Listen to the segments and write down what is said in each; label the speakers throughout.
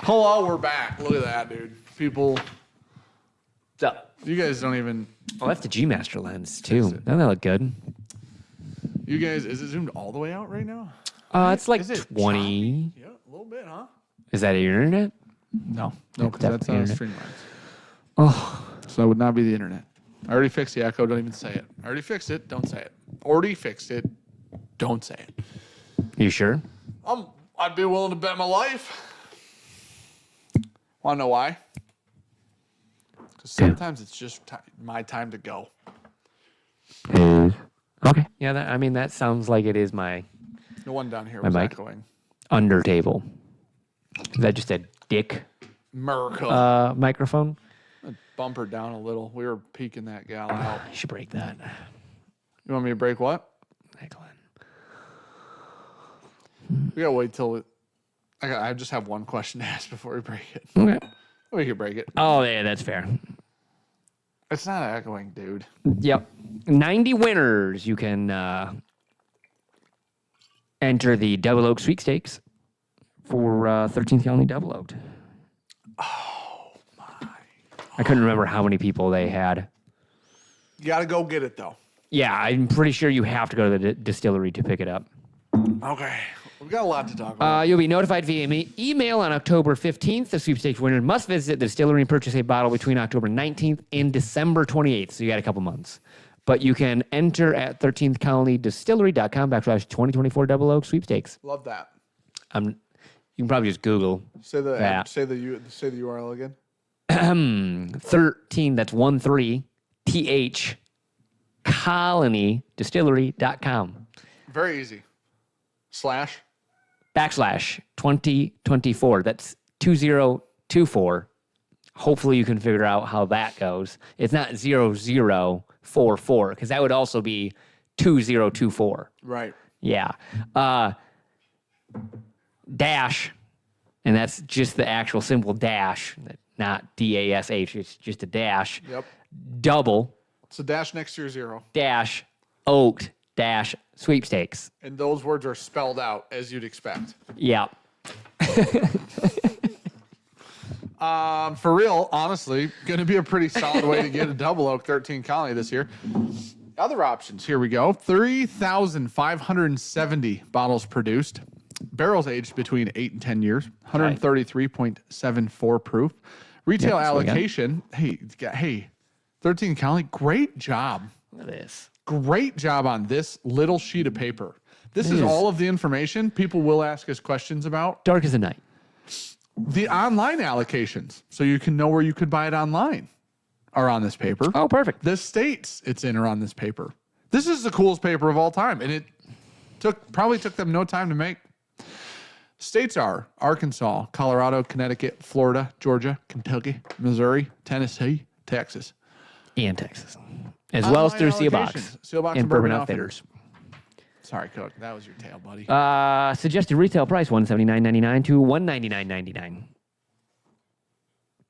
Speaker 1: Hello, we're back. Look at that, dude. People,
Speaker 2: What's up?
Speaker 1: you guys don't even.
Speaker 2: Oh, that's the G Master lens too. Doesn't that look good?
Speaker 1: You guys, is it zoomed all the way out right now?
Speaker 2: It's like
Speaker 1: Is it
Speaker 2: 20.
Speaker 1: choppy? Yeah, a little bit, huh?
Speaker 2: Is that your internet?
Speaker 1: No, because that's
Speaker 2: definitely internet.
Speaker 1: Streamlines.
Speaker 2: Oh,
Speaker 1: So that would not be the internet. I already fixed the echo. Don't even say it. I already fixed it. Don't say it. Already fixed it. Don't say it.
Speaker 2: you sure?
Speaker 1: I'd be willing to bet my life. Want to know why? Because sometimes it's just my time to go.
Speaker 2: Okay. Yeah, that sounds like it is my
Speaker 1: The one down here was
Speaker 2: mic?
Speaker 1: echoing.
Speaker 2: under table. Is that just a dick
Speaker 1: America.
Speaker 2: microphone?
Speaker 1: Bumper down a little. We were peeking that gal out.
Speaker 2: You should break that.
Speaker 1: You want me to break what?
Speaker 2: Hey, Glenn.
Speaker 1: We gotta wait till I just have one question to ask before we break it.
Speaker 2: Okay.
Speaker 1: We can break it.
Speaker 2: Oh, yeah, that's fair.
Speaker 1: It's not echoing, dude.
Speaker 2: Yep. 90 winners. You can enter the Double Oak Sweepstakes for 13th Colony Double Oaked.
Speaker 1: Oh my!
Speaker 2: I couldn't remember how many people they had.
Speaker 1: You gotta go get it though.
Speaker 2: Yeah, I'm pretty sure you have to go to the distillery to pick it up.
Speaker 1: Okay, we've got a lot to talk about.
Speaker 2: You'll be notified via email on October 15th. The sweepstakes winner must visit the distillery and purchase a bottle between October 19th and December 28th. So you got a couple months. But you can enter at 13thcolonydistillery.com/2024 Double Oak Sweepstakes.
Speaker 1: Love that.
Speaker 2: You can probably just Google
Speaker 1: Say the
Speaker 2: that.
Speaker 1: say the URL again.
Speaker 2: 13, that's 13, TH, colonydistillery.com.
Speaker 1: Very easy.
Speaker 2: /2024. That's 2024. Hopefully you can figure out how that goes. It's not 0044 because that would also be 2024.
Speaker 1: Right.
Speaker 2: Yeah. Dash, and that's just the actual simple dash, not DASH. It's just a dash.
Speaker 1: Yep.
Speaker 2: Double
Speaker 1: It's a dash next to your zero.
Speaker 2: dash oaked dash sweepstakes.
Speaker 1: And those words are spelled out as you'd expect.
Speaker 2: Yeah.
Speaker 1: For real, honestly, going to be a pretty solid way to get a Double Oak 13 Colony this year. Other options, here we go. 3,570 bottles produced. Barrels aged between 8 and 10 years. 133.74 proof. Retail
Speaker 2: Yeah, that's what we got.
Speaker 1: allocation. Hey, 13 Colony, great job.
Speaker 2: Look at this.
Speaker 1: Great job on this little sheet of paper. This is all of the information people will ask us questions about.
Speaker 2: Dark as the night.
Speaker 1: The online allocations, so you can know where you could buy it online, are on this paper.
Speaker 2: Oh, perfect.
Speaker 1: The states it's in are on this paper. This is the coolest paper of all time, and it probably took them no time to make. States are Arkansas, Colorado, Connecticut, Florida, Georgia, Kentucky, Missouri, Tennessee, Texas.
Speaker 2: And Texas. As well as through Seal Box.
Speaker 1: allocations. Seal Box
Speaker 2: and Bourbon Outfitters.
Speaker 1: Sorry, Cook. That was your tail, buddy.
Speaker 2: Suggested retail price $179.99 to $199.99.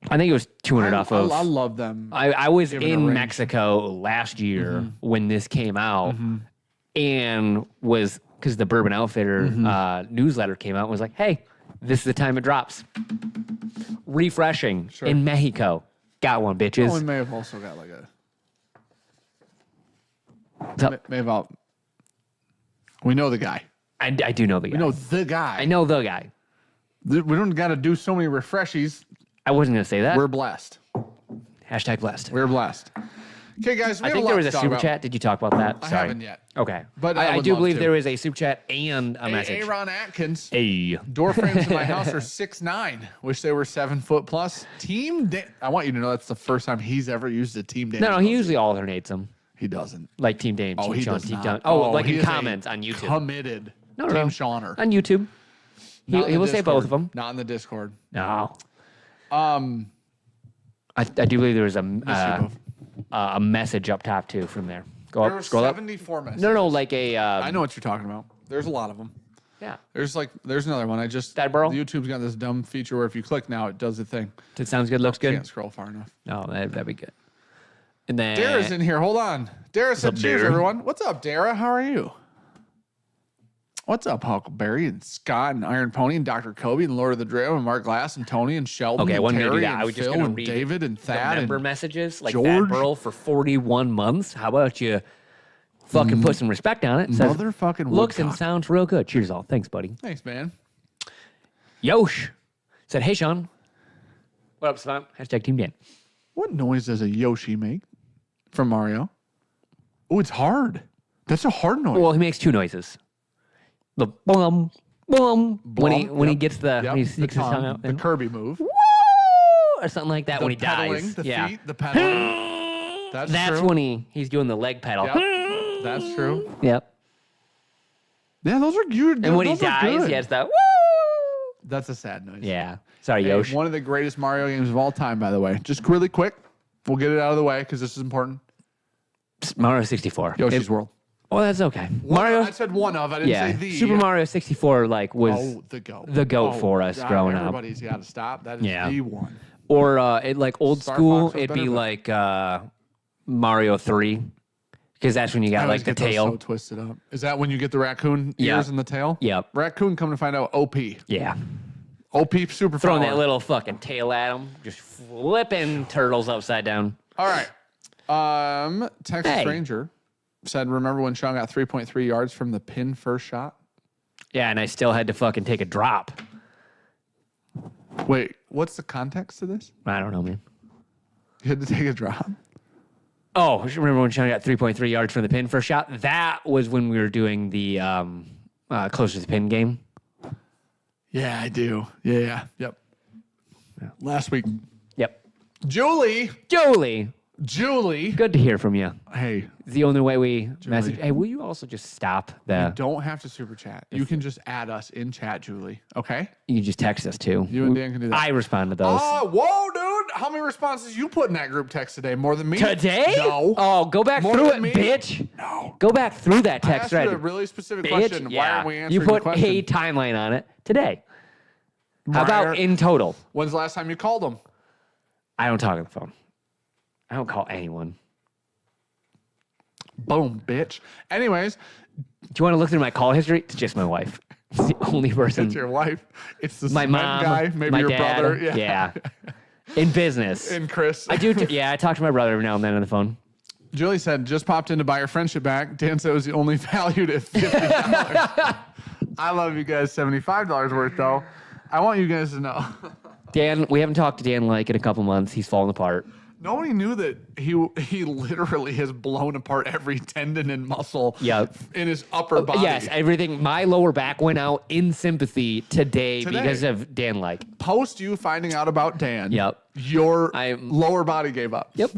Speaker 2: I think it was 200 off of.
Speaker 1: I love them.
Speaker 2: I was
Speaker 1: giving a
Speaker 2: in
Speaker 1: range.
Speaker 2: Mexico last year when this came out, and was because the Bourbon Outfitter newsletter came out and was like, "Hey, this is the time it drops." Refreshing in Mexico. Got one, bitches.
Speaker 1: Oh, we may have also got like a.
Speaker 2: So-
Speaker 1: May have out. We know the guy.
Speaker 2: I do know the guy.
Speaker 1: We know the guy.
Speaker 2: I know the guy.
Speaker 1: We don't got to do so many refreshies.
Speaker 2: I wasn't gonna say that.
Speaker 1: We're blessed.
Speaker 2: Hashtag blessed.
Speaker 1: We're blessed. Okay, guys.
Speaker 2: I think there was a super chat. Did you talk about that?
Speaker 1: I
Speaker 2: Sorry.
Speaker 1: haven't yet.
Speaker 2: Okay.
Speaker 1: But
Speaker 2: I
Speaker 1: would
Speaker 2: do
Speaker 1: love
Speaker 2: believe
Speaker 1: to.
Speaker 2: there is a super chat and a message.
Speaker 1: Aaron Atkins.
Speaker 2: Hey.
Speaker 1: Door frames in my house are 6'9". Wish they were 7 foot plus. I want you to know that's the first time he's ever used a Team Dane.
Speaker 2: No, he usually alternates them.
Speaker 1: He doesn't.
Speaker 2: Like Team Dane,
Speaker 1: Oh,
Speaker 2: Team
Speaker 1: he
Speaker 2: Sean,
Speaker 1: does
Speaker 2: Team
Speaker 1: not.
Speaker 2: John. Oh, like
Speaker 1: he
Speaker 2: in
Speaker 1: is a
Speaker 2: comments on YouTube.
Speaker 1: Committed.
Speaker 2: No,
Speaker 1: Team
Speaker 2: no.
Speaker 1: Shawner.
Speaker 2: On YouTube. He
Speaker 1: Not in the
Speaker 2: will say both of
Speaker 1: Discord.
Speaker 2: them.
Speaker 1: Not in the Discord.
Speaker 2: No. I do believe there was a message up top too from there. Go
Speaker 1: There
Speaker 2: up,
Speaker 1: were
Speaker 2: scroll up.
Speaker 1: 74 messages.
Speaker 2: No, like a.
Speaker 1: I know what you're talking about. There's a lot of them.
Speaker 2: Yeah.
Speaker 1: There's another one.
Speaker 2: That burl?
Speaker 1: YouTube's got this dumb feature where if you click now, it does the thing.
Speaker 2: It sounds good. Looks good.
Speaker 1: Can't scroll far enough.
Speaker 2: No, that'd be good. And then
Speaker 1: Dara's in here. Hold on. Dara said,
Speaker 2: up,
Speaker 1: cheers,
Speaker 2: Dara?
Speaker 1: everyone. What's up, Dara? How are you? What's up, Huckleberry and Scott and Iron Pony and Dr. Kobe and Lord of the Drill and Mark Glass and Tony and Sheldon
Speaker 2: Okay, I
Speaker 1: and
Speaker 2: wasn't gonna do
Speaker 1: Terry
Speaker 2: that. I
Speaker 1: and
Speaker 2: was just
Speaker 1: Phil
Speaker 2: gonna
Speaker 1: and
Speaker 2: read
Speaker 1: David and
Speaker 2: the
Speaker 1: Thad
Speaker 2: member
Speaker 1: and
Speaker 2: messages like
Speaker 1: George.
Speaker 2: Thad Burl for 41 months. How about you fucking put some respect on it? Says,
Speaker 1: motherfucking
Speaker 2: looks and
Speaker 1: woodcock.
Speaker 2: sounds real good. Cheers, all. Thanks, buddy.
Speaker 1: Thanks, man.
Speaker 2: Yosh said, hey, Sean. What up, Savant? Hashtag Team Dan.
Speaker 1: What noise does a Yoshi make from Mario? Oh, it's hard. That's a hard noise.
Speaker 2: Well, he makes two noises. The boom, boom. When he
Speaker 1: Yep.
Speaker 2: gets the, when he sticks his tongue out.
Speaker 1: the Kirby move.
Speaker 2: Woo! Or something like that
Speaker 1: The
Speaker 2: when he
Speaker 1: pedaling,
Speaker 2: dies.
Speaker 1: the
Speaker 2: Yeah.
Speaker 1: feet, the pedaling. That's true.
Speaker 2: when he's doing the leg pedal.
Speaker 1: Yep. That's true.
Speaker 2: Yep.
Speaker 1: Yeah, those are good.
Speaker 2: And when he
Speaker 1: Those are
Speaker 2: dies,
Speaker 1: good.
Speaker 2: he has the woo!
Speaker 1: That's a sad noise.
Speaker 2: Yeah. Sorry,
Speaker 1: Hey,
Speaker 2: Yosh.
Speaker 1: one of the greatest Mario games of all time, by the way. Just really quick, we'll get it out of the way because this is important.
Speaker 2: Mario 64.
Speaker 1: Yoshi's World.
Speaker 2: Oh, that's okay. Mario.
Speaker 1: I said one of. I didn't say the.
Speaker 2: Super Mario 64 was
Speaker 1: the GOAT.
Speaker 2: the GOAT for us growing up.
Speaker 1: Everybody's got to stop. That is
Speaker 2: Yeah.
Speaker 1: the one.
Speaker 2: Or it like old
Speaker 1: Star
Speaker 2: school,
Speaker 1: Fox was
Speaker 2: it'd be
Speaker 1: better,
Speaker 2: like Mario 3 because that's when you
Speaker 1: I
Speaker 2: got
Speaker 1: always
Speaker 2: like the
Speaker 1: get those
Speaker 2: tail.
Speaker 1: so twisted up. Is that when you get the raccoon
Speaker 2: Yeah.
Speaker 1: ears in the tail?
Speaker 2: Yep.
Speaker 1: Raccoon, come to find out, OP.
Speaker 2: Yeah.
Speaker 1: OP super
Speaker 2: Throwing
Speaker 1: power.
Speaker 2: that little fucking tail at him, just flipping turtles upside down.
Speaker 1: All right. Texas
Speaker 2: Hey.
Speaker 1: Ranger said, remember when Sean got 3.3 yards from the pin first shot?
Speaker 2: Yeah, and I still had to fucking take a drop.
Speaker 1: Wait, what's the context to this?
Speaker 2: I don't know, man.
Speaker 1: You had to take a drop?
Speaker 2: Oh, remember when Sean got 3.3 yards from the pin first shot? That was when we were doing the closer to the pin game.
Speaker 1: Yeah, I do. Yeah. Yep. Last week.
Speaker 2: Yep.
Speaker 1: Julie.
Speaker 2: Julie, good to hear from you.
Speaker 1: Hey,
Speaker 2: It's the only way we message. Hey, will you also just stop the?
Speaker 1: don't have to super chat. You can just add us in chat, Julie. Okay?
Speaker 2: You can just text us too.
Speaker 1: You and Dan can do that.
Speaker 2: I respond to those.
Speaker 1: Oh, whoa, dude. How many responses you put in that group text today? More than me?
Speaker 2: Today?
Speaker 1: No.
Speaker 2: Oh, go back
Speaker 1: More
Speaker 2: through it,
Speaker 1: than me?
Speaker 2: bitch.
Speaker 1: No.
Speaker 2: Go back through that
Speaker 1: I
Speaker 2: text
Speaker 1: asked you
Speaker 2: thread.
Speaker 1: a really specific
Speaker 2: Bitch,
Speaker 1: question. Why
Speaker 2: yeah.
Speaker 1: aren't we answering
Speaker 2: You put
Speaker 1: the question?
Speaker 2: a timeline on it today. How
Speaker 1: Why
Speaker 2: about
Speaker 1: are-
Speaker 2: in total?
Speaker 1: When's the last time you called them?
Speaker 2: I don't talk on the phone. I don't call anyone.
Speaker 1: Boom, bitch. Anyways,
Speaker 2: Do you want to look through my call history? It's just my wife. It's the only person.
Speaker 1: it's your wife. It's the
Speaker 2: My
Speaker 1: cement
Speaker 2: mom,
Speaker 1: guy. Maybe
Speaker 2: my
Speaker 1: your
Speaker 2: dad.
Speaker 1: brother.
Speaker 2: Yeah. In business.
Speaker 1: And Chris.
Speaker 2: I do. I talk to my brother every now and then on the phone.
Speaker 1: Julie said, just popped in to buy your friendship back. Dan said it was only valued at $50. I love you guys. $75 worth, though. I want you guys to know.
Speaker 2: Dan, we haven't talked to Dan like in a couple months. He's fallen apart.
Speaker 1: Nobody knew that he literally has blown apart every tendon and muscle
Speaker 2: Yep.
Speaker 1: in his upper body.
Speaker 2: Yes, everything. My lower back went out in sympathy today. Because of Dan like.
Speaker 1: Post you finding out about Dan,
Speaker 2: Yep.
Speaker 1: your
Speaker 2: I'm-
Speaker 1: lower body gave up.
Speaker 2: Yep.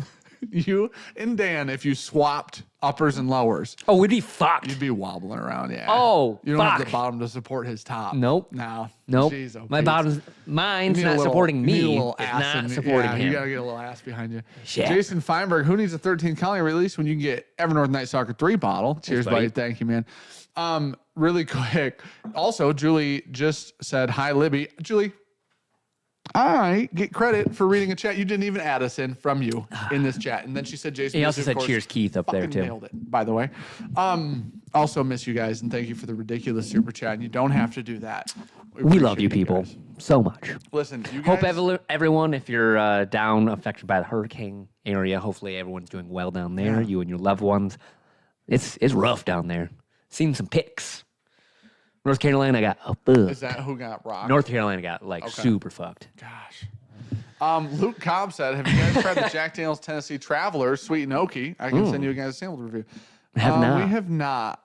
Speaker 1: You and Dan, if you swapped uppers and lowers,
Speaker 2: Oh, we'd be fucked.
Speaker 1: you'd be wobbling around. Yeah.
Speaker 2: Oh,
Speaker 1: you don't have
Speaker 2: fuck.
Speaker 1: the bottom to support his top.
Speaker 2: Nope.
Speaker 1: No.
Speaker 2: Nope.
Speaker 1: Jeez, oh,
Speaker 2: My
Speaker 1: Pete.
Speaker 2: mine's
Speaker 1: You need a
Speaker 2: not
Speaker 1: little-
Speaker 2: supporting
Speaker 1: you need a
Speaker 2: me.
Speaker 1: little
Speaker 2: It's
Speaker 1: ass
Speaker 2: not
Speaker 1: in-
Speaker 2: supporting
Speaker 1: yeah,
Speaker 2: him.
Speaker 1: You gotta get a little ass behind you.
Speaker 2: Shit.
Speaker 1: Jason Feinberg, who needs a 13 calorie release when you can get Evernorth Night Soccer 3 bottle? Cheers,
Speaker 2: buddy.
Speaker 1: buddy. Thank you, man. Really quick. Also, Julie just said, hi, Libby. Julie, I get credit for reading a chat. You didn't even add us in from you in this chat. And then she said, Jason.
Speaker 2: He
Speaker 1: Missy,
Speaker 2: also
Speaker 1: of
Speaker 2: said
Speaker 1: course,
Speaker 2: cheers, Keith, up there
Speaker 1: fucking
Speaker 2: too.
Speaker 1: Nailed it, by the way. Also miss you guys, and thank you for the ridiculous super chat. And you don't have to do that.
Speaker 2: We love you
Speaker 1: appreciate
Speaker 2: people
Speaker 1: guys.
Speaker 2: so much.
Speaker 1: Listen, you
Speaker 2: Hope
Speaker 1: guys.
Speaker 2: everyone, if you're down affected by the hurricane area, hopefully everyone's doing well down there.
Speaker 1: Yeah.
Speaker 2: You and your loved ones. It's rough down there. Seen some pics. North Carolina got
Speaker 1: Is that who got rocked?
Speaker 2: North Carolina got like super fucked.
Speaker 1: Gosh. Luke Cobb said, have you guys tried the Jack Daniel's Tennessee Traveler, Sweet and Oaky? I can send you guys a sample review.
Speaker 2: Have not.
Speaker 1: We have not.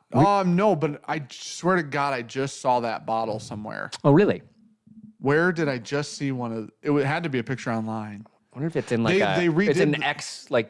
Speaker 1: No, but I swear to God, I just saw that bottle somewhere.
Speaker 2: Oh, really?
Speaker 1: Where did I just see one of it? Had to be a picture online.
Speaker 2: I wonder if it's in like
Speaker 1: They redid
Speaker 2: it's an
Speaker 1: the-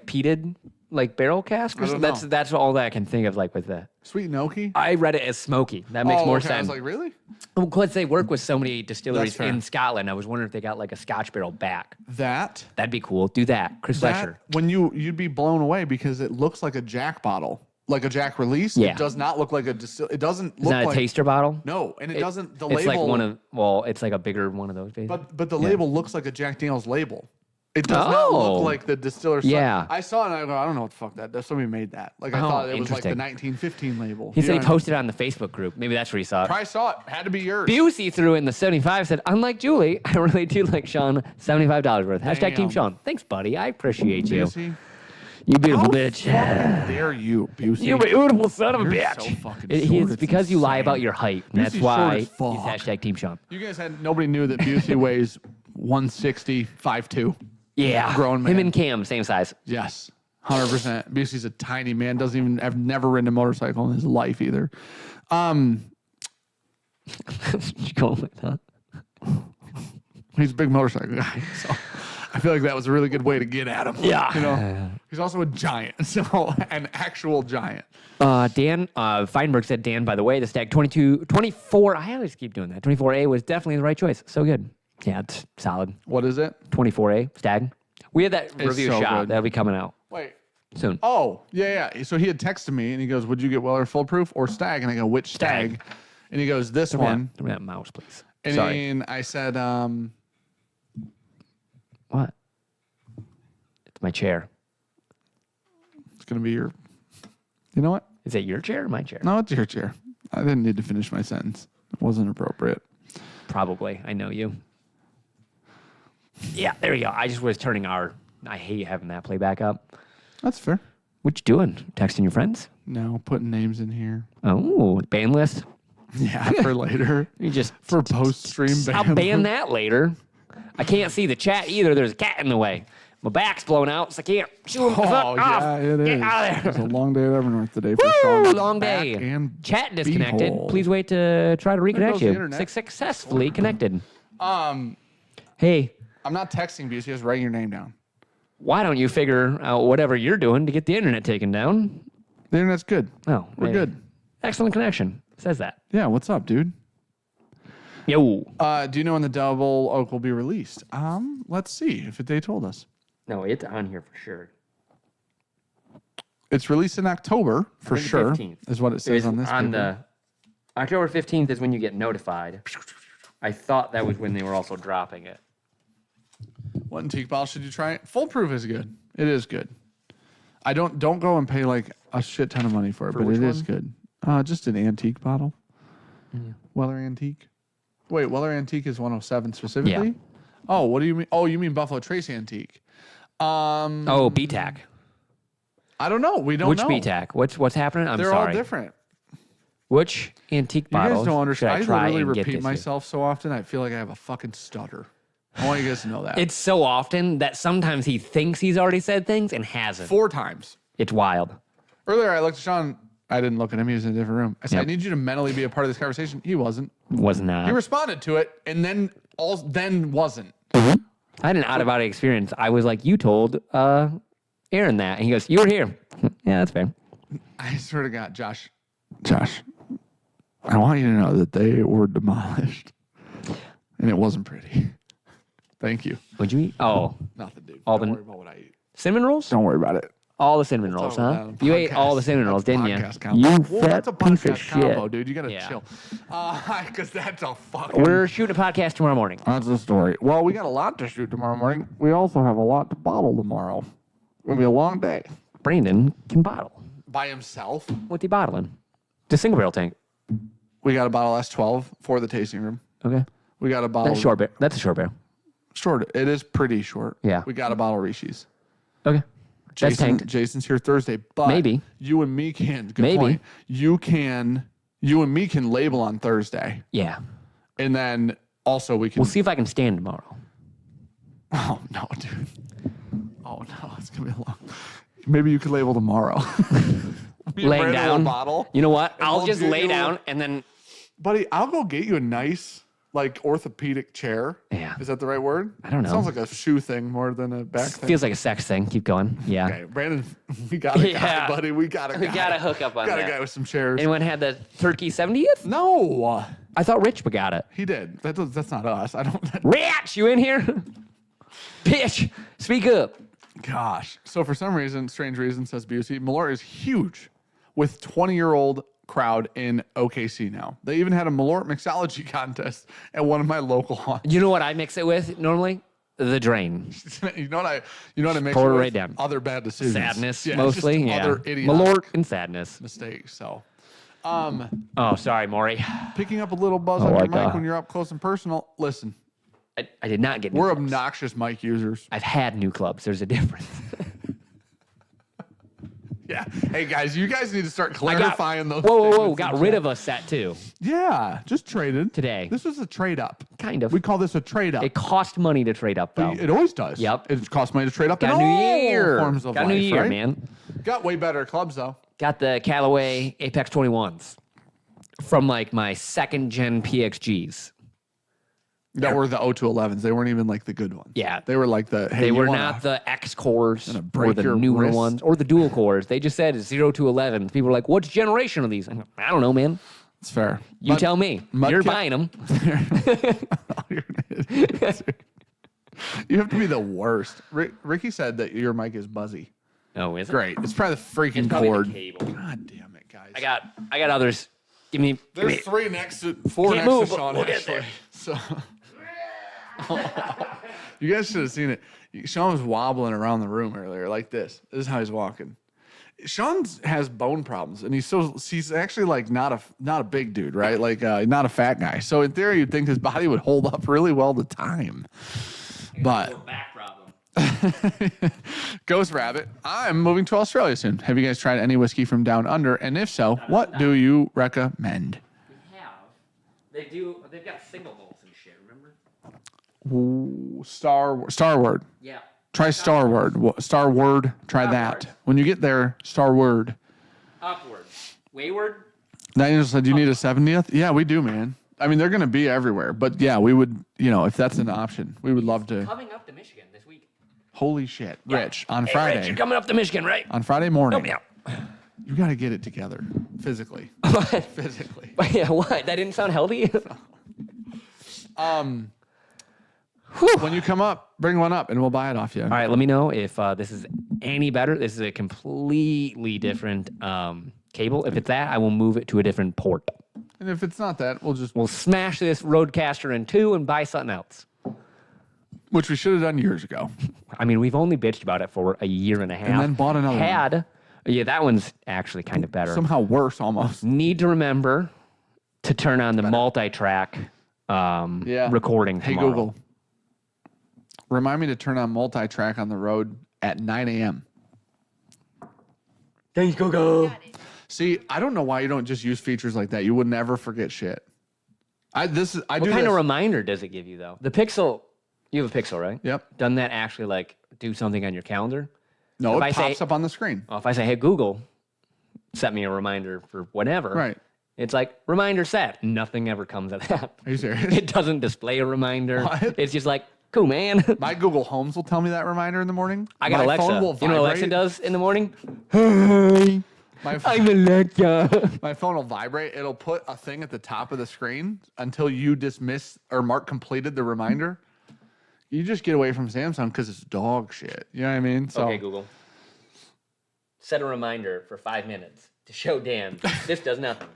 Speaker 2: peated like barrel cask or
Speaker 1: I don't
Speaker 2: something. That's all that I can think of like with the.
Speaker 1: Sweet and Oaky?
Speaker 2: I read it as smoky. That makes more
Speaker 1: okay. I
Speaker 2: sense.
Speaker 1: was like, really?
Speaker 2: Well, because they work with so many distilleries
Speaker 1: That's fair.
Speaker 2: in Scotland, I was wondering if they got like a Scotch barrel back.
Speaker 1: That
Speaker 2: That'd be cool. Do that, Chris Fletcher.
Speaker 1: when you'd be blown away because it looks like a Jack bottle, like a Jack release.
Speaker 2: Yeah.
Speaker 1: It does not look like a it doesn't
Speaker 2: It's
Speaker 1: look
Speaker 2: not a
Speaker 1: like
Speaker 2: taster bottle.
Speaker 1: No, and it doesn't. The
Speaker 2: It's
Speaker 1: label,
Speaker 2: like it's like a bigger one of those. Basically.
Speaker 1: but the label looks like a Jack Daniel's label. It does not look like the distiller.
Speaker 2: Yeah.
Speaker 1: I saw it and I go, I don't know what the fuck that does. Somebody made that. Like I thought it was like the 1915 label.
Speaker 2: He said he posted it on the Facebook group. Maybe that's where he saw it.
Speaker 1: Probably saw it. Had to be yours.
Speaker 2: Busey threw in the 75, said, unlike Julie, I really do like Sean. $75 worth. Hashtag Team Sean. Thanks, buddy. I appreciate you.
Speaker 1: Busey?
Speaker 2: You beautiful bitch.
Speaker 1: How dare you, Busey?
Speaker 2: You beautiful son of a
Speaker 1: You're
Speaker 2: bitch.
Speaker 1: so fucking
Speaker 2: It's because you lie about your height. And that's
Speaker 1: Busey's
Speaker 2: why
Speaker 1: short
Speaker 2: he's
Speaker 1: as fuck.
Speaker 2: hashtag Team Sean.
Speaker 1: You guys nobody knew that Busey weighs 160, 5'2".
Speaker 2: Yeah.
Speaker 1: Grown man.
Speaker 2: Him and Cam, same size.
Speaker 1: Yes, 100%. Busey's a tiny man. I've never ridden a motorcycle in his life either.
Speaker 2: You going with that?
Speaker 1: He's a big motorcycle guy, so I feel like that was a really good way to get at him.
Speaker 2: Yeah.
Speaker 1: You know, he's also a giant, so an actual giant.
Speaker 2: Dan Feinberg said, Dan, by the way, the Stag 24, I always keep doing that. 24A was definitely the right choice. So good. Yeah, it's solid.
Speaker 1: What is it?
Speaker 2: 24A, Stag. We had that review
Speaker 1: so
Speaker 2: shot.
Speaker 1: good.
Speaker 2: That'll be coming out
Speaker 1: Wait.
Speaker 2: soon.
Speaker 1: Oh, yeah. So he had texted me, and he goes, would you get Weller Full Proof or Stag? And I go, which Stag? And he goes, this one.
Speaker 2: Give me that mouse, please.
Speaker 1: And
Speaker 2: Sorry.
Speaker 1: I said,
Speaker 2: What? It's my chair.
Speaker 1: it's going to be your, you know what?
Speaker 2: Is it your chair or my chair?
Speaker 1: No, it's your chair. I didn't need to finish my sentence. It wasn't appropriate.
Speaker 2: Probably. I know you. Yeah, there you go. I just was turning I hate having that play back up.
Speaker 1: That's fair.
Speaker 2: What you doing? Texting your friends?
Speaker 1: No, putting names in here.
Speaker 2: Oh, ban list?
Speaker 1: Yeah, for later.
Speaker 2: You just
Speaker 1: For post-stream ban.
Speaker 2: I'll ban that later. I can't see the chat either. There's a cat in the way. My back's blown out, so I can't shoot him the fuck off.
Speaker 1: Yeah, it is.
Speaker 2: Get out of there.
Speaker 1: It's a long day at Evernorth today for
Speaker 2: Woo,
Speaker 1: Sean.
Speaker 2: long
Speaker 1: Back
Speaker 2: day.
Speaker 1: and
Speaker 2: Chat disconnected.
Speaker 1: beehole.
Speaker 2: Please wait to try to
Speaker 1: goes
Speaker 2: reconnect
Speaker 1: the
Speaker 2: you.
Speaker 1: internet.
Speaker 2: Successfully connected. Hey,
Speaker 1: I'm not texting Busey. Just write your name down.
Speaker 2: why don't you figure out whatever you're doing to get the internet taken down?
Speaker 1: The internet's good.
Speaker 2: Oh,
Speaker 1: We're
Speaker 2: maybe.
Speaker 1: good.
Speaker 2: Excellent connection. Says that.
Speaker 1: Yeah, what's up, dude?
Speaker 2: Yo.
Speaker 1: Do you know when the double oak will be released? Let's see if they told us.
Speaker 2: No, it's on here for sure.
Speaker 1: It's released in October for
Speaker 2: think
Speaker 1: sure.
Speaker 2: 15th.
Speaker 1: Is what it says on this paper.
Speaker 2: the October 15th is when you get notified. I thought that was when they were also dropping it.
Speaker 1: What antique bottle should you try? Full proof is good. It is good. I don't go and pay like a shit ton of money for it, but
Speaker 2: which
Speaker 1: it is
Speaker 2: one?
Speaker 1: good. Just an antique bottle. Weller Antique. Wait, Weller Antique is 107 specifically?
Speaker 2: Yeah.
Speaker 1: Oh, what do you mean? Oh, you mean Buffalo Trace Antique?
Speaker 2: Oh, BTAC.
Speaker 1: I don't know. We don't
Speaker 2: Which
Speaker 1: know.
Speaker 2: BTAC? What's happening? I'm
Speaker 1: They're
Speaker 2: sorry.
Speaker 1: all different.
Speaker 2: Which antique
Speaker 1: You
Speaker 2: bottles
Speaker 1: guys don't
Speaker 2: should
Speaker 1: understand.
Speaker 2: I
Speaker 1: I
Speaker 2: try
Speaker 1: literally
Speaker 2: and get
Speaker 1: repeat
Speaker 2: this year?
Speaker 1: myself so often. I feel like I have a fucking stutter. I want you guys to know that.
Speaker 2: It's so often that sometimes he thinks he's already said things and hasn't.
Speaker 1: 4 times.
Speaker 2: It's wild.
Speaker 1: Earlier, I looked at Sean. I didn't look at him. He was in a different room. I said,
Speaker 2: Yep.
Speaker 1: I need you to mentally be a part of this conversation. He wasn't.
Speaker 2: Was not.
Speaker 1: He responded to it and then wasn't.
Speaker 2: I had an out-of-body experience. I was like, you told Aaron that. And he goes, you were here. Yeah, that's fair.
Speaker 1: I swear to God, Josh, I want you to know that they were demolished. And it wasn't pretty. Thank you.
Speaker 2: What'd you eat? Oh,
Speaker 1: Nothing, dude.
Speaker 2: All
Speaker 1: Don't
Speaker 2: the-
Speaker 1: worry about what I eat.
Speaker 2: cinnamon rolls?
Speaker 1: Don't worry about it.
Speaker 2: All the cinnamon rolls,
Speaker 1: talk
Speaker 2: huh?
Speaker 1: about that
Speaker 2: You
Speaker 1: on
Speaker 2: ate all the
Speaker 1: podcast.
Speaker 2: cinnamon rolls,
Speaker 1: That's
Speaker 2: didn't you?
Speaker 1: podcast combo.
Speaker 2: You
Speaker 1: Well,
Speaker 2: fat
Speaker 1: that's a
Speaker 2: piece of
Speaker 1: podcast combo,
Speaker 2: shit.
Speaker 1: dude. You gotta
Speaker 2: Yeah.
Speaker 1: chill. Because that's a fucking...
Speaker 2: We're shooting a podcast tomorrow morning.
Speaker 1: That's the story. Well, we got a lot to shoot tomorrow morning. We also have a lot to bottle tomorrow. It'll be a long day.
Speaker 2: Brandon can bottle.
Speaker 1: By himself?
Speaker 2: What's he bottling? The single barrel tank.
Speaker 1: We got a bottle S12 for the tasting room.
Speaker 2: Okay.
Speaker 1: We got a bottle...
Speaker 2: That's short barrel. That's a short barrel.
Speaker 1: Short. It is pretty short.
Speaker 2: Yeah.
Speaker 1: We got a bottle of Rishi's.
Speaker 2: Okay. That's tanked.
Speaker 1: Jason's here Thursday, but
Speaker 2: Maybe.
Speaker 1: you and me can. Good
Speaker 2: Maybe.
Speaker 1: point. You and me can label on Thursday,
Speaker 2: Yeah.
Speaker 1: and then also we can.
Speaker 2: We'll see if I can stand tomorrow.
Speaker 1: Oh no, dude. Oh no, it's gonna be long. Maybe you could label tomorrow.
Speaker 2: Laying down.
Speaker 1: Bottle.
Speaker 2: You know what?
Speaker 1: And
Speaker 2: I'll
Speaker 1: we'll
Speaker 2: just
Speaker 1: get
Speaker 2: lay
Speaker 1: you-
Speaker 2: down and then.
Speaker 1: Buddy, I'll go get you a nice, like, orthopedic chair.
Speaker 2: Yeah.
Speaker 1: Is that the right word?
Speaker 2: I don't know.
Speaker 1: Sounds like a shoe thing more than a back thing.
Speaker 2: Feels like a sex thing. Keep going. Yeah.
Speaker 1: Okay, Brandon, we got a guy,
Speaker 2: Yeah.
Speaker 1: buddy. We got a guy.
Speaker 2: We gotta hook up on
Speaker 1: got
Speaker 2: that.
Speaker 1: a guy with some chairs.
Speaker 2: Anyone had the turkey 70th?
Speaker 1: No,
Speaker 2: I thought Rich got it.
Speaker 1: he did. That's not us. I don't.
Speaker 2: Rich, you in here? Bitch, speak up.
Speaker 1: Gosh. So for some reason, strange reason, says Busey, Malort is huge with 20-year-old crowd in OKC now. They even had a Malort mixology contest at one of my local haunts.
Speaker 2: You know what I mix it with normally? the drain.
Speaker 1: You know what I make
Speaker 2: Pour it right down.
Speaker 1: Other bad decisions.
Speaker 2: Sadness,
Speaker 1: Yeah,
Speaker 2: mostly.
Speaker 1: just
Speaker 2: Yeah.
Speaker 1: Other idiotic
Speaker 2: Malort and sadness.
Speaker 1: mistakes. So,
Speaker 2: Oh, sorry, Maury.
Speaker 1: picking up a little buzz on your
Speaker 2: like
Speaker 1: mic
Speaker 2: that.
Speaker 1: when you're up close and personal. Listen,
Speaker 2: I did not get new
Speaker 1: we're
Speaker 2: clubs.
Speaker 1: obnoxious mic users.
Speaker 2: I've had new clubs. There's a difference.
Speaker 1: Yeah. Hey guys, you guys need to start clarifying those.
Speaker 2: Whoa.
Speaker 1: statements
Speaker 2: Got
Speaker 1: in
Speaker 2: rid
Speaker 1: chat.
Speaker 2: of a set too.
Speaker 1: Yeah, just traded
Speaker 2: Today.
Speaker 1: This was a trade up.
Speaker 2: Kind of.
Speaker 1: We call this a trade up.
Speaker 2: It cost money to trade up, though.
Speaker 1: It always does.
Speaker 2: Yep.
Speaker 1: It costs money to trade up.
Speaker 2: Got
Speaker 1: in
Speaker 2: a new
Speaker 1: all
Speaker 2: year.
Speaker 1: Forms of
Speaker 2: Got a
Speaker 1: life,
Speaker 2: new year,
Speaker 1: right?
Speaker 2: man.
Speaker 1: Got way better clubs though.
Speaker 2: Got the Callaway Apex 21s from like my second gen PXGs.
Speaker 1: That were the 0211s. They weren't even like the good ones.
Speaker 2: Yeah.
Speaker 1: They were like the. Hey,
Speaker 2: They
Speaker 1: you
Speaker 2: were
Speaker 1: wanna-
Speaker 2: not the X cores or
Speaker 1: break
Speaker 2: the
Speaker 1: your
Speaker 2: newer
Speaker 1: wrist?
Speaker 2: ones or the dual cores. They just said 0 to 11. People were like, "What generation are these?" I'm like, I don't know, man.
Speaker 1: It's fair.
Speaker 2: You tell me. You're
Speaker 1: Mudkip-
Speaker 2: buying them.
Speaker 1: You're an idiot. You have to be the worst. Ricky said that your mic is buzzy.
Speaker 2: Oh, is it?
Speaker 1: Great. It's probably the freaking
Speaker 2: It's probably the
Speaker 1: cord.
Speaker 2: cable.
Speaker 1: God damn it, guys.
Speaker 2: I got others. Give me.
Speaker 1: There's four
Speaker 2: Can't
Speaker 1: next
Speaker 2: move,
Speaker 1: to
Speaker 2: but
Speaker 1: Sean.
Speaker 2: we'll get
Speaker 1: actually.
Speaker 2: there.
Speaker 1: So you guys should have seen it. Sean was wobbling around the room earlier like this. This is how he's walking. Sean has bone problems, and he's actually like not a big dude, right? Like not a fat guy. So in theory, you'd think his body would hold up really well to time. But
Speaker 2: back problem.
Speaker 1: Ghost Rabbit, I'm moving to Australia soon. Have you guys tried any whiskey from down under? And if so, what do you recommend?
Speaker 2: We have. They do. They've got single malts and shit. Remember?
Speaker 1: Ooh, Starward.
Speaker 2: Yeah.
Speaker 1: Try Starward. Starward. Try that.
Speaker 2: Starward.
Speaker 1: When you get there, Starward.
Speaker 2: Upward. Wayward.
Speaker 1: Daniel said, "Do you need a 70th?" Yeah, we do, man. I mean, they're going to be everywhere. But yeah, we would, if that's an option, we would love to.
Speaker 2: Coming up to Michigan this week.
Speaker 1: Holy shit. Rich, on
Speaker 2: Hey,
Speaker 1: Friday.
Speaker 2: Rich, you're coming up to Michigan, right?
Speaker 1: On Friday morning.
Speaker 2: Help me out.
Speaker 1: You got to get it together. Physically.
Speaker 2: What?
Speaker 1: Physically.
Speaker 2: Yeah, what? That didn't sound healthy?
Speaker 1: When you come up, bring one up and we'll buy it off you.
Speaker 2: All right, let me know if this is any better. This is a completely different cable. If it's that, I will move it to a different port.
Speaker 1: And if it's not that,
Speaker 2: We'll smash this Roadcaster in two and buy something else.
Speaker 1: which we should have done years ago.
Speaker 2: I mean, we've only bitched about it for a year and a half.
Speaker 1: And then bought another one.
Speaker 2: Yeah, that one's actually kind of better.
Speaker 1: Somehow worse almost.
Speaker 2: Need to remember to turn on the multi-track recording
Speaker 1: Hey,
Speaker 2: tomorrow.
Speaker 1: Google. Remind me to turn on multi-track on the road at 9 a.m.
Speaker 2: Thanks, Google.
Speaker 1: See, I don't know why you don't just use features like that. You would never forget shit.
Speaker 2: What kind of reminder does it give you, though? The Pixel, you have a Pixel, right?
Speaker 1: Yep.
Speaker 2: Doesn't that actually, like, do something on your calendar?
Speaker 1: No,
Speaker 2: If
Speaker 1: it
Speaker 2: I
Speaker 1: pops
Speaker 2: say-
Speaker 1: up on the screen.
Speaker 2: Well, if I say, hey, Google, set me a reminder for whatever.
Speaker 1: Right.
Speaker 2: It's like, reminder set. Nothing ever comes of that.
Speaker 1: Are you serious?
Speaker 2: It doesn't display a reminder.
Speaker 1: What?
Speaker 2: It's just like, cool, man.
Speaker 1: My Google Homes will tell me that reminder in the morning.
Speaker 2: I got
Speaker 1: My
Speaker 2: Alexa.
Speaker 1: phone will
Speaker 2: You know what Alexa
Speaker 1: vibrate.
Speaker 2: does in the morning?
Speaker 1: My,
Speaker 2: I'm Alexa.
Speaker 1: my phone will vibrate. It'll put a thing at the top of the screen until you dismiss or mark completed the reminder. You just get away from Samsung because it's dog shit. You know what I mean? So
Speaker 2: Okay, Google. Set a reminder for 5 minutes to show Dan this does nothing.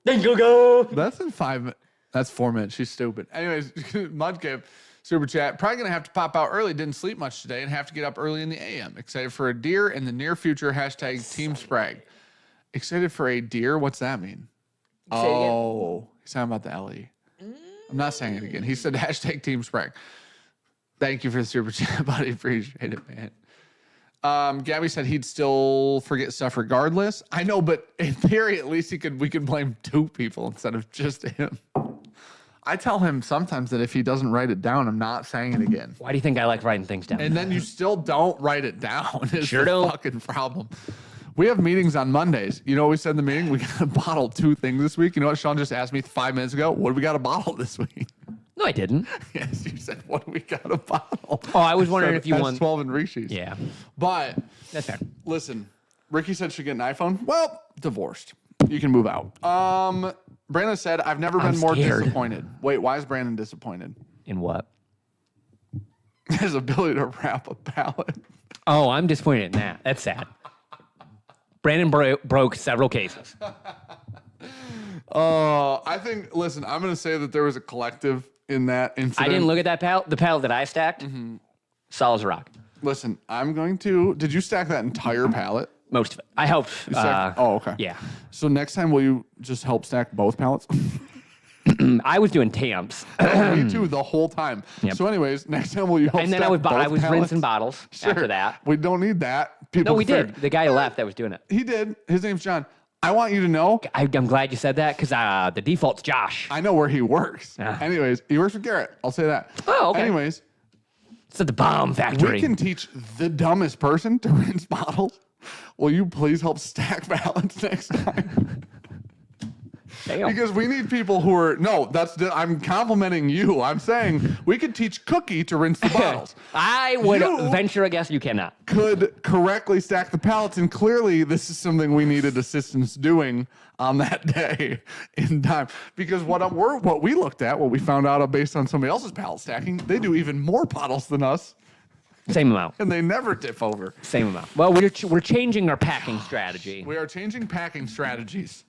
Speaker 2: Then Google.
Speaker 1: That's in 5 minutes. That's 4 minutes. She's stupid. Anyways, Mudcave, super chat. Probably going to have to pop out early. Didn't sleep much today and have to get up early in the AM. Excited for a deer in the near future. Hashtag Team Sprag. Excited for a deer? What's that mean?
Speaker 2: Say it again.
Speaker 1: Oh, he's talking about the LE. I'm not saying it again. He said hashtag Team Sprag. Thank you for the super chat, buddy. Appreciate it, man. Gabby said he'd still forget stuff regardless. I know, but in theory, at least we could blame 2 people instead of just him. I tell him sometimes that if he doesn't write it down, I'm not saying it again.
Speaker 2: Why do you think I like writing things down?
Speaker 1: And then you still don't write it down. Is
Speaker 2: Sure
Speaker 1: the
Speaker 2: don't.
Speaker 1: fucking problem. We have meetings on Mondays. You know what we said in the meeting? We got to bottle 2 things this week. You know what Sean just asked me 5 minutes ago? What do we got to bottle this week?
Speaker 2: No, I didn't.
Speaker 1: Yes, you said, what do we got to bottle?
Speaker 2: Oh, I was wondering if you won.
Speaker 1: 12 and Rishi's.
Speaker 2: Yeah,
Speaker 1: But
Speaker 2: that's fair.
Speaker 1: listen, Ricky said she'd get an iPhone. Well, divorced. You can move out. Brandon said, I've never been more
Speaker 2: scared.
Speaker 1: disappointed. Wait, why is Brandon disappointed?
Speaker 2: In what?
Speaker 1: His ability to wrap a pallet.
Speaker 2: Oh, I'm disappointed in that. That's sad. Brandon broke several cases.
Speaker 1: I think, listen, I'm going to say that there was a collective in that incident.
Speaker 2: I didn't look at that pallet. The pallet that I stacked, solid as a rock.
Speaker 1: Listen, did you stack that entire pallet?
Speaker 2: Most of it. I helped.
Speaker 1: Okay.
Speaker 2: Yeah.
Speaker 1: So next time, will you just help stack both pallets?
Speaker 2: I was doing tamps.
Speaker 1: Me too, the whole time.
Speaker 2: Yep.
Speaker 1: So anyways, next time will you help
Speaker 2: And then
Speaker 1: stack
Speaker 2: I was
Speaker 1: pallets?
Speaker 2: rinsing bottles after that.
Speaker 1: We don't need that. People
Speaker 2: No, we
Speaker 1: fair-
Speaker 2: did. The guy left that was doing it.
Speaker 1: He did. His name's John. I want you to know,
Speaker 2: I'm glad you said that because the default's Josh.
Speaker 1: I know where he works.
Speaker 2: Ah.
Speaker 1: Anyways, he works with Garrett. I'll say that.
Speaker 2: Oh, okay.
Speaker 1: Anyways,
Speaker 2: It's at the bomb factory.
Speaker 1: we can teach the dumbest person to rinse bottles. Will you please help stack pallets next time?
Speaker 2: Damn.
Speaker 1: Because we need people who are I'm complimenting you. I'm saying we could teach Cookie to rinse the bottles.
Speaker 2: I would
Speaker 1: You-
Speaker 2: venture a guess you cannot.
Speaker 1: Could correctly stack the pallets, and clearly this is something we needed assistance doing on that day in time. Because what we looked at, what we found out based on somebody else's pallet stacking, they do even more bottles than us,
Speaker 2: Same amount.
Speaker 1: and they never tip over.
Speaker 2: Same amount. Well, we're changing our packing strategy.
Speaker 1: We are changing packing strategies.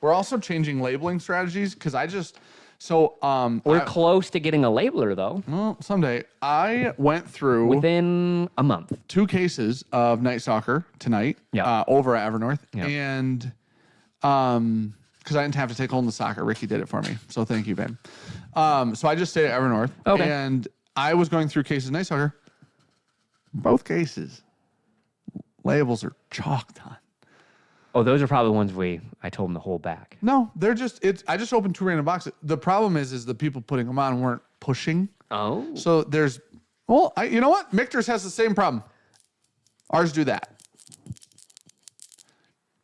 Speaker 1: We're also changing labeling strategies because
Speaker 2: We're close to getting a labeler, though,
Speaker 1: well, someday I went through
Speaker 2: within a month.
Speaker 1: 2 cases of Night Stalker tonight
Speaker 2: Yeah.
Speaker 1: over at Evernorth.
Speaker 2: Yeah.
Speaker 1: And because I didn't have to take hold in the soccer. Ricky did it for me. So thank you, babe. So I just stayed at Evernorth.
Speaker 2: Okay.
Speaker 1: And I was going through cases of Night Stalker. Both cases, labels are chalked on.
Speaker 2: Oh, those are probably the ones I told him to hold back.
Speaker 1: No, they're just, I just opened 2 random boxes. The problem is the people putting them on weren't pushing.
Speaker 2: Oh.
Speaker 1: So you know what? Michter's has the same problem. Ours do that.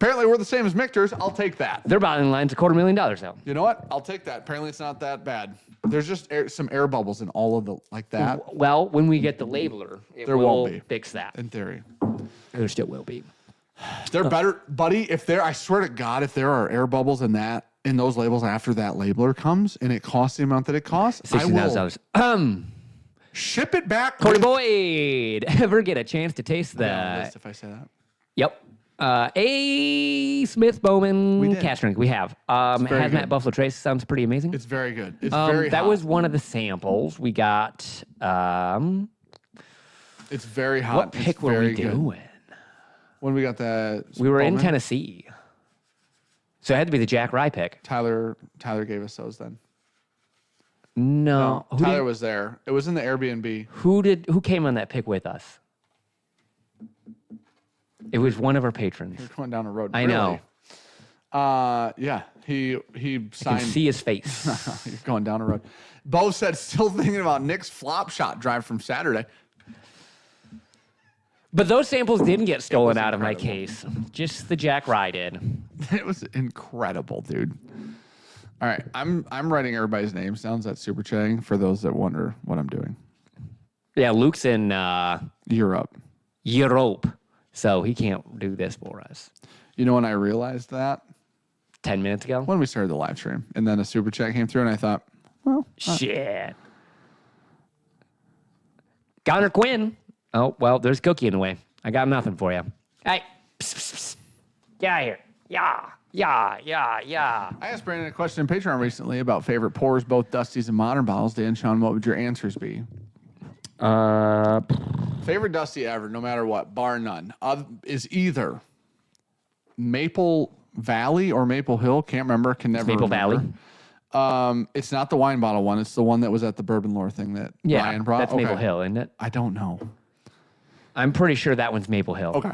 Speaker 1: Apparently, we're the same as Michter's. I'll take that.
Speaker 2: Their bottling line's $250,000 though.
Speaker 1: You know what? I'll take that. Apparently, it's not that bad. There's just some air bubbles in all of the, like that,
Speaker 2: Well, when we get the labeler,
Speaker 1: There
Speaker 2: will
Speaker 1: won't be.
Speaker 2: fix that.
Speaker 1: in theory.
Speaker 2: There still will be.
Speaker 1: They're better, buddy. I swear to God, if there are air bubbles in those labels after that labeler comes and it costs the amount that it costs, I will
Speaker 2: $16,000.
Speaker 1: ship it back.
Speaker 2: Corey Boyd, ever get a chance to taste the?
Speaker 1: If I say that.
Speaker 2: Yep. A Smith Bowman
Speaker 1: We did.
Speaker 2: cask drink. We have.
Speaker 1: very
Speaker 2: Hazmat
Speaker 1: good.
Speaker 2: Buffalo Trace sounds pretty amazing.
Speaker 1: It's very good. It's very
Speaker 2: that
Speaker 1: hot.
Speaker 2: was one of the samples. We got.
Speaker 1: It's very hot.
Speaker 2: What
Speaker 1: It's
Speaker 2: pick were
Speaker 1: very
Speaker 2: we
Speaker 1: good.
Speaker 2: doing?
Speaker 1: When we got that,
Speaker 2: We were in
Speaker 1: Bowman,
Speaker 2: Tennessee, so it had to be the Jack Rye pick.
Speaker 1: Tyler gave us those then.
Speaker 2: No,
Speaker 1: Tyler was there. It was in the Airbnb.
Speaker 2: who came on that pick with us? It was one of our patrons.
Speaker 1: We're going down a road.
Speaker 2: I know.
Speaker 1: Yeah. He
Speaker 2: I can
Speaker 1: signed.
Speaker 2: see his face.
Speaker 1: You're going down a road. Bo said, still thinking about Nick's flop shot drive from Saturday.
Speaker 2: But those samples didn't get stolen out of my
Speaker 1: incredible.
Speaker 2: case. Just the Jack Rye did.
Speaker 1: It was incredible, dude. All right, I'm writing everybody's names down. That's super chatting for those that wonder what I'm doing.
Speaker 2: Yeah, Luke's in
Speaker 1: Europe.
Speaker 2: Europe, so he can't do this for us.
Speaker 1: You know when I realized that?
Speaker 2: 10 minutes ago?
Speaker 1: When we started the live stream. And then a super chat came through and I thought, well,
Speaker 2: Shit. Connor Quinn. Oh, well, there's Cookie in the way. I got nothing for you. Hey, psst, psst, psst. Get out of here. Yeah.
Speaker 1: I asked Brandon a question in Patreon recently about favorite pours, both Dusties and modern bottles. Dan, Sean, what would your answers be? Favorite Dusty ever, no matter what, bar none, is either Maple Valley or Maple Hill. Can't remember. Can never
Speaker 2: Maple
Speaker 1: remember.
Speaker 2: Valley.
Speaker 1: It's not the wine bottle one. It's the one that was at the Bourbon Lore thing that Ryan brought.
Speaker 2: That's Maple Hill, isn't it?
Speaker 1: I don't know.
Speaker 2: I'm pretty sure that one's Maple Hill.
Speaker 1: Okay.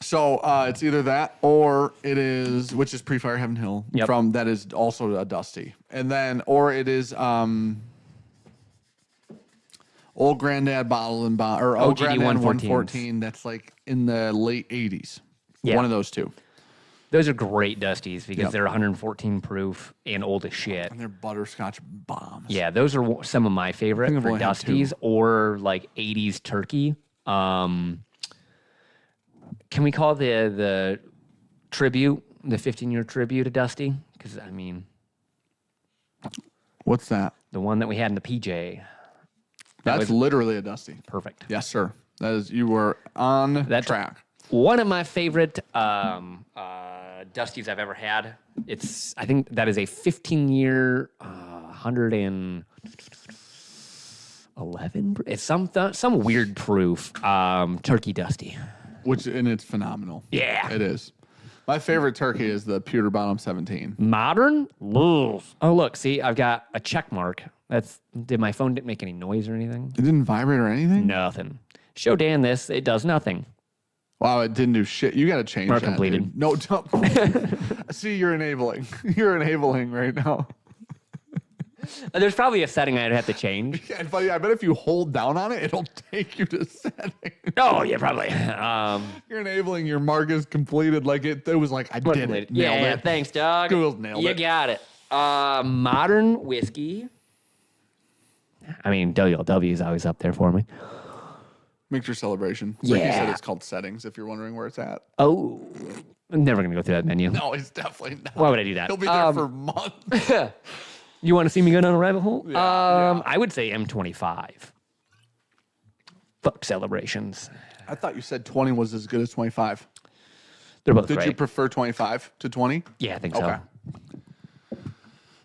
Speaker 1: So it's either that or it is, which is Pre-Fire Heaven Hill
Speaker 2: Yep.
Speaker 1: that is also a Dusty. And then, or it is Old Granddad Bottle and or Old
Speaker 2: OGD
Speaker 1: Granddad
Speaker 2: 114s.
Speaker 1: 114 that's like in the late 80s.
Speaker 2: Yeah.
Speaker 1: One of those two.
Speaker 2: Those are great Dusties because
Speaker 1: Yep.
Speaker 2: they're 114 proof and old as shit.
Speaker 1: And they're butterscotch bombs.
Speaker 2: Yeah, those are some of my favorite
Speaker 1: think I've
Speaker 2: for
Speaker 1: only had two.
Speaker 2: Dusties or like 80s turkey. Can we call the tribute, the 15-year tribute to Dusty? Because, I mean,
Speaker 1: What's that?
Speaker 2: the one that we had in the PJ.
Speaker 1: That's literally a Dusty.
Speaker 2: Perfect.
Speaker 1: Yes, sir. That is, you were on
Speaker 2: That's
Speaker 1: track.
Speaker 2: one of my favorite Dusty's I've ever had. I think that is a 15-year, 111. It's some weird proof. Turkey Dusty.
Speaker 1: And it's phenomenal.
Speaker 2: Yeah.
Speaker 1: It is. My favorite turkey is the Pewter Bottom 17.
Speaker 2: Modern? Oh, look, see, I've got a check mark. Did my phone didn't make any noise or anything?
Speaker 1: It didn't vibrate or anything?
Speaker 2: Nothing. Show Dan this. It does nothing.
Speaker 1: Wow, it didn't do shit. You got to change
Speaker 2: Mark
Speaker 1: that,
Speaker 2: completed.
Speaker 1: dude. No, don't. See, you're enabling. You're enabling right now.
Speaker 2: There's probably a setting I'd have to change.
Speaker 1: Yeah, buddy, I bet if you hold down on it, it'll take you to settings.
Speaker 2: Oh, yeah, probably.
Speaker 1: You're enabling your mark is completed. Like it was like, I did it. Nailed
Speaker 2: Yeah,
Speaker 1: it.
Speaker 2: thanks, dog.
Speaker 1: Google's nailed
Speaker 2: you
Speaker 1: it.
Speaker 2: You got it. Modern whiskey. I mean, WLW is always up there for me.
Speaker 1: Mixture celebration. Like you
Speaker 2: Yeah.
Speaker 1: said, it's called settings if you're wondering where it's at.
Speaker 2: Oh, I'm never going to go through that menu.
Speaker 1: No, it's definitely not.
Speaker 2: Why would I do that?
Speaker 1: He'll be there for months.
Speaker 2: You want to see me go down a rabbit hole?
Speaker 1: Yeah.
Speaker 2: I would say M25. Fuck celebrations.
Speaker 1: I thought you said 20 was as good as 25.
Speaker 2: They're both
Speaker 1: Did
Speaker 2: great.
Speaker 1: you prefer 25 to 20?
Speaker 2: Yeah, I think so.
Speaker 1: Okay.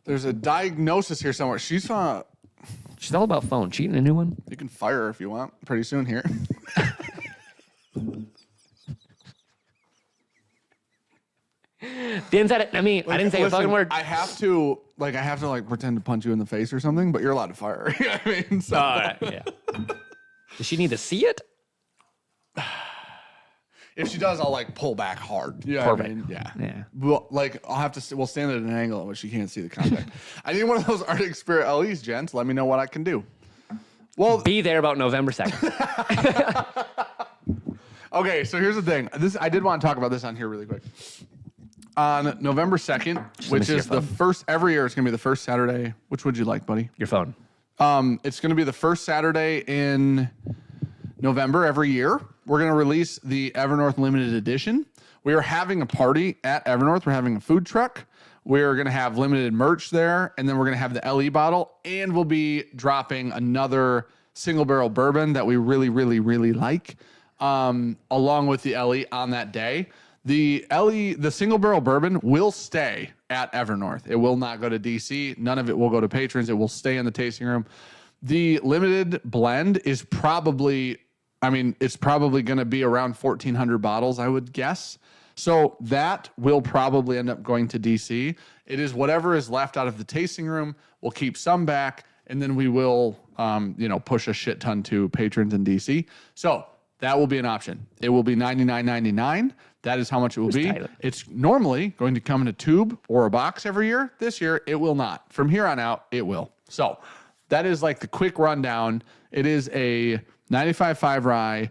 Speaker 1: There's a diagnosis here somewhere. She's
Speaker 2: She's all about phone. Cheating a new one?
Speaker 1: you can fire her if you want pretty soon here.
Speaker 2: Dan said it. I mean, I didn't say a fucking word.
Speaker 1: I have to pretend to punch you in the face or something, but you're allowed to fire her. You know what I mean? So,
Speaker 2: All right, yeah. Does she need to see it?
Speaker 1: if she does, I'll like pull back hard. You know what I
Speaker 2: Perfect.
Speaker 1: mean? Yeah.
Speaker 2: Yeah.
Speaker 1: Well, like we'll stand at an angle in which she can't see the contact. I need one of those Arctic Spirit LEs, gents. Let me know what I can do. Well,
Speaker 2: Be there about November 2nd.
Speaker 1: okay, so here's the thing. I did want to talk about this on here really quick. On November 2nd, which
Speaker 2: see your
Speaker 1: is the
Speaker 2: phone.
Speaker 1: first, every year it's going to be the first Saturday. Which would you like, buddy?
Speaker 2: Your phone.
Speaker 1: It's going to be the first Saturday in November every year. We're going to release the Evernorth Limited Edition. We are having a party at Evernorth. We're having a food truck. We're going to have limited merch there, and then we're going to have the LE bottle, and we'll be dropping another single barrel bourbon that we really, really, really like, along with the LE on that day. The single barrel bourbon will stay at Evernorth. It will not go to DC. None of it will go to patrons. It will stay in the tasting room. The limited blend is probably going to be around 1,400 bottles, I would guess. So that will probably end up going to DC. It is whatever is left out of the tasting room. We'll keep some back, and then we will, push a shit ton to patrons in DC. So that will be an option. It will be $99.99. That is how much it will be.
Speaker 2: Tyler?
Speaker 1: It's normally going to come in a tube or a box every year. This year, it will not. From here on out, it will. So that is like the quick rundown. It is a 95.5 rye,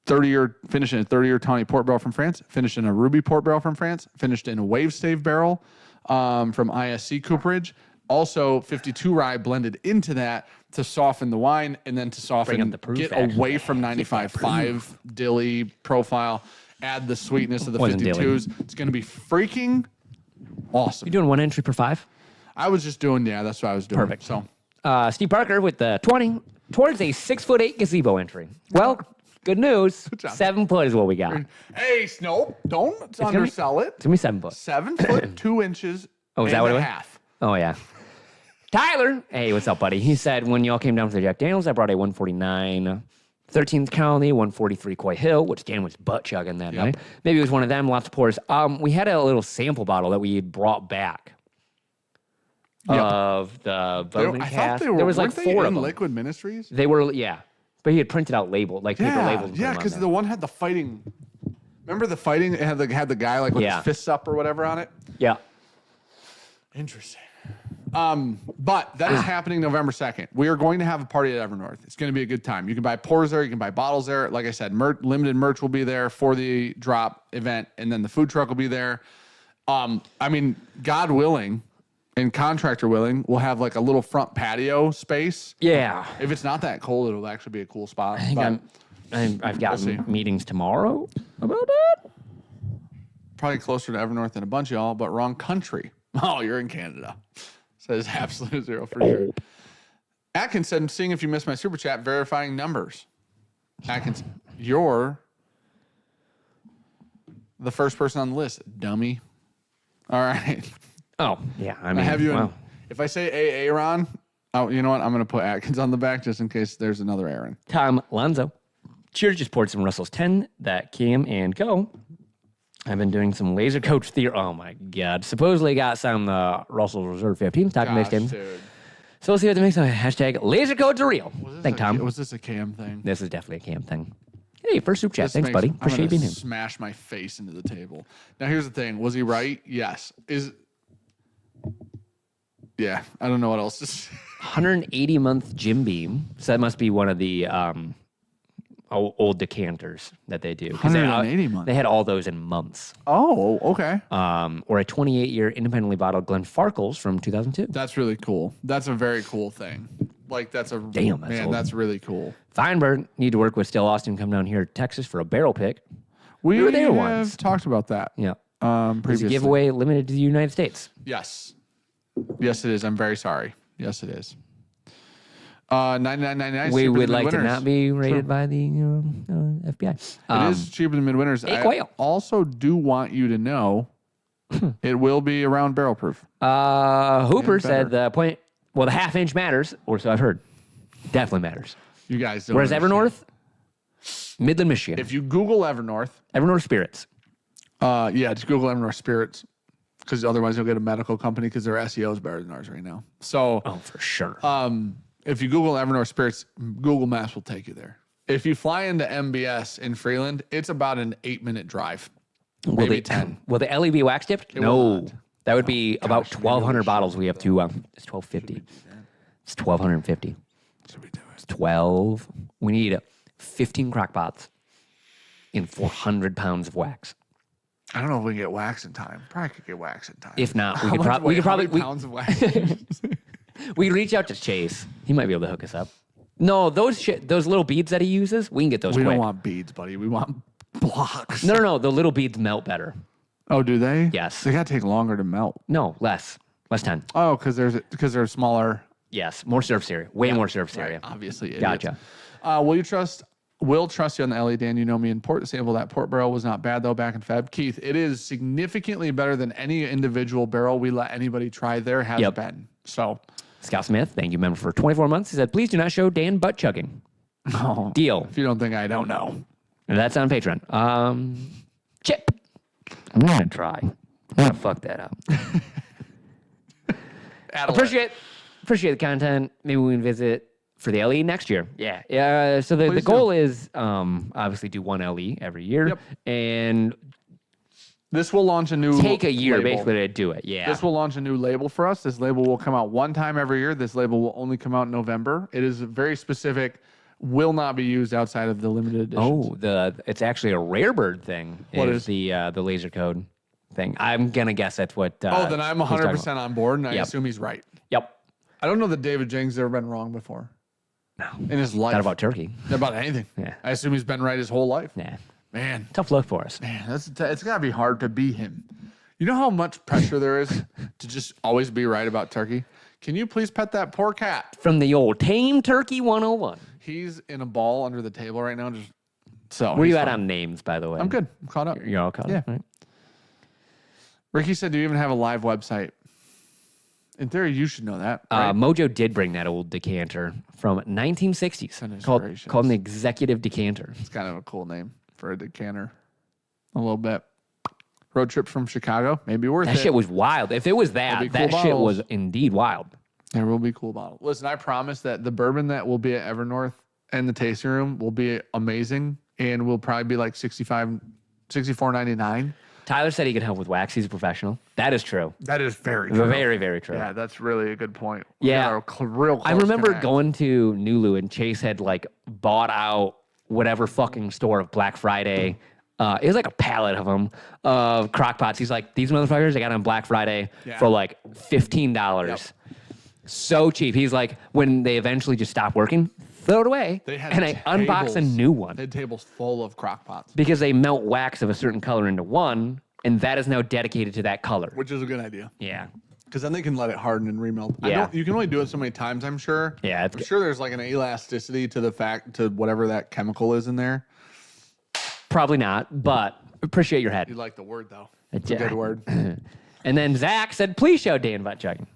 Speaker 1: 30-year, finished in a 30-year tawny port barrel from France, finished in a ruby port barrel from France, finished in a wave stave barrel from ISC Cooperage. Also, 52 rye blended into that to soften the wine and then to soften,
Speaker 2: Bring up the proof,
Speaker 1: get
Speaker 2: actually.
Speaker 1: away from 95.5 dilly profile, add the sweetness of the
Speaker 2: Wasn't
Speaker 1: 52s. It's going to be freaking awesome.
Speaker 2: You doing one entry per 5?
Speaker 1: I was just doing, that's what I was doing.
Speaker 2: Perfect.
Speaker 1: So,
Speaker 2: Steve Parker with the 20 towards a 6'8" gazebo entry. Well, good news.
Speaker 1: job.
Speaker 2: 7 foot is what we got.
Speaker 1: hey, no, don't undersell it.
Speaker 2: It's gonna be 7 foot.
Speaker 1: 7 foot, 2 inches.
Speaker 2: Oh, is that what it was?
Speaker 1: half.
Speaker 2: Oh yeah. Tyler, hey, what's up, buddy? He said when y'all came down for the Jack Daniels, I brought a 149 13th Colony, 143 Coy Hill, which Dan was butt chugging that night. Maybe it was one of them. Lots of pours. We had a little sample bottle that we had brought back. Of the bourbon
Speaker 1: I
Speaker 2: cask.
Speaker 1: thought they were.
Speaker 2: There was like
Speaker 1: weren't they
Speaker 2: 4
Speaker 1: in
Speaker 2: of them.
Speaker 1: Liquid Ministries.
Speaker 2: They were, yeah. But he had printed out label, like paper labels. and put
Speaker 1: Yeah,
Speaker 2: them on
Speaker 1: because
Speaker 2: there.
Speaker 1: the one had the fighting. Remember the fighting? It had the guy like with
Speaker 2: Yeah.
Speaker 1: his fists up or whatever on it.
Speaker 2: Yeah.
Speaker 1: Interesting. But that is happening November 2nd. We are going to have a party at Evernorth. It's going to be a good time. You can buy pours there. You can buy bottles there. Like I said, limited merch will be there for the drop event, and then the food truck will be there. God willing and contractor willing, we'll have like a little front patio space.
Speaker 2: Yeah.
Speaker 1: If it's not that cold, it'll actually be a cool spot.
Speaker 2: I think
Speaker 1: But
Speaker 2: I've got
Speaker 1: see.
Speaker 2: meetings tomorrow about it.
Speaker 1: probably closer to Evernorth than a bunch of y'all, but wrong country. Oh, you're in Canada. Says absolute zero for sure. Atkins said, seeing if you missed my super chat, verifying numbers. Atkins, you're the first person on the list, dummy. All right.
Speaker 2: Oh, yeah. I
Speaker 1: I
Speaker 2: mean,
Speaker 1: have you.
Speaker 2: wow.
Speaker 1: If I say Aaron, oh, you know what? I'm going to put Atkins on the back just in case there's another Aaron.
Speaker 2: Tom Lonzo. Cheers just poured some Russell's 10 that came and go. I've been doing some laser coach theory. Oh, my God. Supposedly got some Russell's Reserve 15. Talking
Speaker 1: Gosh,
Speaker 2: mixed
Speaker 1: dude.
Speaker 2: So we'll see what that makes. Hashtag laser codes are real. Thanks, Tom.
Speaker 1: Was this a Cam thing?
Speaker 2: This is definitely a Cam thing. Hey, first soup chat.
Speaker 1: This
Speaker 2: Thanks,
Speaker 1: makes-
Speaker 2: buddy.
Speaker 1: I'm
Speaker 2: Appreciate you
Speaker 1: gonna
Speaker 2: being here.
Speaker 1: Smash my face into the table. Now, here's the thing. Was he right? Yes. Yeah, I don't know what else to say.
Speaker 2: 180-month Jim Beam. So that must be one of the old decanters that they do.
Speaker 1: 180 months.
Speaker 2: They had all those in months.
Speaker 1: Oh, okay.
Speaker 2: Or a 28-year independently bottled Glenfarclas from 2002.
Speaker 1: That's really cool. That's a very cool thing. Like, that's a...
Speaker 2: Damn, that's
Speaker 1: man,
Speaker 2: old.
Speaker 1: that's really cool.
Speaker 2: Feinberg, need to work with Still Austin, come down here to Texas for a barrel pick.
Speaker 1: We
Speaker 2: were there
Speaker 1: have
Speaker 2: once.
Speaker 1: talked about that.
Speaker 2: Yeah. It's
Speaker 1: Previously.
Speaker 2: a giveaway limited to the United States.
Speaker 1: Yes. Yes, it is. I'm very sorry. Yes, it is. 99.99.
Speaker 2: We
Speaker 1: cheaper
Speaker 2: would
Speaker 1: than
Speaker 2: like to
Speaker 1: Midwinters.
Speaker 2: not be rated by the FBI.
Speaker 1: It is cheaper than Midwinters.
Speaker 2: Hey,
Speaker 1: I
Speaker 2: quail.
Speaker 1: also do want you to know it will be around barrel proof.
Speaker 2: Hooper
Speaker 1: And
Speaker 2: said the half-inch matters, or so I've heard. Definitely matters.
Speaker 1: You guys don't
Speaker 2: Where's
Speaker 1: understand.
Speaker 2: Evernorth? Midland, Michigan.
Speaker 1: If you Google Evernorth,
Speaker 2: Evernorth Spirits.
Speaker 1: just Google Evernorth Spirits, because otherwise you'll get a medical company because their SEO is better than ours right now. So,
Speaker 2: Oh, for sure.
Speaker 1: if you Google Evernorth Spirits, Google Maps will take you there. If you fly into MBS in Freeland, it's about an 8-minute drive, maybe 10.
Speaker 2: Will the LEB wax tipped?
Speaker 1: will
Speaker 2: No.
Speaker 1: not.
Speaker 2: That would be about
Speaker 1: maybe we
Speaker 2: 1,200 bottles we have to. It's 1,250. It's 1,250.
Speaker 1: Should we do it?
Speaker 2: It's 12. We need 15 crock pots and 400 pounds of wax.
Speaker 1: I don't know if we can get wax in time. Probably could get wax in time.
Speaker 2: If not, we
Speaker 1: How
Speaker 2: could,
Speaker 1: much-
Speaker 2: we could
Speaker 1: how many
Speaker 2: probably
Speaker 1: pounds of wax.
Speaker 2: we could reach out to Chase. He might be able to hook us up. No, those little beads that he uses, we can get those
Speaker 1: We
Speaker 2: quick.
Speaker 1: don't want beads, buddy. We want blocks.
Speaker 2: No. The little beads melt better.
Speaker 1: Oh, do they?
Speaker 2: Yes.
Speaker 1: They gotta take longer to melt.
Speaker 2: No, less time.
Speaker 1: Oh, because they're smaller.
Speaker 2: Yes, more surface area. Way more surface area.
Speaker 1: Obviously, idiots.
Speaker 2: Gotcha.
Speaker 1: Will trust you on the LA, Dan. You know me in port sample. That port barrel was not bad though back in Feb. Keith, it is significantly better than any individual barrel we let anybody try there has
Speaker 2: Yep.
Speaker 1: been. So,
Speaker 2: Scott Smith, thank you, member, for 24 months. He said, please do not show Dan butt chugging. Deal.
Speaker 1: if you don't think I don't know,
Speaker 2: And that's on Patreon. Chip. I'm going to try. I'm going to fuck that up. Appreciate the content. Maybe we can visit for the LE next year. Yeah. So the
Speaker 1: Please
Speaker 2: goal is obviously do one LE every year.
Speaker 1: Yep.
Speaker 2: And
Speaker 1: this will launch a new
Speaker 2: take a year
Speaker 1: label.
Speaker 2: basically to do it. Yeah.
Speaker 1: This will launch a new label for us. This label will come out one time every year. This label will only come out in November. It is very specific. Will not be used outside of the limited editions.
Speaker 2: It's actually a rare bird thing.
Speaker 1: What
Speaker 2: is the laser code thing? I'm gonna guess that's what.
Speaker 1: Then I'm
Speaker 2: he's talking
Speaker 1: 100% on board, and I
Speaker 2: Yep.
Speaker 1: assume he's right.
Speaker 2: Yep.
Speaker 1: I don't know that David Jenkins has ever been wrong before
Speaker 2: No.
Speaker 1: in his life.
Speaker 2: Not about turkey.
Speaker 1: About anything.
Speaker 2: Yeah.
Speaker 1: I assume he's been right his whole life.
Speaker 2: Yeah.
Speaker 1: Man,
Speaker 2: Tough luck for us.
Speaker 1: it's got to be hard to be him. You know how much pressure there is to just always be right about turkey? Can you please pet that poor cat?
Speaker 2: From the old Tame Turkey 101.
Speaker 1: He's in a ball under the table right now.
Speaker 2: Where are
Speaker 1: he's
Speaker 2: you at
Speaker 1: fine.
Speaker 2: on names, by the way?
Speaker 1: I'm good. I'm caught up.
Speaker 2: You're all caught
Speaker 1: Yeah.
Speaker 2: up, right?
Speaker 1: Ricky said, do you even have a live website? In theory, you should know that. Right?
Speaker 2: Mojo did bring that old decanter from 1960s
Speaker 1: Goodness
Speaker 2: called
Speaker 1: gracious.
Speaker 2: an executive decanter.
Speaker 1: It's kind of a cool name for a decanter. A little bit. Road trip from Chicago. Maybe worth
Speaker 2: That
Speaker 1: it.
Speaker 2: shit was wild. If it was that,
Speaker 1: There'll be
Speaker 2: that
Speaker 1: cool
Speaker 2: shit
Speaker 1: bottles.
Speaker 2: was indeed wild.
Speaker 1: There will be cool bottles. Listen, I promise that the bourbon that will be at Evernorth and the tasting room will be amazing and will probably be like $64.99.
Speaker 2: Tyler said he could help with wax. He's a professional. That is true.
Speaker 1: That is very true.
Speaker 2: Very, very true.
Speaker 1: Yeah, that's really a good point.
Speaker 2: Yeah.
Speaker 1: Real close
Speaker 2: I remember
Speaker 1: connect.
Speaker 2: going to Nulu and Chase had like bought out whatever fucking store of Black Friday. It was like a pallet of them of crock pots. He's like, these motherfuckers I got on Black Friday
Speaker 1: Yeah.
Speaker 2: for like $15. So cheap. He's like, when they eventually just stop working, throw it away.
Speaker 1: They had
Speaker 2: And I unbox a
Speaker 1: tables.
Speaker 2: new one
Speaker 1: They had tables full of crock pots,
Speaker 2: because they melt wax of a certain color into one, and that is now dedicated to that color.
Speaker 1: which is a good idea
Speaker 2: Yeah.
Speaker 1: because then they can let it harden and remelt.
Speaker 2: Yeah.
Speaker 1: You can only do it so many times, I'm sure.
Speaker 2: Yeah, it's
Speaker 1: I'm
Speaker 2: good.
Speaker 1: sure there's like an elasticity to whatever that chemical is in there.
Speaker 2: Probably not, but appreciate your head.
Speaker 1: You like the word though.
Speaker 2: It's
Speaker 1: It's a good word.
Speaker 2: And then Zach said, please show Dan butt chugging.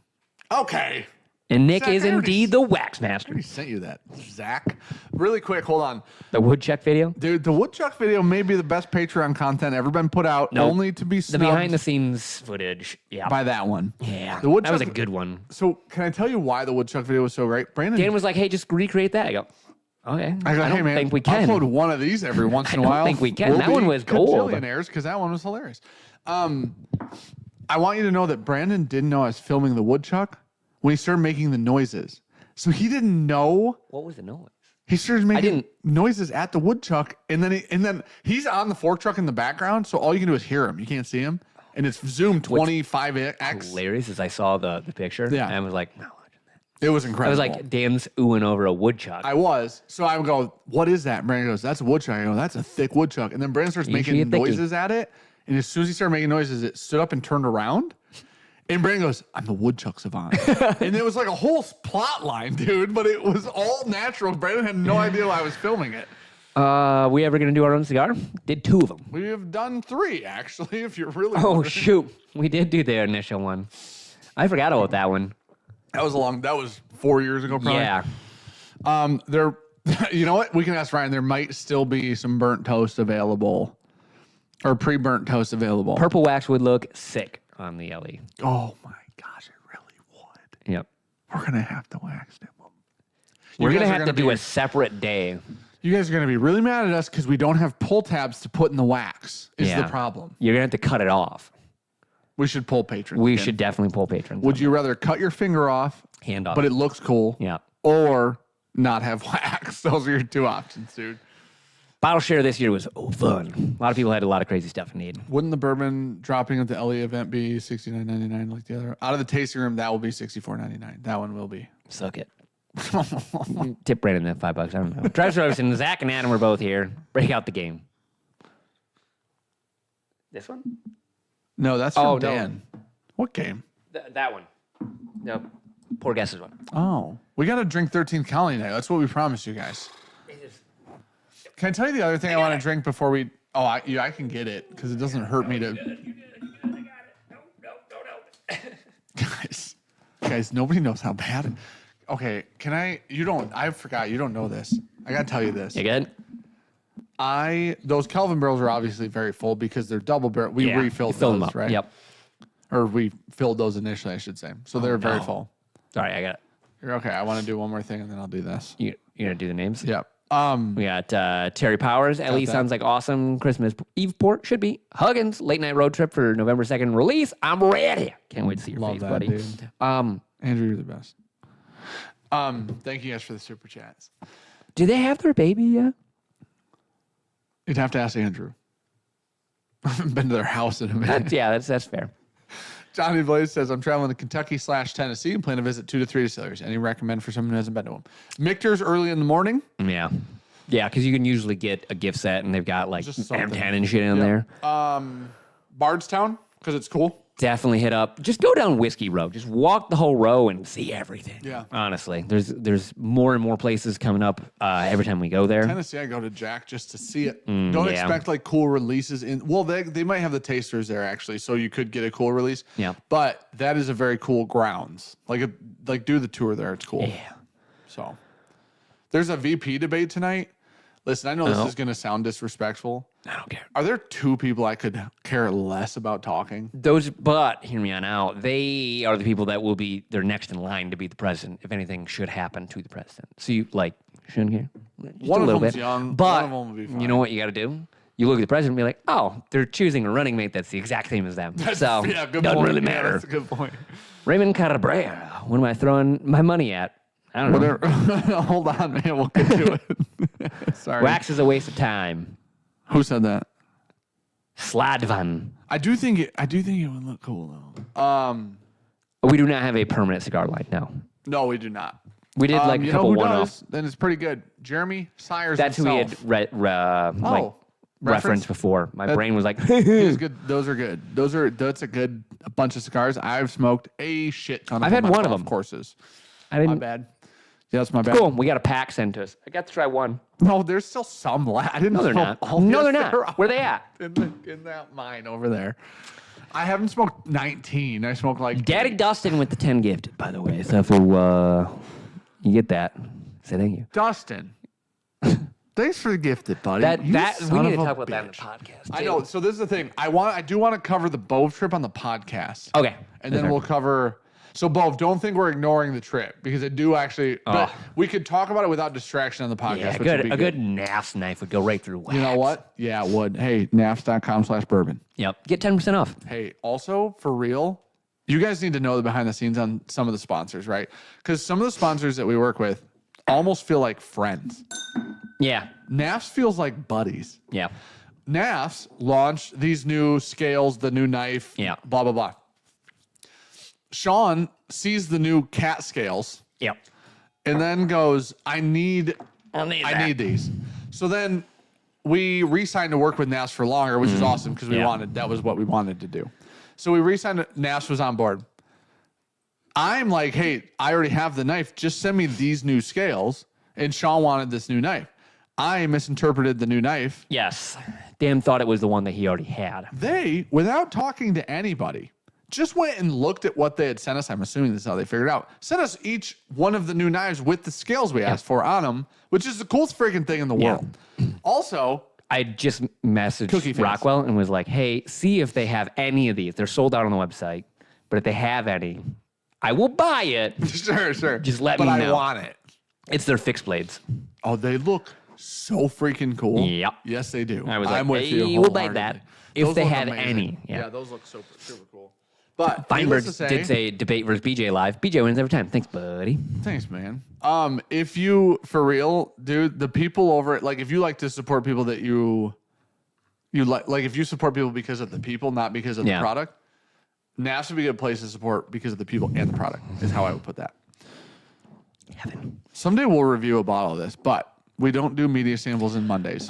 Speaker 1: Okay.
Speaker 2: And Nick
Speaker 1: Zach,
Speaker 2: is
Speaker 1: I already-
Speaker 2: indeed the wax master.
Speaker 1: I sent you that, Zach. Really quick, hold on.
Speaker 2: The woodchuck video?
Speaker 1: Dude, the woodchuck video may be the best Patreon content ever been put out,
Speaker 2: Nope.
Speaker 1: only to be
Speaker 2: The
Speaker 1: snubbed
Speaker 2: behind the scenes footage. Yeah.
Speaker 1: by that one.
Speaker 2: Yeah.
Speaker 1: The woodchuck,
Speaker 2: that was a good one.
Speaker 1: So, can I tell you why the woodchuck video was so great? Brandon,
Speaker 2: Dan was like, hey, just recreate that. I go, okay.
Speaker 1: I go,
Speaker 2: don't
Speaker 1: hey, man,
Speaker 2: think we can.
Speaker 1: upload one of these every once in a
Speaker 2: don't
Speaker 1: while.
Speaker 2: think we can. That one was gold.
Speaker 1: Billionaires, because that one was hilarious. I want you to know that Brandon didn't know I was filming the woodchuck when he started making the noises. So he didn't know.
Speaker 2: What was the noise?
Speaker 1: He started making
Speaker 2: didn't-
Speaker 1: noises at the woodchuck, and then he's on the fork truck in the background, so all you can do is hear him. You can't see him, and it's zoomed 25x.
Speaker 2: Hilarious as I saw the picture.
Speaker 1: Yeah.
Speaker 2: And I was like, no.
Speaker 1: It was
Speaker 2: I
Speaker 1: incredible.
Speaker 2: was like, Dan's oohing over a woodchuck.
Speaker 1: I was. So I would go, what is that? And Brandon goes, that's a woodchuck. I go, that's a thick woodchuck. And then Brandon starts
Speaker 2: Usually
Speaker 1: making
Speaker 2: a thickie.
Speaker 1: noises at it. And as soon as he started making noises, it stood up and turned around. And Brandon goes, I'm the woodchuck savant. And it was like a whole plot line, dude, but it was all natural. Brandon had no idea why I was filming it.
Speaker 2: We ever going to do our own cigar? Did 2 of them.
Speaker 1: We have done 3, actually, if you're really
Speaker 2: Oh,
Speaker 1: wondering.
Speaker 2: shoot. We did do the initial one. I forgot about that one.
Speaker 1: That was 4 years ago, probably.
Speaker 2: Yeah.
Speaker 1: There, you know what? We can ask Ryan. There might still be some burnt toast available or pre-burnt toast available.
Speaker 2: Purple wax would look sick on the LE.
Speaker 1: Oh my gosh, it really would.
Speaker 2: Yep.
Speaker 1: We're going to have to wax them.
Speaker 2: We're
Speaker 1: You
Speaker 2: going to
Speaker 1: guys
Speaker 2: have
Speaker 1: are
Speaker 2: to do
Speaker 1: be-
Speaker 2: a separate day.
Speaker 1: You guys are going to be really mad at us because we don't have pull tabs to put in the wax is
Speaker 2: Yeah.
Speaker 1: the problem.
Speaker 2: You're going to have to cut it off.
Speaker 1: We should pull patrons.
Speaker 2: We
Speaker 1: again.
Speaker 2: should definitely pull patrons.
Speaker 1: Would you rather cut your finger off,
Speaker 2: Hand off.
Speaker 1: but it looks cool,
Speaker 2: Yeah.
Speaker 1: or not have wax? Those are your 2 options, dude.
Speaker 2: Bottle share this year was fun. A lot of people had a lot of crazy stuff to need.
Speaker 1: Wouldn't the bourbon dropping at the LE event be $69.99 like the other? Out of the tasting room, that will be $64.99. That one will be.
Speaker 2: Suck it. Tip Brandon that $5. I don't know. Travis Robertson, Zach, and Adam were both here. Break out the game. This one?
Speaker 1: No, that's from
Speaker 2: Oh, no.
Speaker 1: Dan. What game?
Speaker 2: That one. No. Poor guess's one.
Speaker 1: Oh, we got to drink 13th Colony night. That's what we promised you guys. Can I tell you the other thing I want to drink before we? Oh, I can get it because it doesn't hurt me to. Guys, nobody knows how bad. Okay, can I? You don't. I forgot. You don't know this. I gotta tell you this.
Speaker 2: You good?
Speaker 1: Those Kelvin barrels are obviously very full because they're double barrel. We
Speaker 2: Yeah,
Speaker 1: refilled
Speaker 2: you filled
Speaker 1: those,
Speaker 2: them up.
Speaker 1: right?
Speaker 2: Yep.
Speaker 1: Or we filled those initially, I should say. So they're very
Speaker 2: no.
Speaker 1: full.
Speaker 2: Sorry, I got it.
Speaker 1: You're okay. I want to do one more thing and then I'll do this.
Speaker 2: You're going to do the names?
Speaker 1: Yep.
Speaker 2: We got Terry Powers. LE
Speaker 1: that.
Speaker 2: sounds like awesome. Christmas Eve port should be. Huggins, late night road trip for November 2nd release. I'm ready. Can't wait to see your
Speaker 1: Love
Speaker 2: face,
Speaker 1: that,
Speaker 2: buddy.
Speaker 1: dude. Andrew, you're the best. Thank you guys for the super chats.
Speaker 2: Do they have their baby yet?
Speaker 1: You'd have to ask Andrew. I haven't been to their house in a minute.
Speaker 2: That's fair.
Speaker 1: Johnny Blaze says, I'm traveling to Kentucky/Tennessee and plan to visit 2 to 3 distilleries. Any recommend for someone who hasn't been to them? Michter's early in the morning.
Speaker 2: Yeah. Yeah, because you can usually get a gift set and they've got like
Speaker 1: Just something.
Speaker 2: M10 and shit in there.
Speaker 1: Bardstown, because it's cool.
Speaker 2: Definitely hit up. Just go down Whiskey Row. Just walk the whole row and see everything.
Speaker 1: Yeah.
Speaker 2: Honestly, there's more and more places coming up every time we go there.
Speaker 1: Tennessee, I go to Jack just to see it. Don't
Speaker 2: yeah.
Speaker 1: expect like cool releases in. Well, they might have the tasters there actually, so you could get a cool release.
Speaker 2: Yeah.
Speaker 1: But that is a very cool grounds. Like do the tour there. It's cool.
Speaker 2: Yeah.
Speaker 1: So there's a VP debate tonight. Listen, I know this
Speaker 2: Oh.
Speaker 1: is going to sound disrespectful.
Speaker 2: I don't care.
Speaker 1: Are there 2 people I could care less about talking?
Speaker 2: But hear me on out. They are the people that will be. They're next in line to be the president if anything should happen to the president. So you shouldn't care. Just
Speaker 1: One
Speaker 2: a
Speaker 1: of
Speaker 2: little
Speaker 1: them's
Speaker 2: bit.
Speaker 1: young,
Speaker 2: But
Speaker 1: one of them will be fine.
Speaker 2: you know what you got to do? You look at the president and be like, oh, they're choosing a running mate that's the exact same as them. So
Speaker 1: yeah, good
Speaker 2: doesn't
Speaker 1: point.
Speaker 2: really
Speaker 1: Yeah,
Speaker 2: matter.
Speaker 1: that's a good point.
Speaker 2: Raymond Cabrera. What am I throwing my money at? I don't know.
Speaker 1: Whatever. Hold on, man. We'll get to it. Sorry.
Speaker 2: Wax is a waste of time.
Speaker 1: Who said that?
Speaker 2: Sladvan.
Speaker 1: I do think it would look cool though.
Speaker 2: We do not have a permanent cigar line, no.
Speaker 1: No, we do not.
Speaker 2: We did like a
Speaker 1: you
Speaker 2: couple
Speaker 1: know who
Speaker 2: one-offs.
Speaker 1: does? Then it's pretty good. Jeremy Sires.
Speaker 2: That's who we had
Speaker 1: himself.
Speaker 2: referenced before. My brain was like,
Speaker 1: He's good. Those are good. That's a bunch of cigars. I've smoked a shit ton of
Speaker 2: I've
Speaker 1: them
Speaker 2: had
Speaker 1: on
Speaker 2: one of
Speaker 1: golf
Speaker 2: them.
Speaker 1: courses.
Speaker 2: I
Speaker 1: My
Speaker 2: didn't.
Speaker 1: bad. Yeah, that's my bad.
Speaker 2: Cool. We got a pack sent to us. I got to try one.
Speaker 1: No, there's still some left. I didn't
Speaker 2: No, they're
Speaker 1: know
Speaker 2: not.
Speaker 1: all
Speaker 2: No,
Speaker 1: this.
Speaker 2: they're not. Where they at?
Speaker 1: In that mine over there. I haven't smoked 19. I smoked like
Speaker 2: Daddy
Speaker 1: 8.
Speaker 2: Dustin with the 10 gifted, by the way. So if you get that, say thank you.
Speaker 1: Dustin. Thanks for the gifted, buddy.
Speaker 2: We
Speaker 1: You
Speaker 2: need
Speaker 1: son
Speaker 2: to
Speaker 1: of a
Speaker 2: talk about that in the
Speaker 1: bitch.
Speaker 2: podcast.
Speaker 1: I
Speaker 2: too.
Speaker 1: know. So this is the thing. I do want to cover the Bove trip on the podcast.
Speaker 2: Okay.
Speaker 1: And then we'll cover. So Bove, don't think we're ignoring the trip because I do actually. But we could talk about it without distraction on the podcast.
Speaker 2: Yeah,
Speaker 1: which would be
Speaker 2: a good NAFS knife would go right through wax.
Speaker 1: You know what? Yeah, it would. Hey, nafs.com/bourbon.
Speaker 2: Yep. Get 10% off.
Speaker 1: Hey, also for real, you guys need to know the behind the scenes on some of the sponsors, right? Because some of the sponsors that we work with almost feel like friends.
Speaker 2: Yeah.
Speaker 1: NAFS feels like buddies.
Speaker 2: Yeah.
Speaker 1: NAFS launched these new scales, the new knife, blah, blah, blah. Sean sees the new cat scales
Speaker 2: Yep.
Speaker 1: and then goes, I need these. So then we re-signed to work with NAFS for longer, which is awesome because that was what we wanted to do. So we re-signed, NAFS was on board. I'm like, hey, I already have the knife. Just send me these new scales. And Sean wanted this new knife. I misinterpreted the new knife.
Speaker 2: Yes. Dan thought it was the one that he already had.
Speaker 1: They, without talking to anybody, just went and looked at what they had sent us. I'm assuming this is how they figured it out. Sent us each one of the new knives with the scales we asked for on them, which is the coolest freaking thing in the world. Also,
Speaker 2: I just messaged
Speaker 1: Cookie face.
Speaker 2: Rockwell and was like, hey, see if they have any of these. They're sold out on the website, but if they have any, I will buy it.
Speaker 1: Sure.
Speaker 2: Just let me know.
Speaker 1: But I want it.
Speaker 2: It's their fixed blades.
Speaker 1: Oh, they look so freaking cool.
Speaker 2: Yep.
Speaker 1: Yes, they do.
Speaker 2: I was like,
Speaker 1: I'm with you.
Speaker 2: hey, we'll buy that if
Speaker 1: Those
Speaker 2: they
Speaker 1: look
Speaker 2: have
Speaker 1: amazing.
Speaker 2: any.
Speaker 1: Yeah, those look super cool. But
Speaker 2: Feinberg
Speaker 1: needless to
Speaker 2: did say debate versus BJ live. BJ wins every time. Thanks, buddy.
Speaker 1: Thanks, man. If you, for real, dude, the people over it, like if you like to support people that you like if you support people because of the people, not because of the product, NAFS would be a good place to support because of the people and the product, is how I would put that.
Speaker 2: Heaven.
Speaker 1: Someday we'll review a bottle of this, but we don't do media samples in Mondays.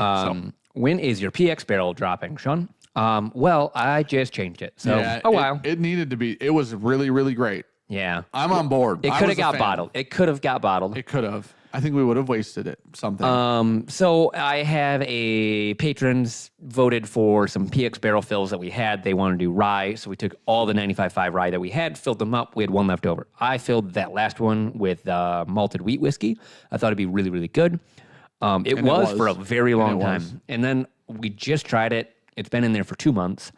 Speaker 2: When is your PX barrel dropping, Sean? Well, I just changed it. So, a while.
Speaker 1: It needed to be. It was really, really great.
Speaker 2: Yeah.
Speaker 1: I'm on board.
Speaker 2: It could have got bottled. It could have got bottled.
Speaker 1: It could have. I think we would have wasted it. Something.
Speaker 2: So I have a patrons voted for some PX barrel fills that we had. They wanted to do rye, so we took all the 95.5 rye that we had, filled them up. We had one left over. I filled that last one with malted wheat whiskey. I thought it'd be really, really good. It was for a very long time. And then we just tried it. It's been in there for 2 months,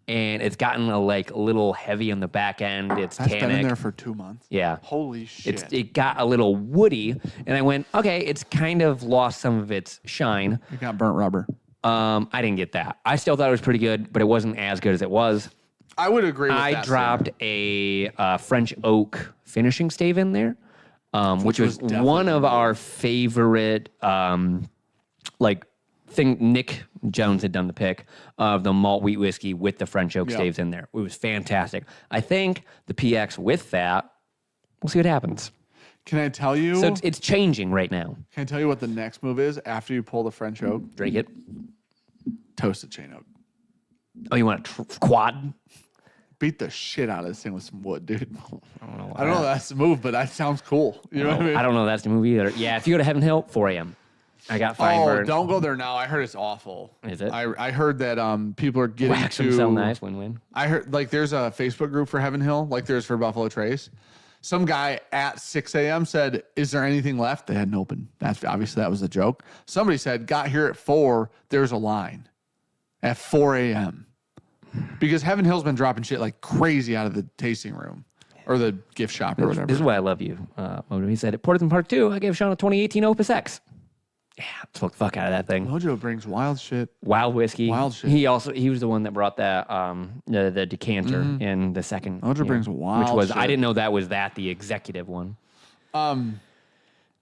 Speaker 2: and it's gotten a little heavy on the back end. It's
Speaker 1: That's
Speaker 2: tannic.
Speaker 1: been in there for 2 months.
Speaker 2: Yeah.
Speaker 1: Holy shit.
Speaker 2: It got a little woody, and I went, okay, it's kind of lost some of its shine.
Speaker 1: It got burnt rubber.
Speaker 2: I didn't get that. I still thought it was pretty good, but it wasn't as good as it was.
Speaker 1: I would agree with that.
Speaker 2: I dropped a French oak finishing stave in there, which was one of our favorite, thing. Nick Jones had done the pick of the malt wheat whiskey with the French oak staves in there. It was fantastic. I think the PX with that, we'll see what happens.
Speaker 1: Can I tell you?
Speaker 2: So it's changing right now.
Speaker 1: Can I tell you what the next move is after you pull the French oak?
Speaker 2: Drink it.
Speaker 1: Toasted chain oak.
Speaker 2: Oh, you want a quad?
Speaker 1: Beat the shit out of this thing with some wood, dude. I don't know if that's the move, but that sounds cool. You know what I mean?
Speaker 2: I don't know if that's the move either. Yeah, if you go to Heaven Hill, 4 a.m. I got Feinberg.
Speaker 1: Oh, don't go there now. I heard it's awful.
Speaker 2: Is it?
Speaker 1: I heard that people are getting
Speaker 2: Wax them so nice, win-win.
Speaker 1: I heard there's a Facebook group for Heaven Hill, like there's for Buffalo Trace. Some guy at 6 a.m. said, "Is there anything left?" They hadn't opened. That's obviously that was a joke. Somebody said, "Got here at 4. There's a line at 4 a.m." Because Heaven Hill's been dropping shit like crazy out of the tasting room or the gift shop or whatever.
Speaker 2: This is why I love you. He said, at Portland Park 2, I gave Sean a 2018 Opus X. Yeah, smoke the fuck out of that thing.
Speaker 1: Mojo brings wild shit.
Speaker 2: Wild whiskey.
Speaker 1: Wild shit.
Speaker 2: He was the one that brought that the decanter in the second.
Speaker 1: Mojo brings wild
Speaker 2: which was
Speaker 1: shit.
Speaker 2: I didn't know that was the executive one.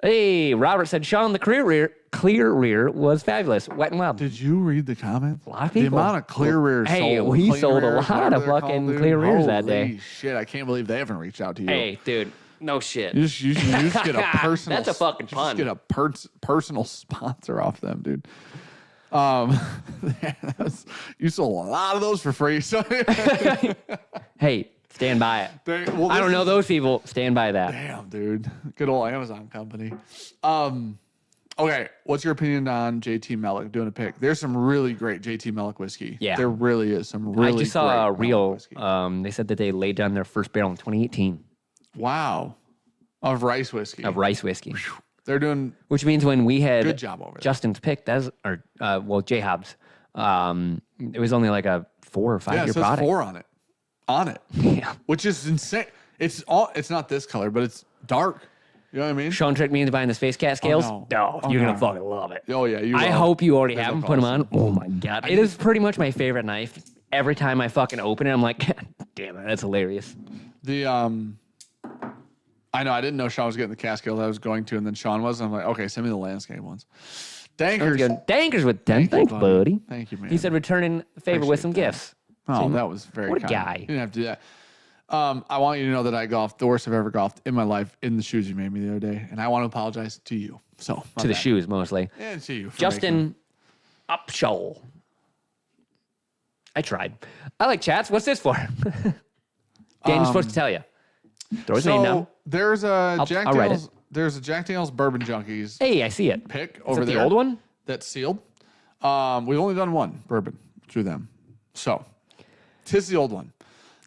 Speaker 2: Hey, Robert said Sean the clear rear was fabulous. Wet and Wild.
Speaker 1: Did you read the comments?
Speaker 2: A lot of people.
Speaker 1: The amount of clear rears
Speaker 2: Hey,
Speaker 1: sold.
Speaker 2: we
Speaker 1: Clean
Speaker 2: sold a
Speaker 1: rears,
Speaker 2: lot of
Speaker 1: whatever they're
Speaker 2: fucking
Speaker 1: called,
Speaker 2: clear
Speaker 1: dude.
Speaker 2: rears that
Speaker 1: Holy
Speaker 2: day.
Speaker 1: shit, I can't believe they haven't reached out to you.
Speaker 2: Hey, dude, no shit.
Speaker 1: You just get a personal.
Speaker 2: That's a fucking pun.
Speaker 1: Just get a personal sponsor off them, dude. You sold a lot of those for free. So
Speaker 2: Hey, stand by it.
Speaker 1: well,
Speaker 2: I don't know those people. Stand by that.
Speaker 1: Damn, dude. Good old Amazon company. Okay, what's your opinion on JT Mellick doing a pick? There's some really great JT Mellick whiskey.
Speaker 2: Yeah.
Speaker 1: There really is some really
Speaker 2: I just saw a
Speaker 1: great Mellick
Speaker 2: reel.
Speaker 1: whiskey.
Speaker 2: They said that they laid down their first barrel in 2018
Speaker 1: Wow. Of rice whiskey.
Speaker 2: of rice whiskey.
Speaker 1: They're doing
Speaker 2: Which means when we had
Speaker 1: good job over there.
Speaker 2: Justin's pick, J Hobbs, it was only like a 4 or 5
Speaker 1: Yeah, it
Speaker 2: year
Speaker 1: says
Speaker 2: product.
Speaker 1: 4 on it. On it.
Speaker 2: Yeah.
Speaker 1: Which is insane. It's not this color, but it's dark. You know what I mean?
Speaker 2: Sean tricked me into buying the Space Cat scales.
Speaker 1: no.
Speaker 2: You're
Speaker 1: no.
Speaker 2: gonna fucking love it.
Speaker 1: Oh yeah,
Speaker 2: I hope you already have them.
Speaker 1: look
Speaker 2: Put them on. Oh my god, it is pretty much my favorite knife. Every time I fucking open it, I'm like, God damn it, that's hilarious.
Speaker 1: I know I didn't know Sean was getting the cat scales I was going to, and then Sean was. And I'm like, okay, send me the landscape ones. Dankers.
Speaker 2: Dankers with 10. Thanks, buddy.
Speaker 1: Thank you, man.
Speaker 2: He said returning the favor with some gifts.
Speaker 1: Oh, that was very
Speaker 2: What a
Speaker 1: kind.
Speaker 2: guy.
Speaker 1: You didn't have to do that. I want you to know that I golfed the worst I've ever golfed in my life in the shoes you made me the other day, and I want to apologize to you. So
Speaker 2: To the shoes, mostly.
Speaker 1: and to you, for
Speaker 2: Justin Upshaw. I tried. I like chats. What's this for? Dan's supposed to tell you. Throw his name down.
Speaker 1: There's a Jack
Speaker 2: I'll write
Speaker 1: Daniel's. There's a Jack Daniel's Bourbon Junkies
Speaker 2: Hey, I see it.
Speaker 1: pick
Speaker 2: Is
Speaker 1: over
Speaker 2: it the
Speaker 1: there.
Speaker 2: old one?
Speaker 1: That's sealed. We've only done one bourbon through them, so tis the old one.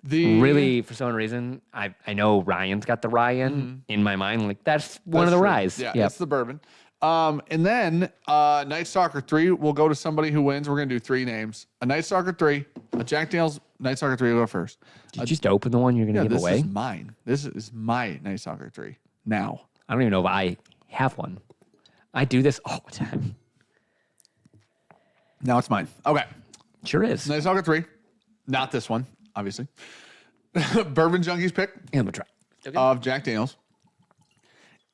Speaker 2: Really, for some reason, I know Ryan's got the Ryan in my mind. Like, that's one of the
Speaker 1: true.
Speaker 2: Ryes.
Speaker 1: Yeah,
Speaker 2: Yep.
Speaker 1: it's the bourbon. And then Night Stalker 3 will go to somebody who wins. We're going to do 3 names. A Night Stalker 3, a Jack Daniel's Night Stalker 3 will go first.
Speaker 2: Did you just open the one you're going to give
Speaker 1: This
Speaker 2: away?
Speaker 1: is mine. This is my Night Stalker 3 now.
Speaker 2: I don't even know if I have one. I do this all the time.
Speaker 1: Now it's mine. Okay.
Speaker 2: Sure is.
Speaker 1: Night Stalker 3. Not this one, obviously. Bourbon Junkies pick
Speaker 2: Yeah, I'm going to try. Okay.
Speaker 1: of Jack Daniel's.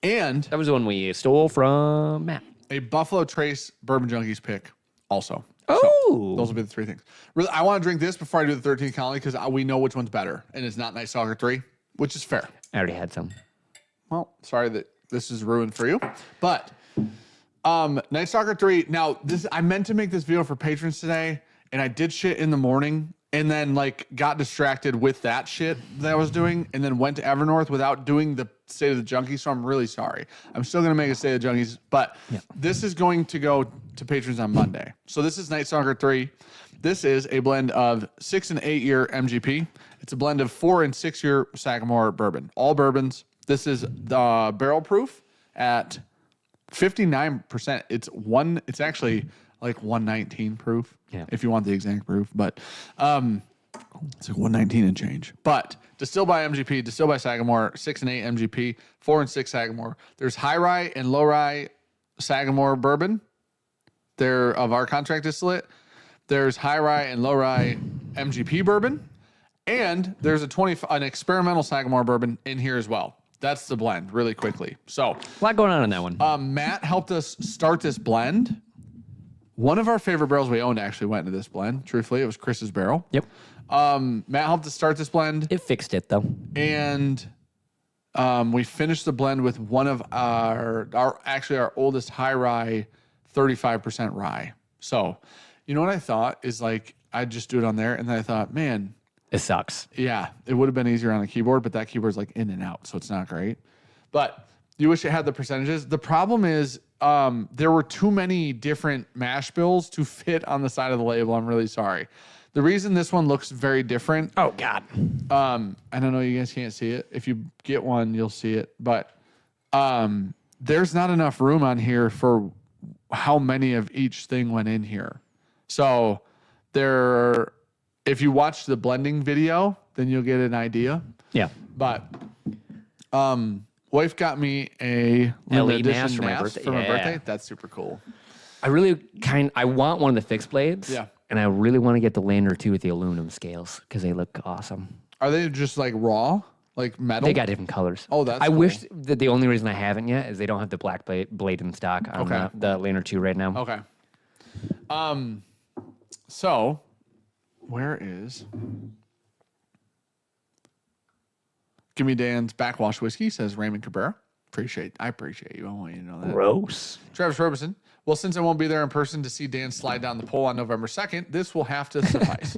Speaker 1: And
Speaker 2: That was the one we stole from Matt.
Speaker 1: a Buffalo Trace Bourbon Junkies pick also.
Speaker 2: Oh.
Speaker 1: Those will be the 3 things. Really, I want to drink this before I do the 13th colony because we know which one's better, and it's not Night Stalker 3, which is fair.
Speaker 2: I already had some.
Speaker 1: Well, sorry that this is ruined for you, but Night Stalker 3. Now, I meant to make this video for patrons today, and I did shit in the morning, and then like got distracted with that shit that I was doing, and then went to Evernorth without doing the State of the Junkies. So I'm really sorry. I'm still gonna make a State of the Junkies, but this is going to go to patrons on Monday. So this is Night Stalker 3. This is a blend of 6 and 8 year MGP. It's a blend of 4 and 6 year Sagamore bourbon. All bourbons. This is the barrel proof at 59%. It's actually like 119 proof.
Speaker 2: Yeah.
Speaker 1: If you want the exact proof, but it's like 119 and change. But distilled by MGP, distilled by Sagamore, 6 and 8 MGP, 4 and 6 Sagamore. There's high rye and low rye Sagamore bourbon. They're of our contract distillate. There's high rye and low rye MGP bourbon, and there's an experimental Sagamore bourbon in here as well. That's the blend, really quickly. So,
Speaker 2: A lot going on in that one.
Speaker 1: Matt helped us start this blend. One of our favorite barrels we owned actually went into this blend. Truthfully, it was Chris's barrel.
Speaker 2: Yep.
Speaker 1: Matt helped us start this blend,
Speaker 2: It fixed it, though.
Speaker 1: and we finished the blend with one of our oldest high rye, 35% rye. So, you know what I thought is like I'd just do it on there, and then I thought, man,
Speaker 2: It sucks.
Speaker 1: yeah, it would have been easier on the keyboard, but that keyboard's like in and out, so it's not great. But you wish it had the percentages. The problem is there were too many different mash bills to fit on the side of the label. I'm really sorry. The reason this one looks very different,
Speaker 2: Oh, God.
Speaker 1: I don't know, you guys can't see it. If you get one, you'll see it. But there's not enough room on here for how many of each thing went in here. So if you watch the blending video, then you'll get an idea.
Speaker 2: Yeah.
Speaker 1: But wife got me a
Speaker 2: LE
Speaker 1: limited edition
Speaker 2: mask for my
Speaker 1: mask
Speaker 2: birthday.
Speaker 1: for my
Speaker 2: Yeah.
Speaker 1: birthday. That's super cool.
Speaker 2: I want one of the fixed blades.
Speaker 1: Yeah.
Speaker 2: And I really want to get the Lander 2 with the aluminum scales because they look awesome.
Speaker 1: Are they just like raw, like metal?
Speaker 2: They got different colors.
Speaker 1: Oh, that's
Speaker 2: I
Speaker 1: cool.
Speaker 2: wish that the only reason I haven't yet is they don't have the black blade in stock on
Speaker 1: Okay.
Speaker 2: the Lander 2 right now.
Speaker 1: Okay. So where is Give Me Dan's Backwash Whiskey, says Raymond Cabrera. I appreciate you. I want you to know that.
Speaker 2: Gross.
Speaker 1: Travis Roberson. Well, since I won't be there in person to see Dan slide down the pole on November 2nd, this will have to suffice.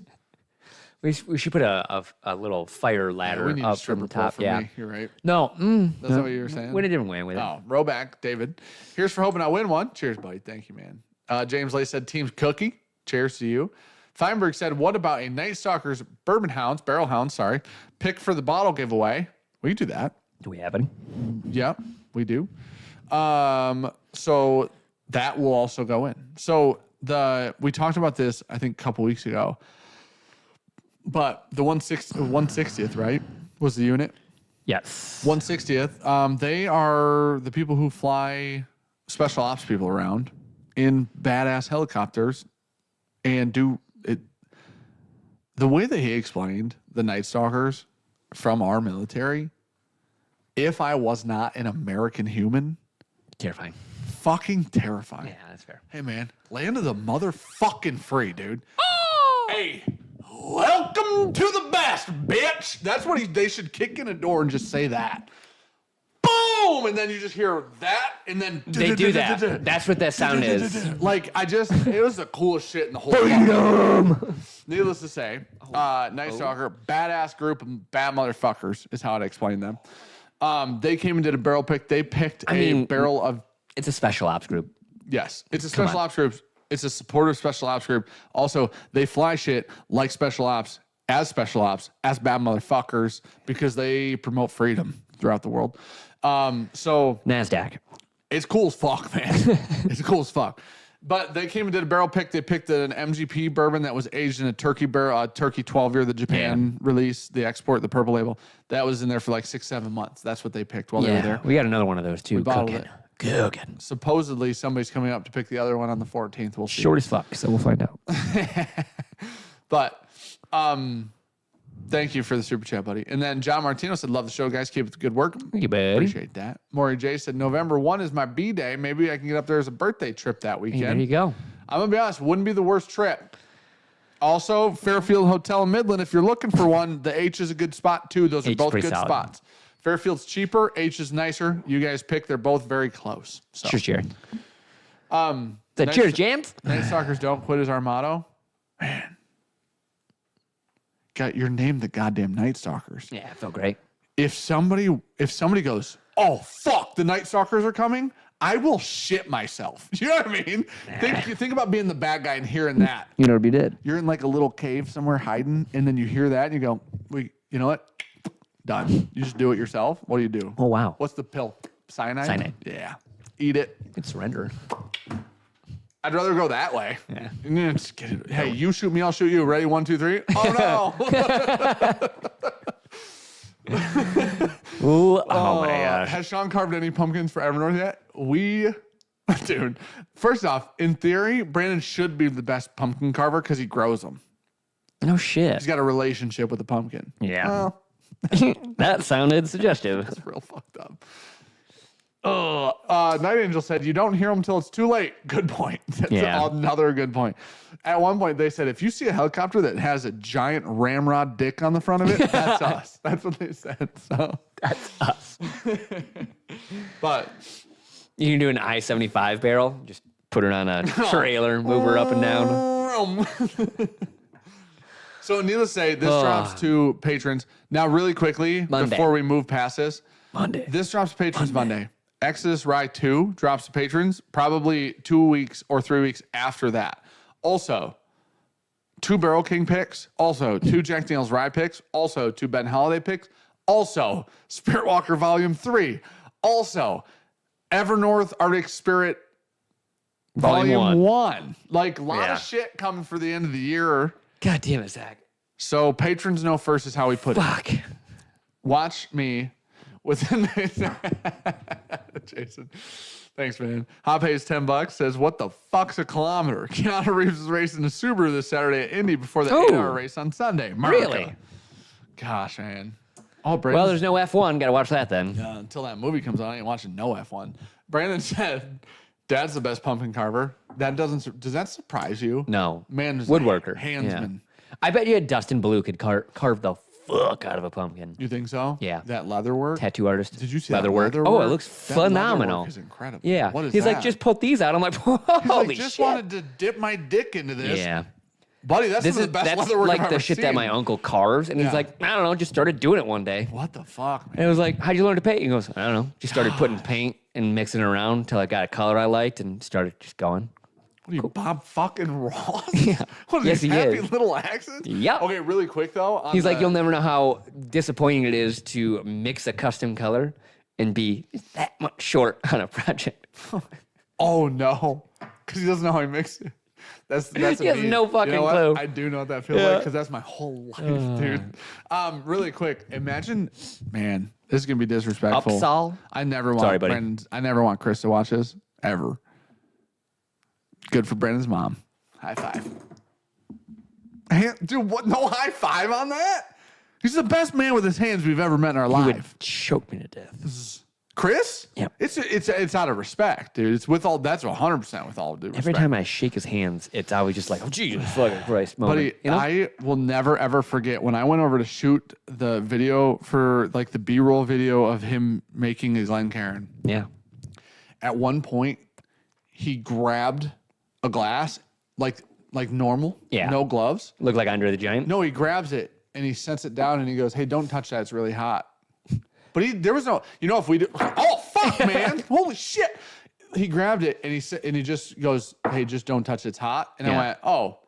Speaker 2: We should put a little fire ladder
Speaker 1: we need a
Speaker 2: up from
Speaker 1: stripper
Speaker 2: the
Speaker 1: pole
Speaker 2: top.
Speaker 1: for
Speaker 2: Yeah.
Speaker 1: me. You're right.
Speaker 2: No.
Speaker 1: That's not what you were saying?
Speaker 2: Went a different way with it.
Speaker 1: Oh, row back, David. Here's for hoping I win one. Cheers, buddy. Thank you, man. James Lay said, Team's Cookie. Cheers to you. Feinberg said, what about a Night Stalker's Barrel Hounds, pick for the bottle giveaway? We can do that.
Speaker 2: Do we have any?
Speaker 1: Yeah, we do. So that will also go in. So we talked about this, I think, a couple weeks ago. But the 160th, right, was the unit?
Speaker 2: Yes.
Speaker 1: 160th. They are the people who fly special ops people around in badass helicopters and do it. The way that he explained the Night Stalkers from our military, if I was not an American human,
Speaker 2: Terrifying.
Speaker 1: fucking terrifying.
Speaker 2: Yeah, that's fair.
Speaker 1: Hey, man, land of the motherfucking free, dude.
Speaker 2: Oh!
Speaker 1: Hey, welcome to the best, bitch. That's what they should kick in a door and just say that. Boom! And then you just hear that, and then
Speaker 2: They do that. That's what that sound is.
Speaker 1: Like, it was the coolest shit in the whole world. Needless to say, Night Stalker, badass group of bad motherfuckers is how I'd explain them. They came and did a barrel pick. They picked a barrel of...
Speaker 2: It's a special ops group.
Speaker 1: Yes, it's a special ops group. It's a supportive special ops group. Also, they fly shit like special ops, as bad motherfuckers, because they promote freedom throughout the world. So
Speaker 2: NASDAQ.
Speaker 1: it's cool as fuck, man. It's cool as fuck. But they came and did a barrel pick. They picked an MGP bourbon that was aged in a turkey barrel, Turkey 12-year, the Japan release, the export, the purple label. That was in there for like 6-7 months. That's what they picked while they were there.
Speaker 2: We got another one of those too.
Speaker 1: We bottled
Speaker 2: Cooking.
Speaker 1: it.
Speaker 2: Cooking.
Speaker 1: Supposedly, somebody's coming up to pick the other one on the 14th. We'll see.
Speaker 2: Short as fuck, so we'll find out.
Speaker 1: But thank you for the super chat, buddy. And then John Martino said, love the show, guys. Keep up the good work.
Speaker 2: Thank you, buddy.
Speaker 1: Appreciate that. Maury J said, November 1 is my B-day. Maybe I can get up there as a birthday trip that weekend.
Speaker 2: There you go.
Speaker 1: I'm going to be honest, wouldn't be the worst trip. Also, Fairfield Hotel in Midland, if you're looking for one, the H is a good spot too. Those are both good spots. Fairfield's cheaper, H is nicer. You guys pick, they're both very close. So.
Speaker 2: Cheers, Jared. Cheers, James.
Speaker 1: Night Stalkers don't quit is our motto. Man. You're named the goddamn Night Stalkers.
Speaker 2: Yeah, it felt great.
Speaker 1: If somebody goes, oh fuck, the Night Stalkers are coming, I will shit myself. You know what I mean? Think about being the bad guy and hearing that.
Speaker 2: You know what we did?
Speaker 1: You're in like a little cave somewhere hiding, and then you hear that and you go, wait, you know what? Done. You just do it yourself. What do you do?
Speaker 2: Oh, wow.
Speaker 1: What's the pill? Cyanide?
Speaker 2: Cyanide.
Speaker 1: Yeah. Eat it.
Speaker 2: Good surrender.
Speaker 1: I'd rather go that way.
Speaker 2: Yeah.
Speaker 1: And then just get it. Hey, you shoot me, I'll shoot you. Ready? 1, 2, 3. Oh no.
Speaker 2: Ooh, oh my gosh.
Speaker 1: Has Sean carved any pumpkins for Evernorth yet? Dude, first off, in theory, Brandon should be the best pumpkin carver because he grows them.
Speaker 2: No shit.
Speaker 1: He's got a relationship with the pumpkin.
Speaker 2: Yeah.
Speaker 1: Well,
Speaker 2: That sounded suggestive.
Speaker 1: that's real fucked up. Night Angel said, you don't hear them until it's too late. Good point. That's another good point. At one point, they said, if you see a helicopter that has a giant ramrod dick on the front of it, that's us. That's what they said. So
Speaker 2: That's us.
Speaker 1: But
Speaker 2: You can do an I-75 barrel. Just put it on a trailer, move her up and down.
Speaker 1: So needless to say, this drops to patrons. Now, really quickly,
Speaker 2: Monday.
Speaker 1: before we move past this,
Speaker 2: Monday.
Speaker 1: this drops to patrons Monday. Exodus Rye 2 drops to patrons probably 2 weeks or 3 weeks after that. Also, 2 Barrel King picks. Also, 2 Jack Daniel's Rye picks. Also, 2 Ben Holiday picks. Also, Spirit Walker Volume 3. Also, Evernorth Arctic Spirit Volume 1. Like, a lot of shit coming for the end of the year.
Speaker 2: God damn it, Zach.
Speaker 1: So, patrons know first is how we put
Speaker 2: Fuck.
Speaker 1: it. Watch me within Jason. Thanks, man. Hop pays $10. Says, what the fuck's a kilometer? Keanu Reeves is racing a Subaru this Saturday at Indy before the 8-hour race on Sunday. America.
Speaker 2: Really?
Speaker 1: Gosh, man. Oh, Brandon.
Speaker 2: Well, there's no F1. Got to watch that then.
Speaker 1: Until that movie comes on, I ain't watching no F1. Brandon said, Dad's the best pumpkin carver. Does that surprise you?
Speaker 2: No.
Speaker 1: Man, is
Speaker 2: Woodworker.
Speaker 1: Handsman.
Speaker 2: Yeah. I bet you Dustin Blue could carve the fuck out of a pumpkin.
Speaker 1: You think so?
Speaker 2: Yeah.
Speaker 1: That leather work?
Speaker 2: Tattoo artist.
Speaker 1: Did you see
Speaker 2: leather
Speaker 1: that
Speaker 2: work?
Speaker 1: leather
Speaker 2: Oh,
Speaker 1: work?
Speaker 2: it looks
Speaker 1: That leather
Speaker 2: phenomenal.
Speaker 1: work is incredible.
Speaker 2: Yeah.
Speaker 1: What is
Speaker 2: He's
Speaker 1: that?
Speaker 2: like, just put these out. I'm like, holy
Speaker 1: He's like, just
Speaker 2: shit.
Speaker 1: wanted to dip my dick into this.
Speaker 2: Yeah.
Speaker 1: Buddy, that's
Speaker 2: This
Speaker 1: some
Speaker 2: is
Speaker 1: of the best
Speaker 2: that's
Speaker 1: leather work
Speaker 2: like
Speaker 1: I've
Speaker 2: the
Speaker 1: ever
Speaker 2: shit
Speaker 1: seen.
Speaker 2: that my uncle carves, and he's
Speaker 1: Yeah.
Speaker 2: like, I don't know, just started doing it one day.
Speaker 1: What the fuck, man?
Speaker 2: And it was like, how'd you learn to paint? He goes, I don't know. Just started putting paint and mixing it around until I got a color I liked and started just going.
Speaker 1: What are you, Bob fucking Ross?
Speaker 2: Yeah.
Speaker 1: What are
Speaker 2: Yes,
Speaker 1: these
Speaker 2: he
Speaker 1: happy
Speaker 2: is.
Speaker 1: little accents?
Speaker 2: Yep.
Speaker 1: Okay, really quick though. on
Speaker 2: He's like,
Speaker 1: the-
Speaker 2: you'll never know how disappointing it is to mix a custom color and be that much short on a project.
Speaker 1: Oh no, because he doesn't know how he mixed it. That's
Speaker 2: He has
Speaker 1: me.
Speaker 2: no fucking
Speaker 1: you know what?
Speaker 2: clue.
Speaker 1: I do know what that feels like because that's my whole life, dude. Really quick, imagine, man, this is gonna be disrespectful.
Speaker 2: Upsal?
Speaker 1: I never want
Speaker 2: Sorry, buddy.
Speaker 1: I never want Chris to watch this ever. Good for Brandon's mom. High five. Dude, what? No high five on that? He's the best man with his hands we've ever met in our
Speaker 2: He
Speaker 1: life.
Speaker 2: would choke me to death.
Speaker 1: Chris?
Speaker 2: Yep.
Speaker 1: It's out of respect, dude. It's with all that's 100% with all due respect.
Speaker 2: Every time I shake his hands, it's always just like, oh, Jesus fucking Christ moment.
Speaker 1: Buddy,
Speaker 2: You know?
Speaker 1: I will never ever forget when I went over to shoot the video for like the B-roll video of him making his Glencairn.
Speaker 2: Yeah.
Speaker 1: At one point, he grabbed a glass like normal,
Speaker 2: Yeah.
Speaker 1: no gloves.
Speaker 2: Look like Andre the Giant.
Speaker 1: No, he grabs it and he sets it down and he goes, "Hey, don't touch that. It's really hot." But there was no, if we did, oh fuck, man, holy shit! He grabbed it and he just goes, "Hey, just don't touch it. It's hot." And I
Speaker 2: Yeah.
Speaker 1: went, "Oh,"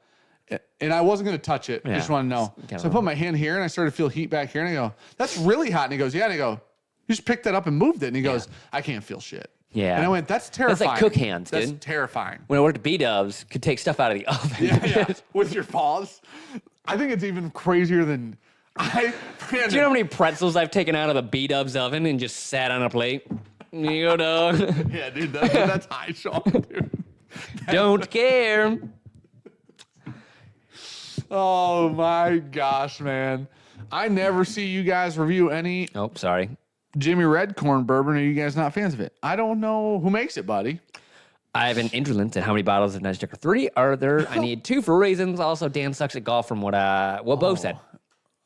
Speaker 1: and I wasn't gonna touch it. I
Speaker 2: Yeah.
Speaker 1: just want to know.
Speaker 2: Kinda
Speaker 1: So I put my hand here and I started to feel heat back here and I go, "That's really hot." And he goes, "Yeah." And I go, "You just picked that up and moved it." And he goes, "I can't feel shit."
Speaker 2: Yeah.
Speaker 1: And I went, "That's
Speaker 2: That's
Speaker 1: terrifying."
Speaker 2: like cook hands,
Speaker 1: That's
Speaker 2: dude.
Speaker 1: terrifying.
Speaker 2: When I worked at B-Dubs, could take stuff out of the oven.
Speaker 1: Yeah, with your paws. I think it's even crazier than
Speaker 2: Do you know how many pretzels I've taken out of the B-Dubs oven and just sat on a plate? You go, dog.
Speaker 1: Yeah, dude, that's high, Sean, dude.
Speaker 2: Don't care.
Speaker 1: Oh my gosh, man. I never see you guys review any
Speaker 2: Oh, sorry.
Speaker 1: Jimmy Red Corn bourbon. Are you guys not fans of it? I don't know who makes it, buddy.
Speaker 2: I have an interlude and how many bottles of Nice Checker 3 are there? I need 2 for reasons. Also, Dan sucks at golf from what Bo said.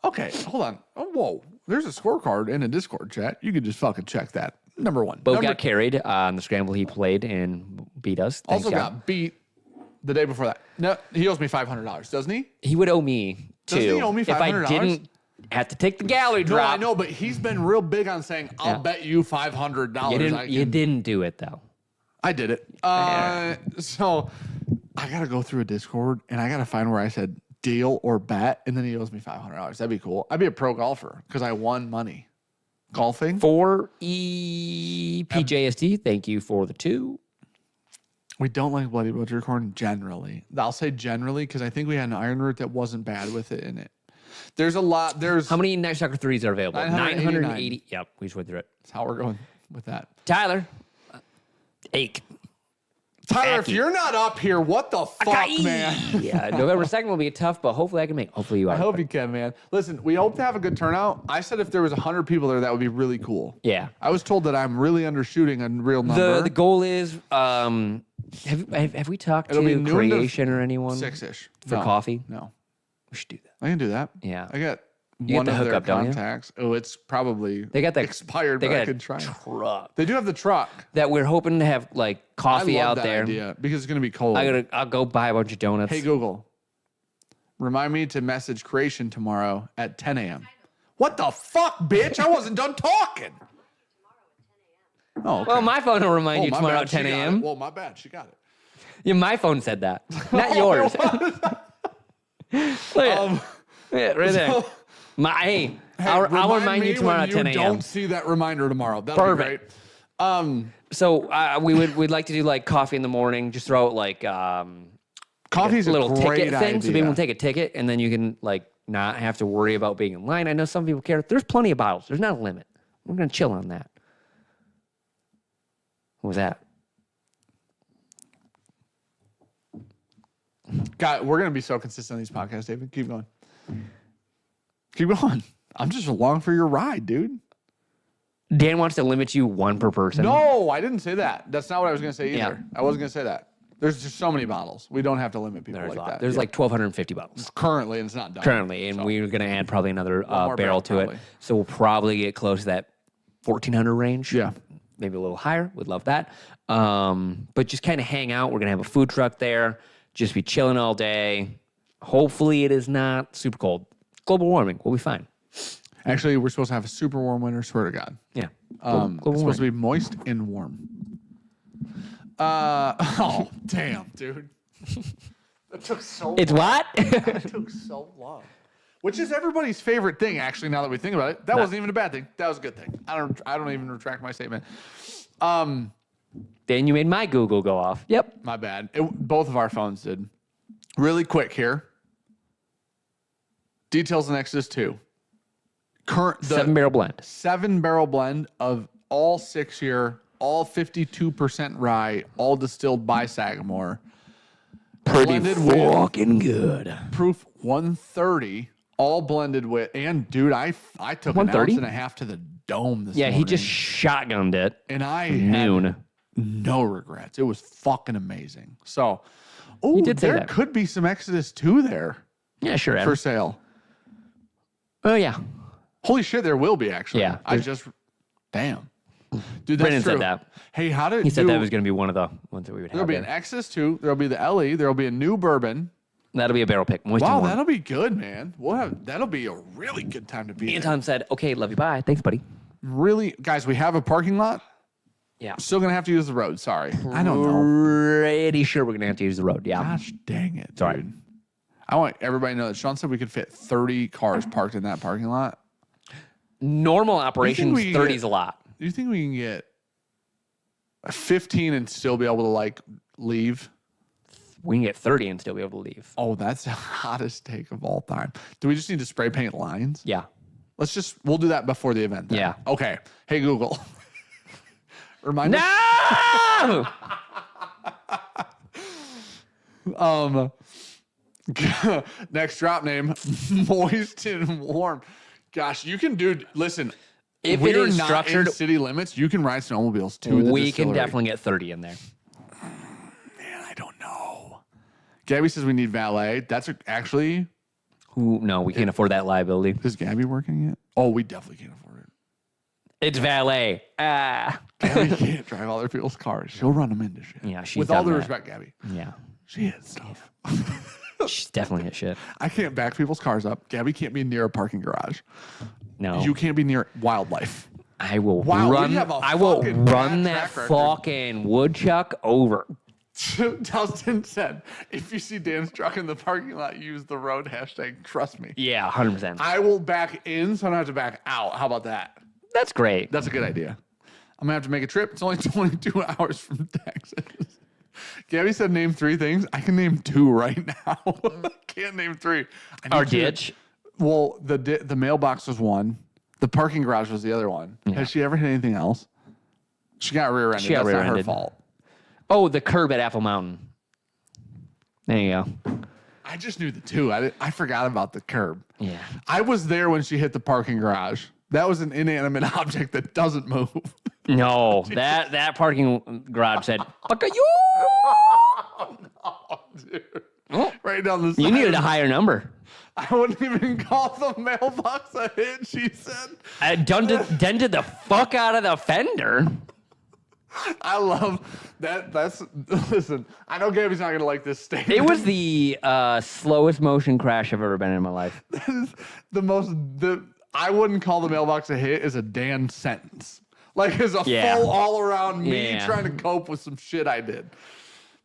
Speaker 1: Okay, hold on. Oh, whoa. There's a scorecard in a Discord chat. You could just fucking check that. Number one.
Speaker 2: Bo
Speaker 1: Number
Speaker 2: got carried on the scramble he played and beat us. Thanks,
Speaker 1: also
Speaker 2: John.
Speaker 1: got beat the day before that. No, he owes me $500, doesn't he?
Speaker 2: He would owe me
Speaker 1: Doesn't
Speaker 2: too
Speaker 1: he owe me
Speaker 2: if I
Speaker 1: $500?
Speaker 2: didn't have to take the gallery
Speaker 1: No,
Speaker 2: drop.
Speaker 1: I know, but he's been real big on saying, "I'll
Speaker 2: Yeah.
Speaker 1: bet you $500."
Speaker 2: You didn't do it though.
Speaker 1: I did it. So I gotta go through a Discord and I gotta find where I said deal or bet, and then he owes me $500. That'd be cool. I'd be a pro golfer because I won money golfing.
Speaker 2: For EPJSD, thank you for the 2.
Speaker 1: We don't like Bloody Butcher Corn generally. I'll say generally because I think we had an iron root that wasn't bad with it in it. There's a lot. There's
Speaker 2: How many Nice Checker 3s are available?
Speaker 1: 989.
Speaker 2: 980. Yep, we just went through it.
Speaker 1: That's how we're going with that.
Speaker 2: Tyler. Ache.
Speaker 1: Tyler, if
Speaker 2: Tacky.
Speaker 1: you're not up here, what the fuck, man?
Speaker 2: Yeah, November 2nd will be tough, but hopefully I can make. Hopefully you are.
Speaker 1: I hope you can, man. Listen, we hope to have a good turnout. I said if there was 100 people there, that would be really cool.
Speaker 2: Yeah.
Speaker 1: I was told that I'm really undershooting a real number.
Speaker 2: The goal is have we talked
Speaker 1: It'll be
Speaker 2: to
Speaker 1: noon to
Speaker 2: Creation or anyone
Speaker 1: 6-ish.
Speaker 2: for
Speaker 1: No,
Speaker 2: coffee?
Speaker 1: No.
Speaker 2: We should do that.
Speaker 1: I can do that.
Speaker 2: Yeah.
Speaker 1: I got
Speaker 2: You
Speaker 1: one
Speaker 2: get the
Speaker 1: of their
Speaker 2: hookup, don't you?
Speaker 1: contacts. Oh, it's probably
Speaker 2: They got that
Speaker 1: expired,
Speaker 2: They
Speaker 1: but I
Speaker 2: got
Speaker 1: could
Speaker 2: a
Speaker 1: try.
Speaker 2: truck
Speaker 1: They do have the truck.
Speaker 2: that we're hoping to have like coffee
Speaker 1: I love
Speaker 2: out
Speaker 1: that
Speaker 2: there.
Speaker 1: idea because it's going to be cold.
Speaker 2: I'll go buy a bunch of donuts.
Speaker 1: Hey, Google, remind me to message Creation tomorrow at 10 a.m. What the fuck, bitch? I wasn't done talking. Oh, okay.
Speaker 2: Well, my phone will remind you
Speaker 1: my
Speaker 2: tomorrow
Speaker 1: bad,
Speaker 2: at
Speaker 1: she
Speaker 2: 10
Speaker 1: got it.
Speaker 2: a.m.
Speaker 1: Well, my bad. She got it.
Speaker 2: Yeah, my phone said that, not yours. Look at it. Yeah, right there.
Speaker 1: So-
Speaker 2: Hey, I'll remind you tomorrow at 10
Speaker 1: when you
Speaker 2: a.m.
Speaker 1: don't see that reminder tomorrow. That'll
Speaker 2: Perfect.
Speaker 1: be great.
Speaker 2: So we'd like to do like coffee in the morning. Just throw out like
Speaker 1: Coffee's
Speaker 2: a little
Speaker 1: a great
Speaker 2: ticket thing,
Speaker 1: idea.
Speaker 2: so people will take a ticket, and then you can like not have to worry about being in line. I know some people care. There's plenty of bottles. There's not a limit. We're gonna chill on that. What was that?
Speaker 1: God, we're gonna be so consistent on these podcasts, David. Keep going. Keep going. I'm just along for your ride, dude.
Speaker 2: Dan wants to limit you 1 per person.
Speaker 1: No, I didn't say that. That's not what I was gonna say either.
Speaker 2: Yeah.
Speaker 1: I wasn't gonna say that. There's just so many bottles. We don't have to limit people
Speaker 2: there's
Speaker 1: like
Speaker 2: a lot.
Speaker 1: that.
Speaker 2: There's
Speaker 1: Yeah.
Speaker 2: like 1,250 bottles
Speaker 1: currently, and it's not done.
Speaker 2: currently, and
Speaker 1: So,
Speaker 2: we're gonna add probably another
Speaker 1: more
Speaker 2: barrel to it.
Speaker 1: probably.
Speaker 2: So we'll probably get close to that 1,400 range.
Speaker 1: Yeah.
Speaker 2: Maybe a little higher. Would love that. But just kind of hang out. We're gonna have a food truck there. Just be chilling all day. Hopefully it is not super cold. Global warming. We'll be fine.
Speaker 1: Actually, we're supposed to have a super warm winter, swear to God.
Speaker 2: Yeah.
Speaker 1: It's supposed to be moist and warm. Oh, damn, dude. That took so
Speaker 2: It's
Speaker 1: long.
Speaker 2: what?
Speaker 1: It took so long. Which is everybody's favorite thing, actually, now that we think about it. That wasn't even a bad thing. That was a good thing. I don't even retract my statement.
Speaker 2: Then you made my Google go off. Yep.
Speaker 1: My bad. Both of our phones did. Really quick here. Details in Exodus 2.
Speaker 2: 7-barrel blend.
Speaker 1: 7-barrel blend of all 6-year, all 52% rye, all distilled by Sagamore.
Speaker 2: Pretty
Speaker 1: Blended
Speaker 2: fucking good.
Speaker 1: Proof 130, all blended with, and dude, I took an
Speaker 2: 130?
Speaker 1: ounce and a half to the dome this morning.
Speaker 2: Yeah, he just shotgunned it.
Speaker 1: and I
Speaker 2: Noon.
Speaker 1: had no regrets. It was fucking amazing. So,
Speaker 2: did say
Speaker 1: there
Speaker 2: that.
Speaker 1: could be some Exodus 2 there
Speaker 2: Yeah, sure.
Speaker 1: for sale.
Speaker 2: Oh, yeah.
Speaker 1: Holy shit, there will be actually.
Speaker 2: Yeah,
Speaker 1: Damn. Dude, that's
Speaker 2: Brennan
Speaker 1: true.
Speaker 2: said that.
Speaker 1: Hey, how did
Speaker 2: He said that was going to be one of the ones that we would
Speaker 1: There'll
Speaker 2: have.
Speaker 1: be an Exodus 2. There'll be the LE. There'll be a new bourbon.
Speaker 2: That'll be a barrel pick. Moist and
Speaker 1: Wow,
Speaker 2: warm.
Speaker 1: that'll be good, man. That'll be a really good time to be there.
Speaker 2: Anton said, okay, love you, bye. Thanks, buddy.
Speaker 1: Really, guys, we have a parking lot.
Speaker 2: Yeah.
Speaker 1: Still gonna have to use the road. Sorry, I don't know.
Speaker 2: Pretty sure we're going to have to use the road. Yeah.
Speaker 1: Gosh dang it, dude.
Speaker 2: Sorry.
Speaker 1: I want everybody to know that Sean said we could fit 30 cars parked in that parking lot.
Speaker 2: Normal operations,
Speaker 1: we can
Speaker 2: 30
Speaker 1: get-
Speaker 2: is a lot.
Speaker 1: Do you think we can get 15 and still be able to like leave?
Speaker 2: We can get 30 and still be able to leave.
Speaker 1: Oh, that's the hottest take of all time. Do we just need to spray paint lines?
Speaker 2: Yeah.
Speaker 1: We'll do that before the event then.
Speaker 2: Yeah.
Speaker 1: Okay. Hey, Google. Remind
Speaker 2: No!
Speaker 1: us. Next drop name, moist and warm. Gosh, you can do, listen,
Speaker 2: If
Speaker 1: we
Speaker 2: it
Speaker 1: are
Speaker 2: is
Speaker 1: not
Speaker 2: structured,
Speaker 1: in city limits, you can ride snowmobiles to the
Speaker 2: we can
Speaker 1: distillery.
Speaker 2: definitely get 30 in there.
Speaker 1: Man, I don't know. Gabby says we need valet. That's actually,
Speaker 2: No, we can't afford that liability.
Speaker 1: is Gabby working yet? Oh, we definitely can't afford it.
Speaker 2: It's valet.
Speaker 1: Gabby can't drive other people's cars. She'll run them into shit.
Speaker 2: Yeah, she's
Speaker 1: With all
Speaker 2: done
Speaker 1: due
Speaker 2: that.
Speaker 1: respect, Gabby.
Speaker 2: Yeah.
Speaker 1: She hits stuff.
Speaker 2: She's definitely hit shit.
Speaker 1: I can't back people's cars up. Gabby can't be near a parking garage.
Speaker 2: No.
Speaker 1: You can't be near wildlife.
Speaker 2: I will
Speaker 1: Wow, we
Speaker 2: run.
Speaker 1: have a
Speaker 2: I will
Speaker 1: fucking
Speaker 2: run
Speaker 1: bad
Speaker 2: that
Speaker 1: track record.
Speaker 2: fucking woodchuck over.
Speaker 1: Dustin said, if you see Dan's truck in the parking lot, use the road hashtag. Trust me.
Speaker 2: Yeah, 100%.
Speaker 1: I will back in, so I don't have to back out. How about that?
Speaker 2: That's great.
Speaker 1: That's a good idea. I'm going to have to make a trip. It's only 22 hours from Texas. Gabby said name 3 things. I can name 2 right now. I can't name 3. I need
Speaker 2: Our
Speaker 1: to-
Speaker 2: ditch.
Speaker 1: Well, the mailbox was one. The parking garage was the other one.
Speaker 2: Yeah.
Speaker 1: Has she ever hit anything else? She got rear-ended.
Speaker 2: She got
Speaker 1: That's not her
Speaker 2: rear-ended.
Speaker 1: fault.
Speaker 2: Oh, the curb at Apple Mountain. There you go.
Speaker 1: I just knew the 2. I forgot about the curb.
Speaker 2: Yeah.
Speaker 1: I was there when she hit the parking garage. That was an inanimate object that doesn't move.
Speaker 2: No, that parking garage said, "Fuck you."
Speaker 1: Dude.
Speaker 2: Oh,
Speaker 1: Right down the side.
Speaker 2: you needed a higher number.
Speaker 1: I wouldn't even call the mailbox a hit, she said.
Speaker 2: I dented the fuck out of the fender.
Speaker 1: I love that. Listen, I know Gabby's not going to like this statement.
Speaker 2: It was the slowest motion crash I've ever been in my life.
Speaker 1: I wouldn't call the mailbox a hit as a Dan sentence. Like as a
Speaker 2: Yeah.
Speaker 1: full all around me
Speaker 2: Yeah.
Speaker 1: trying to cope with some shit I did.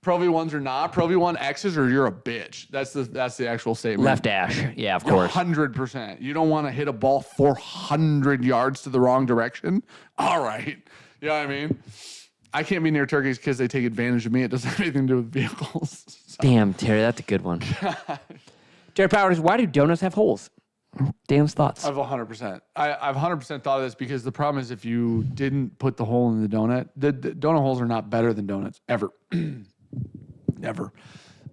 Speaker 1: Pro V1s or not. Pro V1 X's or you're a bitch. That's the actual statement.
Speaker 2: Left dash. Yeah, of course.
Speaker 1: 100%. You don't want to hit a ball 400 yards to the wrong direction. All right. You know what I mean? I can't be near turkeys because they take advantage of me. It doesn't have anything to do with vehicles. So,
Speaker 2: Damn, Terry, that's a good one. Terry Powers, why do donuts have holes? Dan's thoughts.
Speaker 1: I've 100%. I've 100% thought of this because the problem is if you didn't put the hole in the donut holes are not better than donuts ever. Never.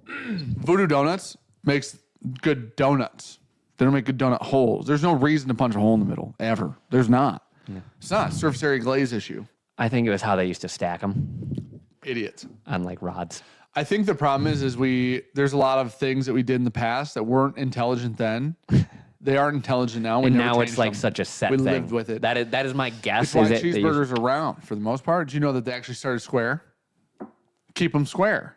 Speaker 1: Voodoo Donuts makes good donuts. They don't make good donut holes. There's no reason to punch a hole in the middle ever. There's not. Yeah. It's not a surface area glaze issue.
Speaker 2: I think it was how they used to stack them
Speaker 1: Idiots.
Speaker 2: on like rods.
Speaker 1: I think the problem is there's a lot of things that we did in the past that weren't intelligent then. They aren't intelligent now.
Speaker 2: And now it's like such a set thing.
Speaker 1: We lived with it.
Speaker 2: That is my guess.
Speaker 1: That's why
Speaker 2: is it,
Speaker 1: cheeseburgers are round for the most part. Do you know that they actually started square? Keep them square.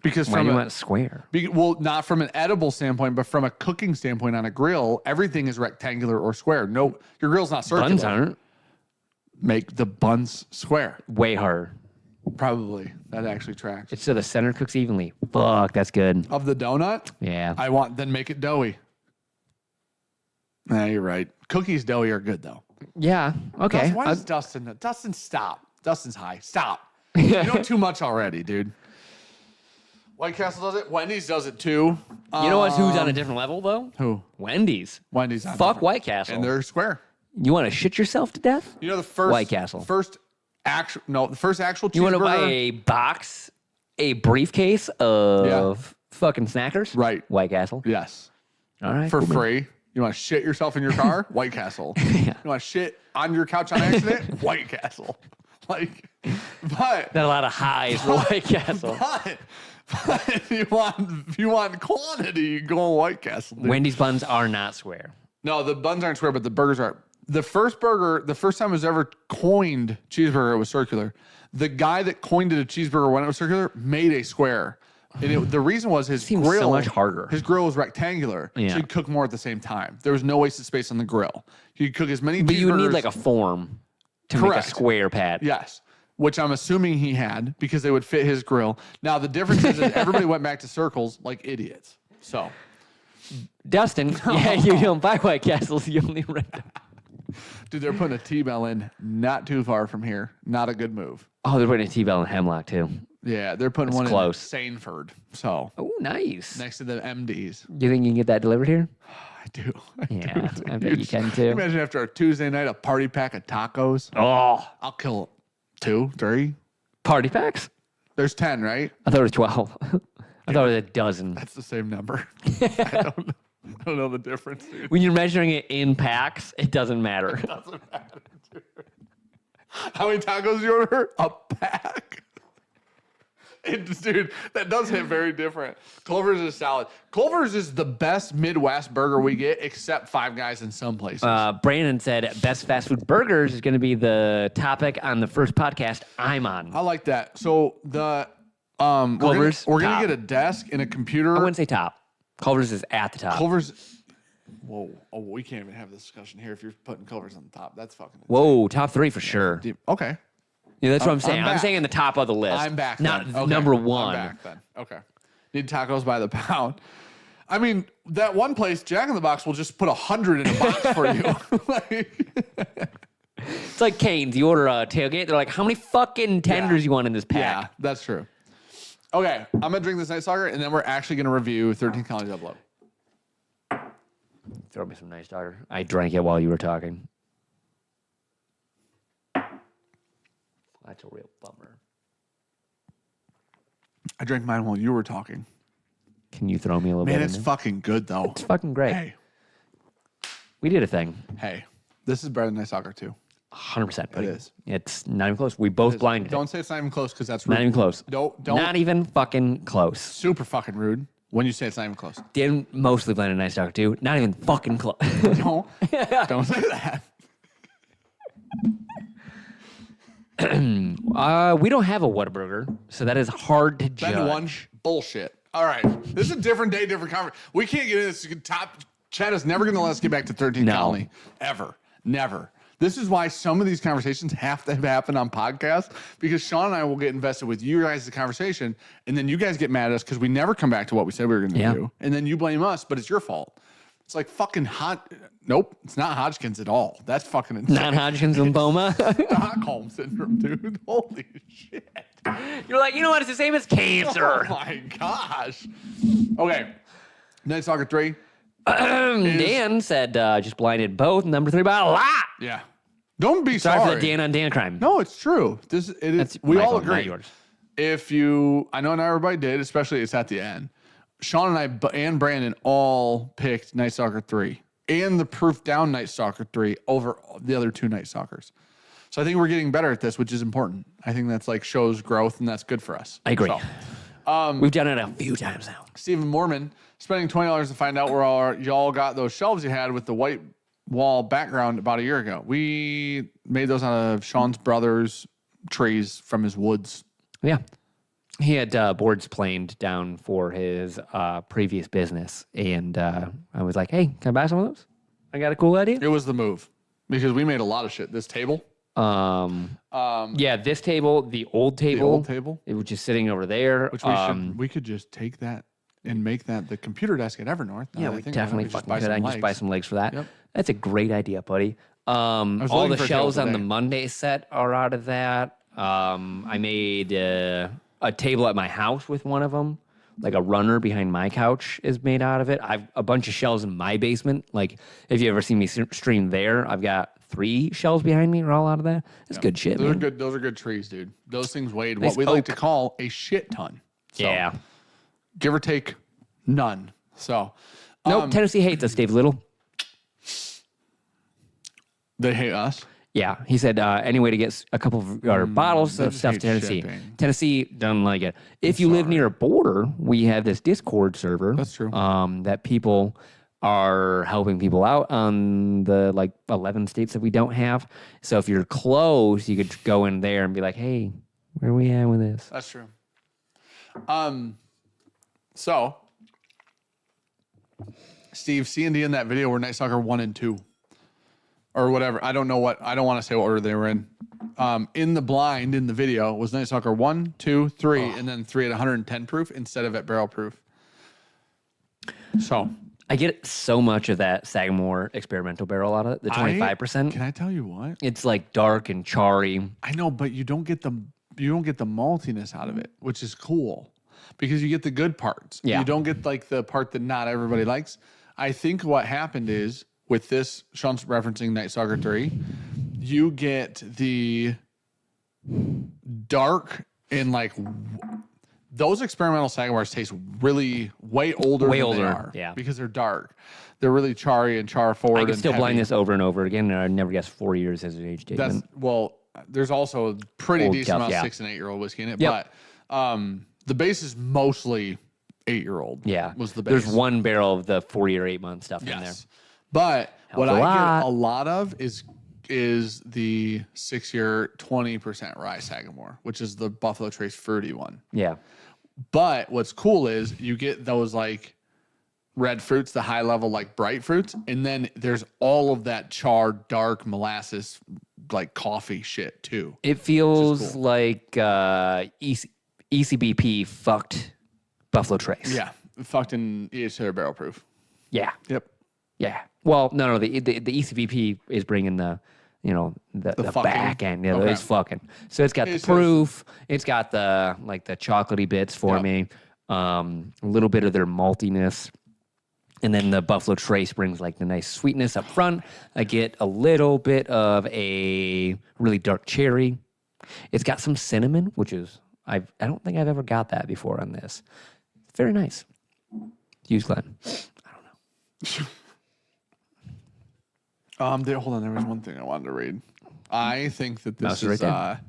Speaker 1: Because
Speaker 2: Why do you want square?
Speaker 1: well, not from an edible standpoint, but from a cooking standpoint on a grill, everything is rectangular or square. No, your grill's not circular.
Speaker 2: Buns aren't.
Speaker 1: Make the buns square.
Speaker 2: Way harder.
Speaker 1: Probably. That actually tracks.
Speaker 2: It's so the center cooks evenly. Fuck, that's good.
Speaker 1: Of the donut?
Speaker 2: Yeah.
Speaker 1: Then make it doughy. Nah, you're right. Cookies doughy are good, though.
Speaker 2: Yeah. Okay.
Speaker 1: Why does Dustin... Dustin, stop. Dustin's high. Stop. You know too much already, dude. White Castle does it. Wendy's does it, too.
Speaker 2: You know who's on a different level, though?
Speaker 1: Who?
Speaker 2: Wendy's.
Speaker 1: Wendy's.
Speaker 2: Fuck White Castle.
Speaker 1: And they're square.
Speaker 2: You want to shit yourself to death?
Speaker 1: You know the first...
Speaker 2: White Castle.
Speaker 1: The first actual cheeseburger...
Speaker 2: You want to buy a box, a briefcase of fucking Snackers?
Speaker 1: Right.
Speaker 2: White Castle.
Speaker 1: Yes.
Speaker 2: All right.
Speaker 1: For free. You want to shit yourself in your car? White Castle. You want to shit on your couch on accident? White Castle. Like, but...
Speaker 2: Not a lot of highs for White Castle.
Speaker 1: But if you want quantity, you go on White Castle. Dude.
Speaker 2: Wendy's buns are not square.
Speaker 1: No, the buns aren't square, but the burgers are. The first time it was ever coined cheeseburger, it was circular. The guy that coined it a cheeseburger when it was circular made a square. And the reason was his
Speaker 2: Seems
Speaker 1: grill.
Speaker 2: so much harder.
Speaker 1: His grill was rectangular, so he'd cook more at the same time. There was no wasted space on the grill. He'd cook as many
Speaker 2: But you need
Speaker 1: cheeseburgers-
Speaker 2: like a form to make a square pad.
Speaker 1: Yes. Which I'm assuming he had because they would fit his grill. Now, the difference is that everybody went back to circles like idiots. So,
Speaker 2: Dustin, yeah, you don't buy White Castles. You only rent them.
Speaker 1: dude, they're putting a T-bell in not too far from here. Not a good move.
Speaker 2: Oh, they're putting a T-bell in Hemlock, too.
Speaker 1: Yeah, they're putting one
Speaker 2: close.
Speaker 1: in Sanford. So,
Speaker 2: Oh, nice.
Speaker 1: next to the MDs.
Speaker 2: Do you think you can get that delivered here?
Speaker 1: I do.
Speaker 2: Yeah, I bet you can, too.
Speaker 1: Imagine after a Tuesday night, a party pack of tacos.
Speaker 2: Oh,
Speaker 1: I'll kill 2, 3.
Speaker 2: party packs?
Speaker 1: There's 10, right?
Speaker 2: I thought it was 12. I thought it was a dozen.
Speaker 1: That's the same number. I don't know the difference, dude.
Speaker 2: When you're measuring it in packs, it doesn't matter.
Speaker 1: Doesn't matter, dude. How many tacos do you order? A pack. Dude, that does hit very different. Culver's is solid. Culver's is the best Midwest burger we get, except Five Guys in some places.
Speaker 2: Brandon said best fast food burgers is going to be the topic on the first podcast I'm on.
Speaker 1: I like that. So the
Speaker 2: Culver's,
Speaker 1: we're gonna
Speaker 2: top.
Speaker 1: get a desk and a computer.
Speaker 2: I wouldn't say top. Culver's is at the top.
Speaker 1: Culver's. Whoa! Oh, we can't even have this discussion here if you're putting Culver's on the top. That's fucking. Insane.
Speaker 2: Whoa, top 3 for sure.
Speaker 1: Okay.
Speaker 2: Yeah, that's what I'm saying. I'm
Speaker 1: back.
Speaker 2: saying in the top of the list.
Speaker 1: I'm back.
Speaker 2: Not
Speaker 1: then. Okay.
Speaker 2: number
Speaker 1: I'm
Speaker 2: 1.
Speaker 1: back then. Okay. Need tacos by the pound. I mean, that one place, Jack in the Box, will just put 100 in a box for you.
Speaker 2: It's like Cane's. You order a tailgate. They're like, how many fucking tenders you want in this pack?
Speaker 1: Yeah, that's true. Okay, I'm gonna drink this Night Stalker, and then we're actually gonna review 13 Calories Double Up.
Speaker 2: Throw me some Night Stalker. I drank it while you were talking. That's a real bummer.
Speaker 1: I drank mine while you were talking.
Speaker 2: Can you throw me a little
Speaker 1: Man,
Speaker 2: bit?
Speaker 1: it's fucking good though.
Speaker 2: It's fucking great.
Speaker 1: Hey,
Speaker 2: We did a thing.
Speaker 1: this is better than Night Stalker too.
Speaker 2: 100%. Buddy.
Speaker 1: It is.
Speaker 2: It's not even close. We both blinded.
Speaker 1: Don't say it's not even close because that's
Speaker 2: Not
Speaker 1: rude.
Speaker 2: even close.
Speaker 1: Don't.
Speaker 2: Not even fucking close.
Speaker 1: Super fucking rude when you say it's not even close.
Speaker 2: Didn't mostly blinded Night Stalker too. Not even fucking close.
Speaker 1: Don't say that.
Speaker 2: We don't have a Whataburger, so that is hard to judge.
Speaker 1: Ben one bullshit. All right, this is a different day, different conference. We can't get in this. Chad is never going to let us get back to 13th
Speaker 2: No.
Speaker 1: Colony ever, never. This is why some of these conversations have to happen on podcasts because Sean and I will get invested with you guys' conversation, and then you guys get mad at us because we never come back to what we said we were going to do, and then you blame us, but it's your fault. It's like fucking Nope, it's not Hodgkin's at all. That's fucking insane.
Speaker 2: Non-Hodgkin's lymphoma.
Speaker 1: Stockholm syndrome, dude. Holy shit.
Speaker 2: You're like, you know what? It's the same as cancer.
Speaker 1: Oh my gosh. Okay. Night Stalker 3.
Speaker 2: Dan said just blinded both. Number 3 by a lot.
Speaker 1: Yeah. Don't be
Speaker 2: Sorry
Speaker 1: sorry.
Speaker 2: for the Dan on Dan crime.
Speaker 1: No, it's true. It is.
Speaker 2: That's
Speaker 1: We
Speaker 2: my
Speaker 1: all
Speaker 2: fault, not
Speaker 1: agree.
Speaker 2: yours.
Speaker 1: I know not everybody did, especially it's at the end. Sean and I and Brandon all picked Night Stalker 3 and the proof down Night Stalker 3 over the other 2 Night Stalkers. So I think we're getting better at this, which is important. I think that's like shows growth and that's good for us.
Speaker 2: I agree.
Speaker 1: So,
Speaker 2: We've done it a few times now.
Speaker 1: Stephen Mormon spending $20 to find out where y'all got those shelves you had with the white wall background about a year ago. We made those out of Sean's brother's trees from his woods.
Speaker 2: Yeah. He had boards planed down for his previous business, and I was like, "Hey, can I buy some of those? I got a cool idea."
Speaker 1: It was the move because we made a lot of shit. This table,
Speaker 2: yeah, this table, the old table, it was just sitting over there.
Speaker 1: which we could just take that and make that the computer desk at Evernorth.
Speaker 2: Yeah, we definitely fucking could. I can just buy some legs for that.
Speaker 1: Yep.
Speaker 2: That's a great idea, buddy. All the shelves on the Monday set are out of that. I made a table at my house with one of them. Like a runner behind my couch is made out of it. I've a bunch of shelves in my basement. Like if you ever see me stream there, I've got 3 shelves behind me are all out of that. It's good shit,
Speaker 1: Those
Speaker 2: man.
Speaker 1: are good. Those are good trees, dude. Those things weighed what we like to call a shit ton. So,
Speaker 2: Yeah.
Speaker 1: give or take, none. So,
Speaker 2: Nope, Tennessee hates us, Dave Little.
Speaker 1: they hate us.
Speaker 2: Yeah, he said any way to get a couple of our bottles of
Speaker 1: just
Speaker 2: stuff
Speaker 1: hate
Speaker 2: to Tennessee.
Speaker 1: shipping.
Speaker 2: Tennessee doesn't like it. If you live near a border, we have this Discord server.
Speaker 1: That's true.
Speaker 2: That people are helping people out on the 11 states that we don't have. So if you're close, you could go in there and be like, "Hey, where are we at with this?"
Speaker 1: That's true. So, Steve, C and D in that video were Night Stalker 1 and 2. Or whatever. I don't want to say what order they were in. In the blind in the video was Night Stalker 1, 2, 3, and then 3 at 110 proof instead of at barrel proof. So
Speaker 2: I get so much of that Sagamore experimental barrel out of it, the 25%.
Speaker 1: Can I tell you what?
Speaker 2: It's like dark and charry.
Speaker 1: I know, but you don't get the maltiness out of it, which is cool because you get the good parts.
Speaker 2: Yeah.
Speaker 1: You don't get like the part that not everybody likes. I think what happened is with this, Sean's referencing Night Stalker 3, you get the dark and those experimental Sagamores taste really way older than they are.
Speaker 2: Yeah.
Speaker 1: Because they're dark. They're really charry and char forward.
Speaker 2: I can still
Speaker 1: heavy.
Speaker 2: blind this over and over again, and I never guess 4 years as an age statement.
Speaker 1: There's also a pretty
Speaker 2: Old
Speaker 1: decent
Speaker 2: stuff,
Speaker 1: amount
Speaker 2: yeah.
Speaker 1: of 6 and 8 year old whiskey in it,
Speaker 2: Yep.
Speaker 1: but the base is mostly 8-year-old.
Speaker 2: Yeah.
Speaker 1: was the base.
Speaker 2: There's one barrel of the 4 or 8 month stuff in there.
Speaker 1: Yes, but what
Speaker 2: a
Speaker 1: I
Speaker 2: lot.
Speaker 1: get a lot of is the 6-year 20% rye Sagamore, which is the Buffalo Trace fruity one.
Speaker 2: Yeah.
Speaker 1: But what's cool is you get those red fruits, the high level bright fruits, and then there's all of that charred dark molasses coffee shit too.
Speaker 2: It feels
Speaker 1: cool.
Speaker 2: like ECBP fucked Buffalo Trace.
Speaker 1: Yeah, fucked in EH barrel proof.
Speaker 2: Yeah.
Speaker 1: Yep.
Speaker 2: Yeah. Well, no. The ECBP is bringing the
Speaker 1: fucking-
Speaker 2: back end.
Speaker 1: okay.
Speaker 2: It's fucking. So it's got the proof. It's got the the chocolatey bits for
Speaker 1: Yep.
Speaker 2: me. A little bit of their maltiness. And then the Buffalo Trace brings the nice sweetness up front. I get a little bit of a really dark cherry. It's got some cinnamon, which is I don't think I've ever got that before on this. It's very nice. Use Glenn. I don't know.
Speaker 1: Hold on, there was one thing I wanted to read. I think that this
Speaker 2: Mouse
Speaker 1: is
Speaker 2: right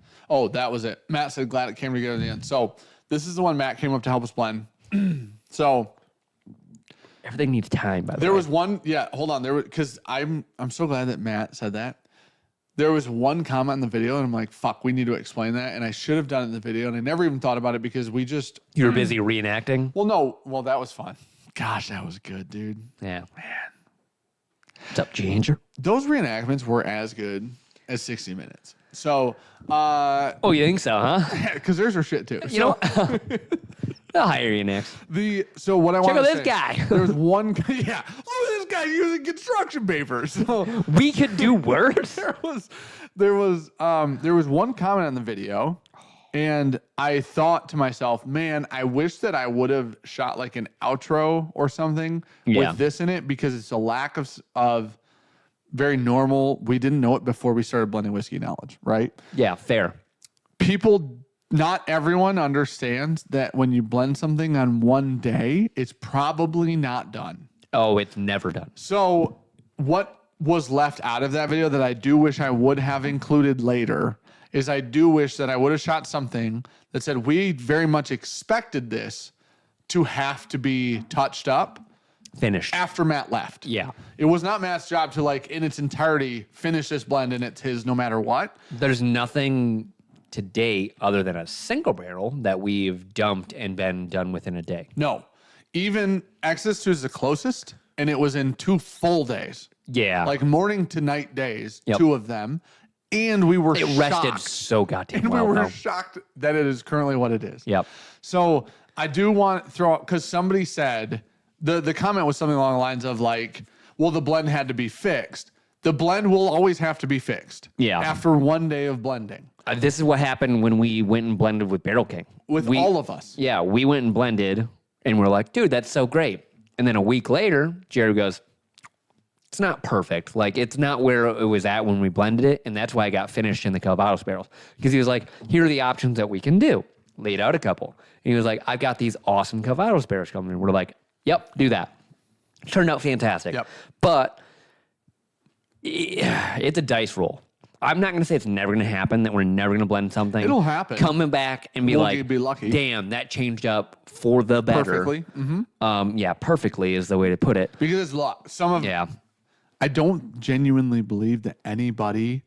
Speaker 1: that was it. Matt said glad it came together in the end. So this is the one Matt came up to help us blend. So
Speaker 2: Everything needs time, by the way.
Speaker 1: there was one, hold on. There was because I'm so glad that Matt said that. There was one comment in the video, and I'm like, fuck, we need to explain that. And I should have done it in the video, and I never even thought about it because we just
Speaker 2: You were busy reenacting?
Speaker 1: Well, that was fun. Gosh, that was good, dude.
Speaker 2: Yeah. Man. What's up, Ginger?
Speaker 1: Those reenactments were as good as 60 Minutes. So,
Speaker 2: Oh, you think so, huh?
Speaker 1: because there's our shit too.
Speaker 2: You know what? I'll hire you next.
Speaker 1: So what I want
Speaker 2: Check
Speaker 1: to
Speaker 2: out
Speaker 1: say,
Speaker 2: this guy.
Speaker 1: There's one, look at this guy using construction paper. So
Speaker 2: We could do worse.
Speaker 1: there was one comment on the video, and I thought to myself, man, I wish that I would have shot an outro or something
Speaker 2: Yeah.
Speaker 1: with this in it because it's a lack of very normal. We didn't know it before we started blending whiskey knowledge, right?
Speaker 2: Yeah, fair.
Speaker 1: Not everyone understands that when you blend something on one day, it's probably not done.
Speaker 2: Oh, it's never done.
Speaker 1: So what was left out of that video that I do wish I would have included later is I do wish that I would have shot something that said we very much expected this to have to be touched up
Speaker 2: Finished.
Speaker 1: after Matt left.
Speaker 2: Yeah.
Speaker 1: It was not Matt's job to in its entirety finish this blend and it's his no matter what.
Speaker 2: There's nothing to date other than a single barrel that we've dumped and been done within a day.
Speaker 1: No. Even Exodus 2 is the closest, and it was in 2 full days.
Speaker 2: Yeah.
Speaker 1: Like morning to night days, 2 of them. And we were
Speaker 2: it rested so goddamn
Speaker 1: And
Speaker 2: well.
Speaker 1: we were
Speaker 2: though.
Speaker 1: shocked that it is currently what it is.
Speaker 2: Yep.
Speaker 1: So I do want to throw out, because somebody said, the comment was something along the lines of like, well, the blend had to be fixed. The blend will always have to be fixed.
Speaker 2: Yeah.
Speaker 1: After 1 day of blending.
Speaker 2: This is what happened when we went and blended with Barrel King.
Speaker 1: With all of us.
Speaker 2: Yeah, we went and blended, and we're like, dude, that's so great. And then a week later, Jared goes, it's not perfect. Like, it's not where it was at when we blended it, and that's why I got finished in the Calvados barrels. Because he was like, here are the options that we can do. Laid out a couple. And he was like, I've got these awesome Calvados barrels coming in. We're like, yep, do that. Turned out fantastic.
Speaker 1: Yep.
Speaker 2: But it's a dice roll. I'm not going to say it's never going to happen, that we're never going to blend something.
Speaker 1: It'll happen.
Speaker 2: Coming back and be
Speaker 1: Be lucky.
Speaker 2: damn, that changed up for the better.
Speaker 1: Perfectly. Mm-hmm.
Speaker 2: Yeah, perfectly is the way to put it.
Speaker 1: Because it's luck. I don't genuinely believe that anybody,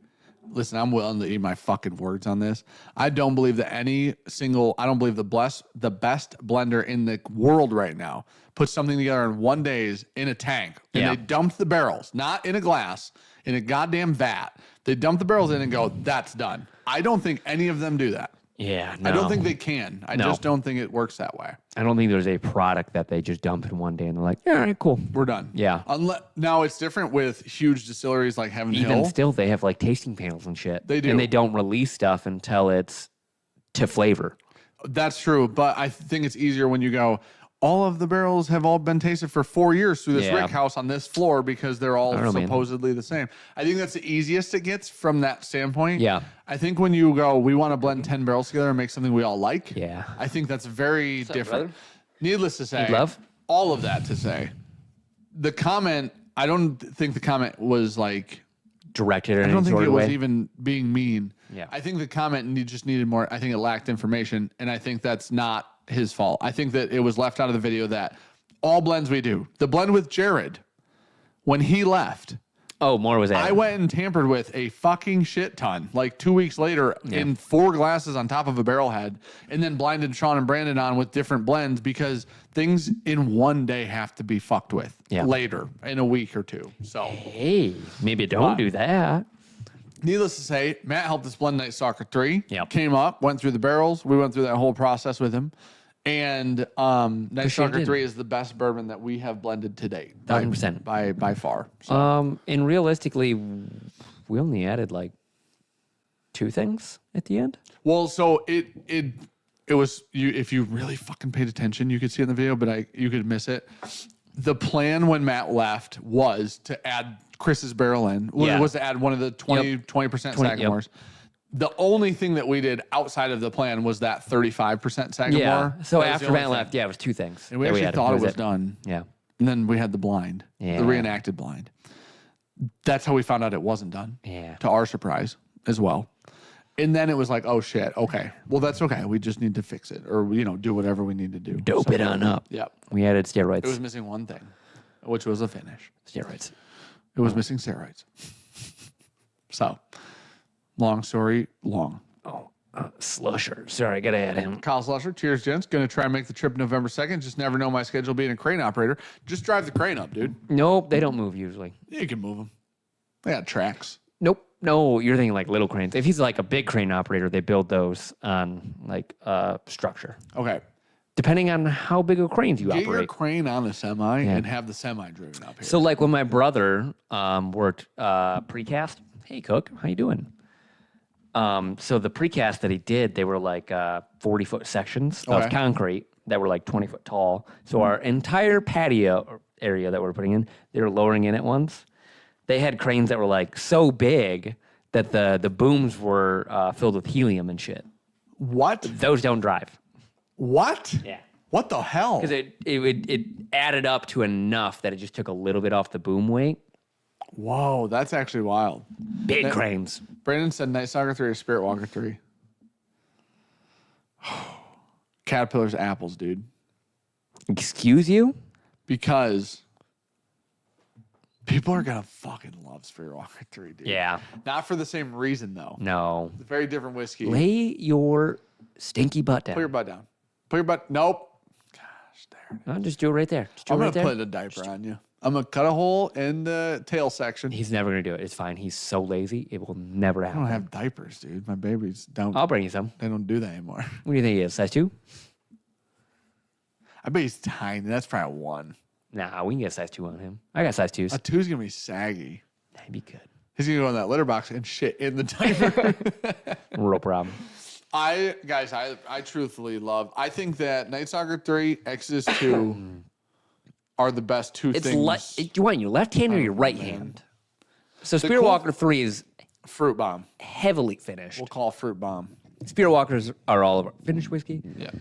Speaker 1: listen, I'm willing to eat my fucking words on this. I don't believe that I don't believe the best blender in the world right now put something together in 1 day in a tank. And they dumped the barrels, not in a glass, in a goddamn vat. They dump the barrels in and go, that's done. I don't think any of them do that.
Speaker 2: Yeah, no.
Speaker 1: I don't think they can. I just don't think it works that way.
Speaker 2: I don't think there's a product that they just dump in 1 day and they're like, yeah, all right, cool.
Speaker 1: We're done.
Speaker 2: Yeah.
Speaker 1: Now, it's different with huge distilleries like Heaven Hill.
Speaker 2: Even still, they have like tasting panels and shit.
Speaker 1: They do.
Speaker 2: And they don't release stuff until it's to flavor.
Speaker 1: That's true, but I think it's easier when you go, all of the barrels have all been tasted for 4 years through this rick house on this floor because they're all supposedly the same. I think that's the easiest it gets from that standpoint.
Speaker 2: Yeah.
Speaker 1: I think when you go, we want to blend 10 barrels together and make something we all like.
Speaker 2: Yeah.
Speaker 1: I think that's very different.
Speaker 2: Brother?
Speaker 1: Needless to say,
Speaker 2: love?
Speaker 1: all of that to say, the comment, I don't think the comment was like,
Speaker 2: Directed in
Speaker 1: I don't
Speaker 2: any
Speaker 1: think
Speaker 2: sort
Speaker 1: it
Speaker 2: of
Speaker 1: was
Speaker 2: way.
Speaker 1: even being mean.
Speaker 2: Yeah.
Speaker 1: I think the comment just needed more. I think it lacked information, and I think that's not his fault. I think that it was left out of the video that all blends we do, the blend with Jared, when he left,
Speaker 2: Oh, more was added.
Speaker 1: I went and tampered with a fucking shit ton, like 2 weeks later in 4 glasses on top of a barrel head, and then blinded Sean and Brandon on with different blends because things in 1 day have to be fucked with later in a week or 2. So,
Speaker 2: Hey, maybe don't do that.
Speaker 1: needless to say, Matt helped us blend Night Stalker 3.
Speaker 2: Yep.
Speaker 1: Came up, went through the barrels. We went through that whole process with him. And Night Stalker 3 is the best bourbon that we have blended to date.
Speaker 2: 100%.
Speaker 1: By far. So.
Speaker 2: And realistically, we only added like 2 things at the end.
Speaker 1: Well, so it was you. If you really fucking paid attention, you could see it in the video, but you could miss it. The plan when Matt left was to add Chris's barrel in.
Speaker 2: Yeah.
Speaker 1: Was to add one of the 20% Sagamores. The only thing that we did outside of the plan was that 35% Sagamore.
Speaker 2: Yeah. So
Speaker 1: That was
Speaker 2: after
Speaker 1: the only
Speaker 2: Matt
Speaker 1: thing.
Speaker 2: left, it was 2 things.
Speaker 1: And we
Speaker 2: that
Speaker 1: actually
Speaker 2: added.
Speaker 1: thought
Speaker 2: That
Speaker 1: it was
Speaker 2: it.
Speaker 1: done.
Speaker 2: Yeah.
Speaker 1: And then we had the blind,
Speaker 2: Yeah.
Speaker 1: the reenacted blind. That's how we found out it wasn't done.
Speaker 2: Yeah.
Speaker 1: To our surprise as well. And then it was like, oh shit, okay. Well, that's okay. We just need to fix it or, do whatever we need to do.
Speaker 2: Dope it on up.
Speaker 1: Yep.
Speaker 2: We added steroids.
Speaker 1: It was missing one thing, which was a finish.
Speaker 2: steroids.
Speaker 1: It was missing steroids. So, long story long.
Speaker 2: Slusher. Sorry, I gotta add him.
Speaker 1: Kyle Slusher, cheers, gents. Going to try and make the trip November 2nd. Just never know my schedule being a crane operator. Just drive the crane up, dude.
Speaker 2: Nope, they don't move usually.
Speaker 1: You can move them. They got tracks.
Speaker 2: Nope. No, you're thinking like little cranes. If he's like a big crane operator, they build those on like structure.
Speaker 1: Okay.
Speaker 2: Depending on how big of cranes you
Speaker 1: Get your
Speaker 2: operate.
Speaker 1: crane on the semi and have the semi driven up here.
Speaker 2: So like when my brother worked precast. Hey, Cook, how you doing? So the precast that he did, they were like 40-foot sections of concrete that were like 20-foot tall. So our entire patio area that we're putting in, they were lowering in at once. They had cranes that were like so big that the booms were filled with helium and shit.
Speaker 1: What?
Speaker 2: Those don't drive.
Speaker 1: What?
Speaker 2: Yeah.
Speaker 1: What the hell?
Speaker 2: Because it added up to enough that it just took a little bit off the boom weight.
Speaker 1: Whoa, that's actually wild.
Speaker 2: Big cranes.
Speaker 1: Brandon said Night Stalker 3 or Spirit Walker 3. Caterpillar's apples, dude.
Speaker 2: Excuse you?
Speaker 1: Because People are gonna fucking love Spirit Walker 3, dude.
Speaker 2: Yeah.
Speaker 1: Not for the same reason though.
Speaker 2: No.
Speaker 1: It's a very different whiskey.
Speaker 2: Lay your stinky butt down.
Speaker 1: Put your butt down. Put your butt. Nope. Gosh, there.
Speaker 2: No, just do it right there. Just do
Speaker 1: I'm
Speaker 2: it
Speaker 1: gonna
Speaker 2: right there.
Speaker 1: put a diaper on you. I'm gonna cut a hole in the tail section.
Speaker 2: He's never gonna do it. It's fine. He's so lazy. It will never
Speaker 1: I
Speaker 2: happen.
Speaker 1: don't have diapers, dude. My babies don't.
Speaker 2: I'll bring you some.
Speaker 1: They don't do that anymore.
Speaker 2: What do you think he is? Size 2?
Speaker 1: I bet he's tiny. That's probably a 1.
Speaker 2: Nah, we can get size 2 on him. I got size 2s.
Speaker 1: A 2's gonna be saggy.
Speaker 2: That'd be good.
Speaker 1: He's gonna go in that litter box and shit in the diaper.
Speaker 2: Real problem.
Speaker 1: I truthfully love. I think that Night Stalker 3, Exodus 2 are the best two
Speaker 2: It's
Speaker 1: things.
Speaker 2: you want your left hand or your right hand? So Spirit Walker 3 is
Speaker 1: Fruit Bomb.
Speaker 2: heavily finished.
Speaker 1: We'll call Fruit Bomb.
Speaker 2: Spirit Walkers are all of our finished whiskey.
Speaker 1: Yeah.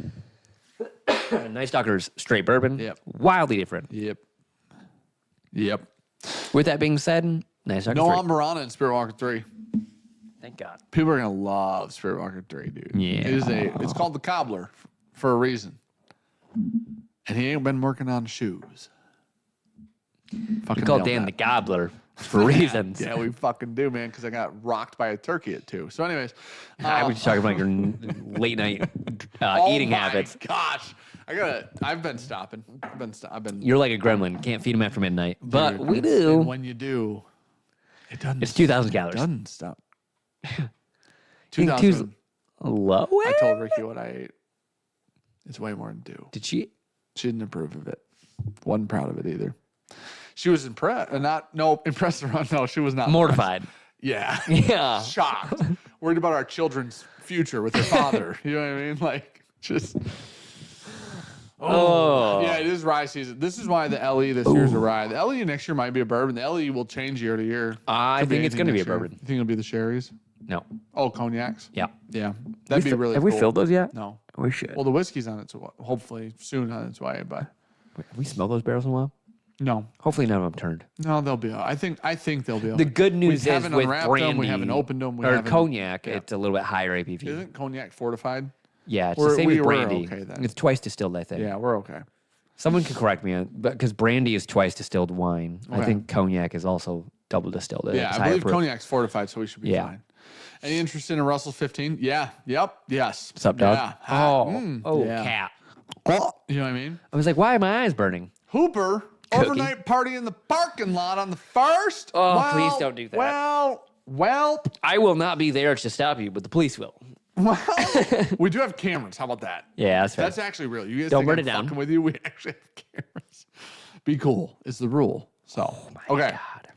Speaker 2: Night Stalker's straight bourbon.
Speaker 1: Yep.
Speaker 2: Wildly different.
Speaker 1: Yep.
Speaker 2: With that being said, Night Stalker
Speaker 1: No
Speaker 2: 3.
Speaker 1: Ambarana in Spirit Walker 3.
Speaker 2: Thank God.
Speaker 1: People are gonna love Spirit Walker 3, dude.
Speaker 2: Yeah.
Speaker 1: It's called the Cobbler for a reason. And he ain't been working on shoes.
Speaker 2: We call Dan the Gobbler for reasons.
Speaker 1: Yeah, we fucking do, man, because I got rocked by a turkey at 2. So, anyways.
Speaker 2: I was just talking about your late night eating habits.
Speaker 1: Gosh. I've been stopping. I've been
Speaker 2: You're like a gremlin. Can't feed him after midnight. But
Speaker 1: dude,
Speaker 2: we do.
Speaker 1: and when you do, it doesn't.
Speaker 2: It's 2,000 calories.
Speaker 1: It doesn't stop.
Speaker 2: I think
Speaker 1: 2,000.
Speaker 2: Low?
Speaker 1: I told Ricky what I ate. It's way more than 2.
Speaker 2: Did she?
Speaker 1: She didn't approve of it. Wasn't proud of it either. She was impressed. Impressed around. No, she was not.
Speaker 2: Mortified.
Speaker 1: Impressed. Yeah.
Speaker 2: Yeah.
Speaker 1: Shocked. Worried about our children's future with their father. You know what I mean? Like, just.
Speaker 2: Oh.
Speaker 1: Yeah, it is rye season. This is why the LE this year's a rye. The LE next year might be a bourbon. The LE will change year to year.
Speaker 2: I
Speaker 1: Could
Speaker 2: think it's
Speaker 1: anything
Speaker 2: going to be a
Speaker 1: next year.
Speaker 2: bourbon.
Speaker 1: You think it'll be the sherries?
Speaker 2: No.
Speaker 1: Oh, cognacs?
Speaker 2: Yeah.
Speaker 1: Yeah. That'd be really
Speaker 2: Have
Speaker 1: cool.
Speaker 2: we filled those yet?
Speaker 1: No.
Speaker 2: We should.
Speaker 1: Well, the whiskey's on its way. Hopefully soon on its way, but
Speaker 2: Have we smelled those barrels in a while?
Speaker 1: no.
Speaker 2: Hopefully none of them turned.
Speaker 1: No, they'll be. I think they'll be.
Speaker 2: The good news
Speaker 1: we
Speaker 2: is
Speaker 1: haven't
Speaker 2: with
Speaker 1: unwrapped
Speaker 2: brandy
Speaker 1: them. We haven't opened them. We
Speaker 2: or
Speaker 1: haven't,
Speaker 2: cognac,
Speaker 1: yeah.
Speaker 2: it's a little bit higher ABV.
Speaker 1: Isn't cognac fortified?
Speaker 2: Yeah, it's
Speaker 1: We're-
Speaker 2: the same
Speaker 1: we
Speaker 2: with
Speaker 1: were
Speaker 2: brandy.
Speaker 1: okay then.
Speaker 2: It's twice distilled, I think.
Speaker 1: Yeah, we're okay.
Speaker 2: Someone can correct me, but because brandy is twice distilled wine, I
Speaker 1: Okay.
Speaker 2: think cognac is also double distilled.
Speaker 1: Yeah,
Speaker 2: It's
Speaker 1: I
Speaker 2: higher
Speaker 1: believe
Speaker 2: proof.
Speaker 1: cognac's fortified, so we should be
Speaker 2: Yeah.
Speaker 1: fine. Any interest in a Russell's 15? Yeah. Yep. Yes.
Speaker 2: What's up, dog?
Speaker 1: Yeah.
Speaker 2: Oh,
Speaker 1: yeah.
Speaker 2: cat.
Speaker 1: You know what I mean?
Speaker 2: I was like, why are my eyes burning?
Speaker 1: Hooper, overnight party in the parking lot on the 1st.
Speaker 2: Oh, please don't do that.
Speaker 1: Well,
Speaker 2: I will not be there to stop you, but the police will.
Speaker 1: we do have cameras. How about that?
Speaker 2: Yeah, that's fair.
Speaker 1: That's actually real. You guys
Speaker 2: Don't
Speaker 1: think
Speaker 2: burn
Speaker 1: I'm
Speaker 2: it down.
Speaker 1: fucking with you? We actually have cameras. Be cool. It's the rule. So, okay.
Speaker 2: God.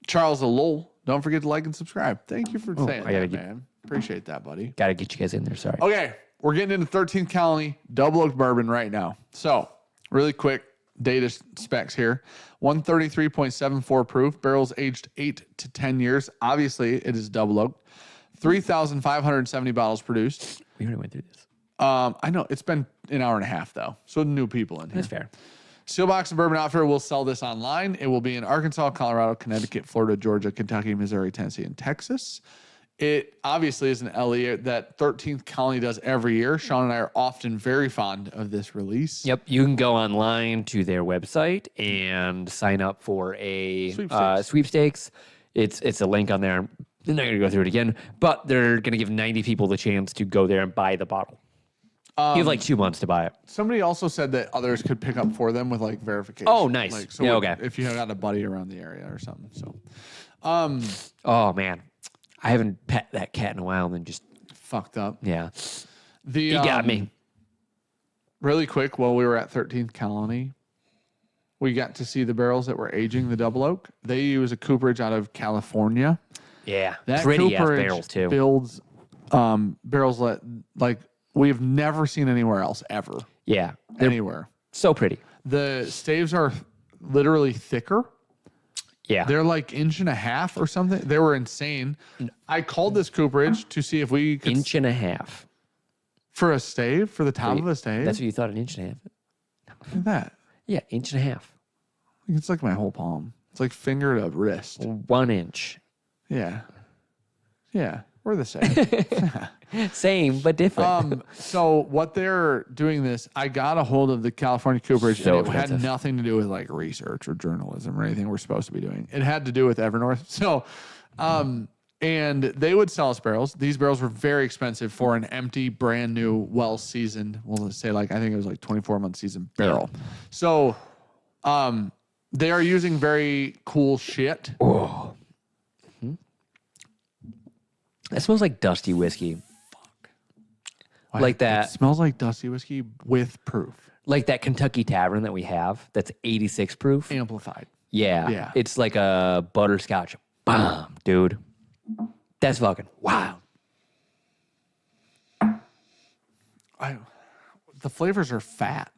Speaker 1: Charles Lowell, don't forget to like and subscribe. Thank you for saying
Speaker 2: I gotta
Speaker 1: that, man. Appreciate that, buddy.
Speaker 2: Got to get you guys in there. Sorry.
Speaker 1: Okay, we're getting into 13th Colony Double Oak Bourbon right now. So, really quick data specs here. 133.74 proof, barrels aged 8 to 10 years. Obviously, it is double oak. 3,570 bottles produced.
Speaker 2: We already went through this.
Speaker 1: I know it's been an hour and a half though, so new people in here.
Speaker 2: That's fair.
Speaker 1: Steelbox and Bourbon Outfitter will sell this online. It will be in Arkansas, Colorado, Connecticut, Florida, Georgia, Kentucky, Missouri, Tennessee, and Texas. It obviously is an LE that 13th Colony does every year. Sean and I are often very fond of this release.
Speaker 2: Yep, you can go online to their website and sign up for a sweepstakes. It's a link on there. I'm not going to go through it again, but they're going to give 90 people the chance to go there and buy the bottle. You have like 2 months to buy it.
Speaker 1: Somebody also said that others could pick up for them with like verification.
Speaker 2: Oh, nice.
Speaker 1: Like, so
Speaker 2: Yeah, okay.
Speaker 1: If you got a buddy around the area or something. So,
Speaker 2: Oh, man. I haven't pet that cat in a while and then just,
Speaker 1: fucked up.
Speaker 2: yeah.
Speaker 1: The
Speaker 2: He got me.
Speaker 1: Really quick, while we were at 13th Colony, we got to see the barrels that were aging the double oak. They use a cooperage out of California.
Speaker 2: Yeah.
Speaker 1: That
Speaker 2: Pretty ass
Speaker 1: cooperage
Speaker 2: barrels, too.
Speaker 1: builds barrels like we've never seen anywhere else ever.
Speaker 2: Yeah. They're
Speaker 1: Anywhere.
Speaker 2: so pretty.
Speaker 1: The staves are literally thicker.
Speaker 2: Yeah.
Speaker 1: They're like inch and a half or something. They were insane. I called this cooperage to see if we could
Speaker 2: Inch and a half.
Speaker 1: for a stave, for the top of a stave.
Speaker 2: That's what you thought, an inch and a half?
Speaker 1: Look at that.
Speaker 2: Yeah, inch and a half.
Speaker 1: It's like my whole palm. It's like finger to wrist.
Speaker 2: 1 inch.
Speaker 1: Yeah. Yeah. We're the same.
Speaker 2: Same, but different.
Speaker 1: So what they're doing this, I got a hold of the California Cooperage,
Speaker 2: So
Speaker 1: and it had
Speaker 2: expensive.
Speaker 1: nothing to do with like research or journalism or anything we're supposed to be doing. It had to do with Evernorth. So, and they would sell us barrels. These barrels were very expensive for an empty, brand new, well-seasoned, well, let's say like, I think it was like 24-month seasoned barrel. So, they are using very cool shit.
Speaker 2: Oh. That smells like dusty whiskey. Like that.
Speaker 1: It smells like dusty whiskey with proof.
Speaker 2: Like that Kentucky Tavern that we have that's 86 proof.
Speaker 1: Amplified.
Speaker 2: Yeah.
Speaker 1: Yeah.
Speaker 2: It's like a butterscotch bomb, dude. That's fucking wild.
Speaker 1: The flavors are fat.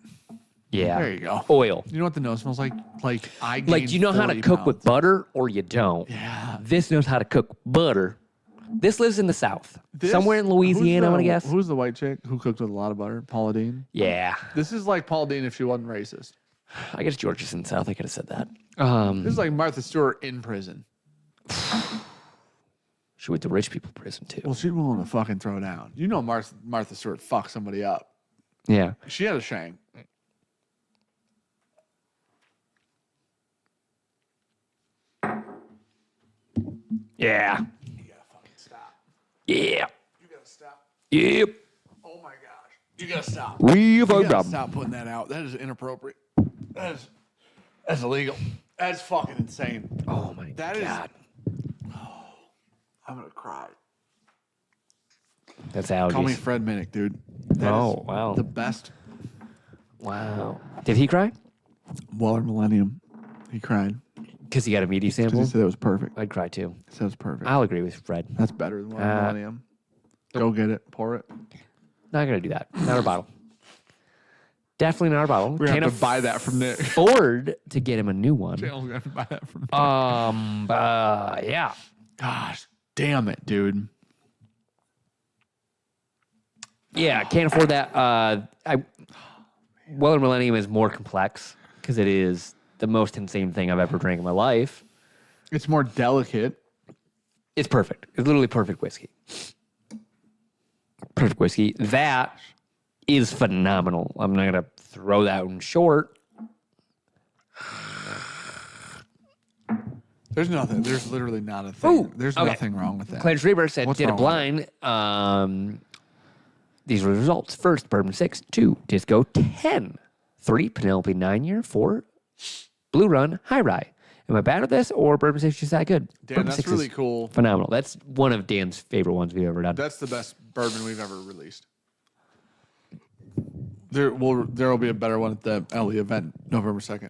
Speaker 2: Yeah.
Speaker 1: There you go.
Speaker 2: Oil.
Speaker 1: You know what the nose smells like? Like
Speaker 2: Like, you know how to cook with butter or you don't.
Speaker 1: Yeah.
Speaker 2: This knows how to cook butter. This lives in the South. Somewhere in
Speaker 1: Who's
Speaker 2: Louisiana, I'm going to guess.
Speaker 1: Who's the white chick who cooked with a lot of butter? Paula Deen?
Speaker 2: Yeah.
Speaker 1: This is like Paula Deen if she wasn't racist.
Speaker 2: I guess Georgia's in the South. I could have said that.
Speaker 1: This is like Martha Stewart in prison.
Speaker 2: She went to rich people prison, too.
Speaker 1: Well, she's willing to fucking throw down. You know Martha Stewart fucked somebody up.
Speaker 2: Yeah.
Speaker 1: She had a shank.
Speaker 2: Yeah.
Speaker 1: You gotta fucking stop.
Speaker 2: Yeah.
Speaker 1: You gotta stop.
Speaker 2: Yep.
Speaker 1: Oh my gosh. You gotta stop.
Speaker 2: We've
Speaker 1: You
Speaker 2: a
Speaker 1: gotta
Speaker 2: problem.
Speaker 1: stop putting that out. That is inappropriate. That's illegal. That's fucking insane.
Speaker 2: Oh my
Speaker 1: That is-
Speaker 2: God.
Speaker 1: I'm gonna cry.
Speaker 2: That's allergies.
Speaker 1: Call me Fred Minnick, dude. That
Speaker 2: Oh,
Speaker 1: is
Speaker 2: wow.
Speaker 1: The best.
Speaker 2: Wow. Did he cry?
Speaker 1: Weller Millennium. He cried.
Speaker 2: Because he got a media
Speaker 1: He
Speaker 2: sample?
Speaker 1: said it was perfect.
Speaker 2: I'd cry too.
Speaker 1: He said it was perfect.
Speaker 2: I'll agree with Fred.
Speaker 1: That's better than Weller Millennium. Go get it. Pour it.
Speaker 2: Not going to do that. Not our bottle. Definitely not our bottle.
Speaker 1: We're going to have to buy that from Nick.
Speaker 2: afford to get him a new one.
Speaker 1: Channel's going to have to buy that from Nick.
Speaker 2: Yeah.
Speaker 1: Gosh, damn it, dude.
Speaker 2: Yeah, can't afford that. Weller Millennium is more complex because it is the most insane thing I've ever drank in my life.
Speaker 1: It's more delicate.
Speaker 2: It's perfect. It's literally perfect whiskey. Perfect whiskey. That is phenomenal. I'm not going to throw that one short.
Speaker 1: There's nothing. There's literally not a thing.
Speaker 2: Ooh,
Speaker 1: There's
Speaker 2: okay.
Speaker 1: nothing wrong with that.
Speaker 2: Clarence Reber said,
Speaker 1: What's
Speaker 2: did a
Speaker 1: wrong with
Speaker 2: blind. These were the results. First, Bourbon 6. 2, Disco 10. 3, Penelope 9-year. 4, Blue Run High Rye. Am I bad at this or Bourbon 6 just that good?
Speaker 1: Dan,
Speaker 2: Bourbon
Speaker 1: that's
Speaker 2: 6
Speaker 1: really
Speaker 2: is
Speaker 1: cool.
Speaker 2: phenomenal. That's one of Dan's favorite ones we've ever done.
Speaker 1: That's the best bourbon we've ever released. There will be a better one at the LE event November 2nd.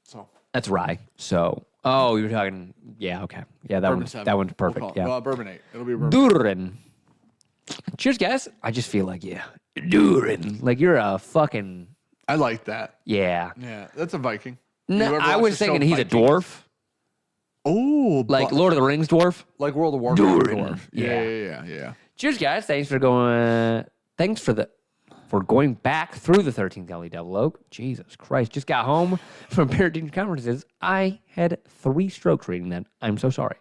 Speaker 1: So
Speaker 2: That's rye. So, oh, you were talking. Yeah, okay. Yeah,
Speaker 1: Bourbon 7.
Speaker 2: that one's
Speaker 1: We'll
Speaker 2: perfect.
Speaker 1: call it.
Speaker 2: Yeah.
Speaker 1: Bourbon 8. It'll be Bourbon.
Speaker 2: Durin. Cheers, guys. I just feel like, yeah. Durin. Like you're a fucking.
Speaker 1: I like that.
Speaker 2: Yeah.
Speaker 1: Yeah, that's a Viking.
Speaker 2: No,
Speaker 1: You ever
Speaker 2: I
Speaker 1: watch
Speaker 2: was
Speaker 1: the show
Speaker 2: thinking he's a
Speaker 1: Vikings?
Speaker 2: dwarf.
Speaker 1: Oh,
Speaker 2: Like Lord of the Rings dwarf.
Speaker 1: like World of Warcraft
Speaker 2: Durin.
Speaker 1: dwarf.
Speaker 2: Yeah.
Speaker 1: Yeah.
Speaker 2: Cheers, guys. Thanks for going. Thanks for going back through the 13th Gully Double Oak. Jesus Christ. Just got home from parenting conferences. I had 3 strokes reading that. I'm so sorry.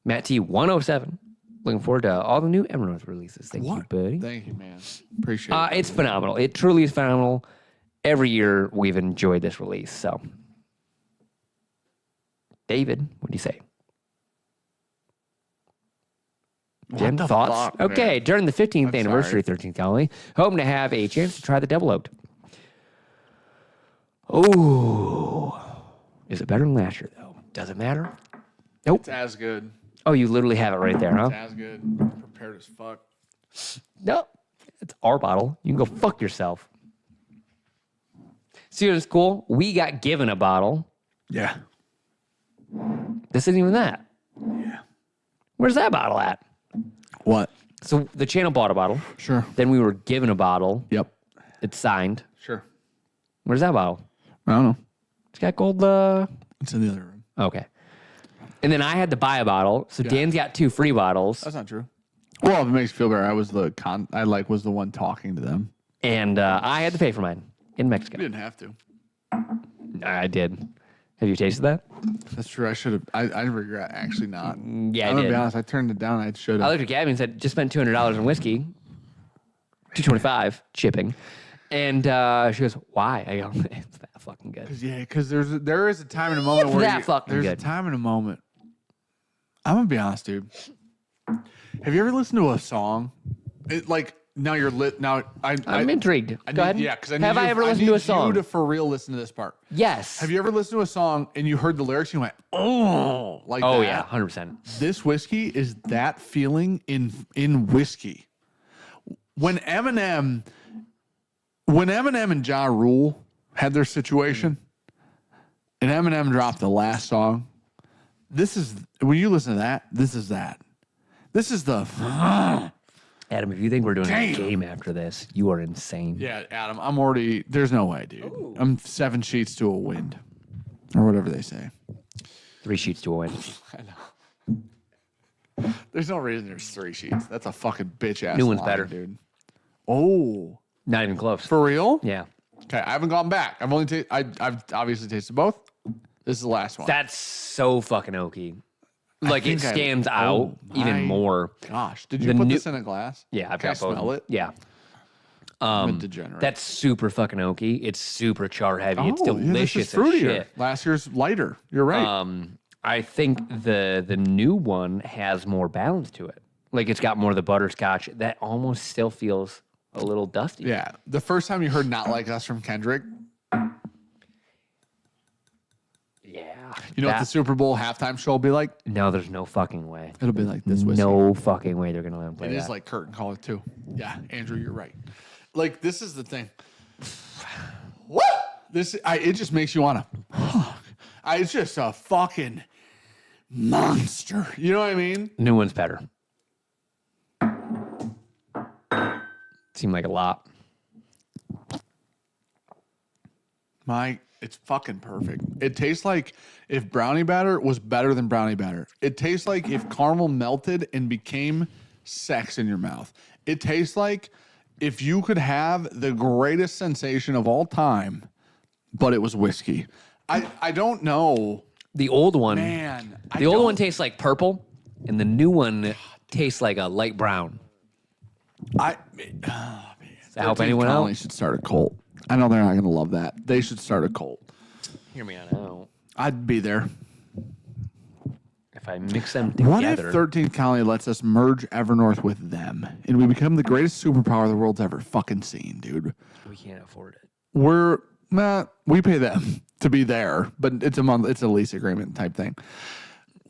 Speaker 2: Matt T 107. Looking forward to all the new Evernorth releases. Thank you, buddy.
Speaker 1: Thank you, man. Appreciate it.
Speaker 2: It's phenomenal. It truly is phenomenal. Every year we've enjoyed this release. So, David, what do you say? Jim,
Speaker 1: the
Speaker 2: thoughts?
Speaker 1: fuck,
Speaker 2: Okay,
Speaker 1: man?
Speaker 2: during the 15th
Speaker 1: I'm
Speaker 2: anniversary of 13th Colony, hoping to have a chance to try the double oaked. Oh, is it better than last year, though? Does it matter? Nope.
Speaker 1: It's as good.
Speaker 2: Oh, you literally have it right there, huh?
Speaker 1: It's as good. Prepared as fuck.
Speaker 2: No, it's our bottle. You can go fuck yourself. See what's cool? We got given a bottle.
Speaker 1: Yeah.
Speaker 2: This isn't even that.
Speaker 1: Yeah.
Speaker 2: Where's that bottle at?
Speaker 1: What?
Speaker 2: So the channel bought a bottle.
Speaker 1: Sure.
Speaker 2: Then we were given a bottle.
Speaker 1: Yep.
Speaker 2: It's signed.
Speaker 1: Sure.
Speaker 2: Where's that bottle?
Speaker 1: I don't know.
Speaker 2: It's got gold.
Speaker 1: It's in the other room.
Speaker 2: Okay. And then I had to buy a bottle. So
Speaker 1: Yeah.
Speaker 2: Dan's got 2 free bottles.
Speaker 1: That's not true. Well, if it makes you feel better, I was the was the one talking to them.
Speaker 2: And I had to pay for mine in
Speaker 1: You
Speaker 2: Mexico.
Speaker 1: didn't have to.
Speaker 2: I did. Have you tasted that?
Speaker 1: That's true. I should have. I regret actually not.
Speaker 2: Yeah,
Speaker 1: I'm
Speaker 2: I
Speaker 1: gonna
Speaker 2: did.
Speaker 1: be honest. I turned it down. I should
Speaker 2: I
Speaker 1: have.
Speaker 2: looked at Gabby and said, just spent $200 on whiskey, $225 shipping. And she goes, why? I go, it's that fucking good.
Speaker 1: Because there is a time and a moment where
Speaker 2: that fucking
Speaker 1: there's
Speaker 2: good.
Speaker 1: a time and a moment. I'm gonna be honest, dude. Have you ever listened to a song? Now you're lit. Now
Speaker 2: I'm intrigued. Go ahead.
Speaker 1: Yeah, because
Speaker 2: Have I ever listened to a song?
Speaker 1: You to for real listen to this part.
Speaker 2: Yes.
Speaker 1: Have you ever listened to a song and you heard the lyrics and you went, oh, like
Speaker 2: Oh
Speaker 1: that?
Speaker 2: yeah, 100%.
Speaker 1: This whiskey is that feeling in whiskey. When Eminem and Ja Rule had their situation, and Eminem dropped the last song, this is when you listen to that. This is that. This is the.
Speaker 2: Adam, if you think we're doing
Speaker 1: Damn.
Speaker 2: a game after this, you are insane.
Speaker 1: Yeah, Adam, I'm already. There's no way, dude.
Speaker 2: Ooh.
Speaker 1: I'm 7 sheets to a wind, or whatever they say.
Speaker 2: 3 sheets to a win.
Speaker 1: I know. There's no reason there's 3 sheets. That's a fucking bitch ass.
Speaker 2: New one's
Speaker 1: line,
Speaker 2: better.
Speaker 1: dude. Oh,
Speaker 2: Not even close.
Speaker 1: for real?
Speaker 2: Yeah.
Speaker 1: Okay, I haven't gone back. I've only I've obviously tasted both. This is the last one.
Speaker 2: That's so fucking oaky. Like it
Speaker 1: think I-
Speaker 2: stands
Speaker 1: oh
Speaker 2: out
Speaker 1: my
Speaker 2: even more.
Speaker 1: Gosh, did you
Speaker 2: The
Speaker 1: put
Speaker 2: new-
Speaker 1: this in a glass?
Speaker 2: Yeah, I've
Speaker 1: Can I
Speaker 2: got both.
Speaker 1: smell it?
Speaker 2: Yeah.
Speaker 1: I'm a degenerate.
Speaker 2: That's super fucking oaky. It's super char heavy. It's
Speaker 1: Oh, yeah,
Speaker 2: delicious
Speaker 1: this is
Speaker 2: as
Speaker 1: fruitier.
Speaker 2: shit.
Speaker 1: Last year's lighter. You're right.
Speaker 2: I think the new one has more balance to it. Like it's got more of the butterscotch that almost still feels a little dusty.
Speaker 1: Yeah. The first time you heard "Not Like Us" from Kendrick,
Speaker 2: Yeah.
Speaker 1: you know what the Super Bowl halftime show will be like?
Speaker 2: No, there's no fucking way.
Speaker 1: It'll be like this whiskey.
Speaker 2: No fucking way they're gonna let him play
Speaker 1: It
Speaker 2: that.
Speaker 1: is like curtain call it too. Yeah, Andrew, you're right. Like this is the thing. What? It just makes you want to. It's just a fucking monster. You know what I mean?
Speaker 2: New one's better. Seemed like a lot.
Speaker 1: It's fucking perfect. It tastes like if brownie batter was better than brownie batter. It tastes like if caramel melted and became sex in your mouth. It tastes like if you could have the greatest sensation of all time, but it was whiskey. I don't know.
Speaker 2: The old one,
Speaker 1: Man,
Speaker 2: the old one tastes like purple, and the new one tastes like a light brown.
Speaker 1: Does
Speaker 2: Does that help anyone out?
Speaker 1: should start a cult. I know they're not going to love that. They should start a cult.
Speaker 2: Hear me out.
Speaker 1: I'd be there.
Speaker 2: If I mix them
Speaker 1: What if
Speaker 2: together,
Speaker 1: 13th Colony lets us merge Evernorth with them and we become the greatest superpower the world's ever fucking seen, dude?
Speaker 2: we can't afford it.
Speaker 1: We pay them to be there, but it's a lease agreement type thing.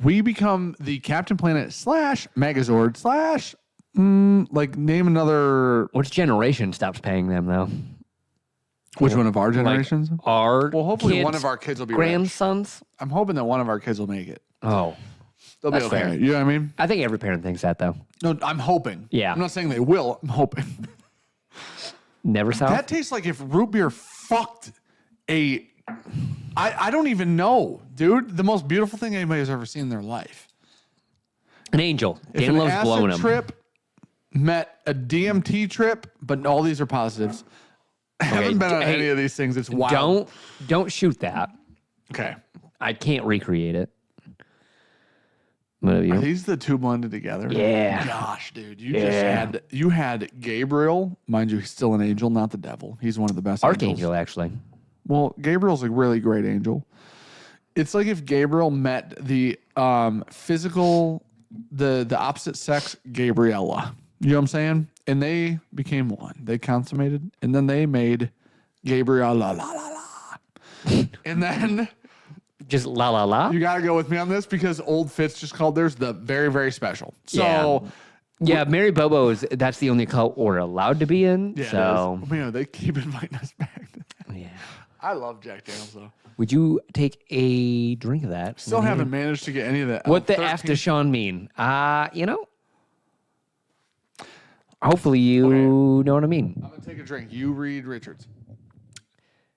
Speaker 1: We become the Captain Planet / Megazord / name another.
Speaker 2: Which generation stops paying them though?
Speaker 1: Which one of our
Speaker 2: Like
Speaker 1: generations?
Speaker 2: our
Speaker 1: Well, hopefully
Speaker 2: kids,
Speaker 1: one of our kids will be rich.
Speaker 2: grandsons.
Speaker 1: I'm hoping that one of our kids will make it.
Speaker 2: Oh,
Speaker 1: They'll be
Speaker 2: That's
Speaker 1: okay.
Speaker 2: fair.
Speaker 1: You know what I mean?
Speaker 2: I think every parent thinks that though.
Speaker 1: No, I'm hoping.
Speaker 2: Yeah.
Speaker 1: I'm not saying they will. I'm hoping.
Speaker 2: Never south.
Speaker 1: That tastes like if root beer fucked a. I don't even know, dude. The most beautiful thing anybody has ever seen in their life.
Speaker 2: An angel.
Speaker 1: If
Speaker 2: Dan
Speaker 1: an
Speaker 2: loves
Speaker 1: acid
Speaker 2: blowing them.
Speaker 1: trip met a DMT trip, but all these are positives. I haven't been on
Speaker 2: hey,
Speaker 1: any of these things. It's wild.
Speaker 2: Don't shoot that.
Speaker 1: Okay.
Speaker 2: I can't recreate it. What have
Speaker 1: Are
Speaker 2: you?
Speaker 1: these the two blended together?
Speaker 2: Yeah.
Speaker 1: Gosh, dude.
Speaker 2: Yeah.
Speaker 1: You had Gabriel. Mind you, he's still an angel, not the devil. He's one of the best angels.
Speaker 2: Archangel, actually.
Speaker 1: Well, Gabriel's a really great angel. It's like if Gabriel met the physical, the opposite sex Gabriella. You know what I'm saying? And they became one. They consummated, and then they made Gabriella la la la. And then
Speaker 2: Just la la la.
Speaker 1: you got to go with me on this because Old Fitz just called theirs the very, very special. So
Speaker 2: Yeah, Mary Bobo's, that's the only cult we're allowed to be in.
Speaker 1: yeah,
Speaker 2: So,
Speaker 1: man, they keep inviting us back.
Speaker 2: yeah.
Speaker 1: I love Jack Daniels though.
Speaker 2: Would you take a drink of that?
Speaker 1: Still haven't managed to get any of that.
Speaker 2: What the F does Sean mean? You know? Hopefully you know what I mean.
Speaker 1: I'm gonna take a drink. You read Richards.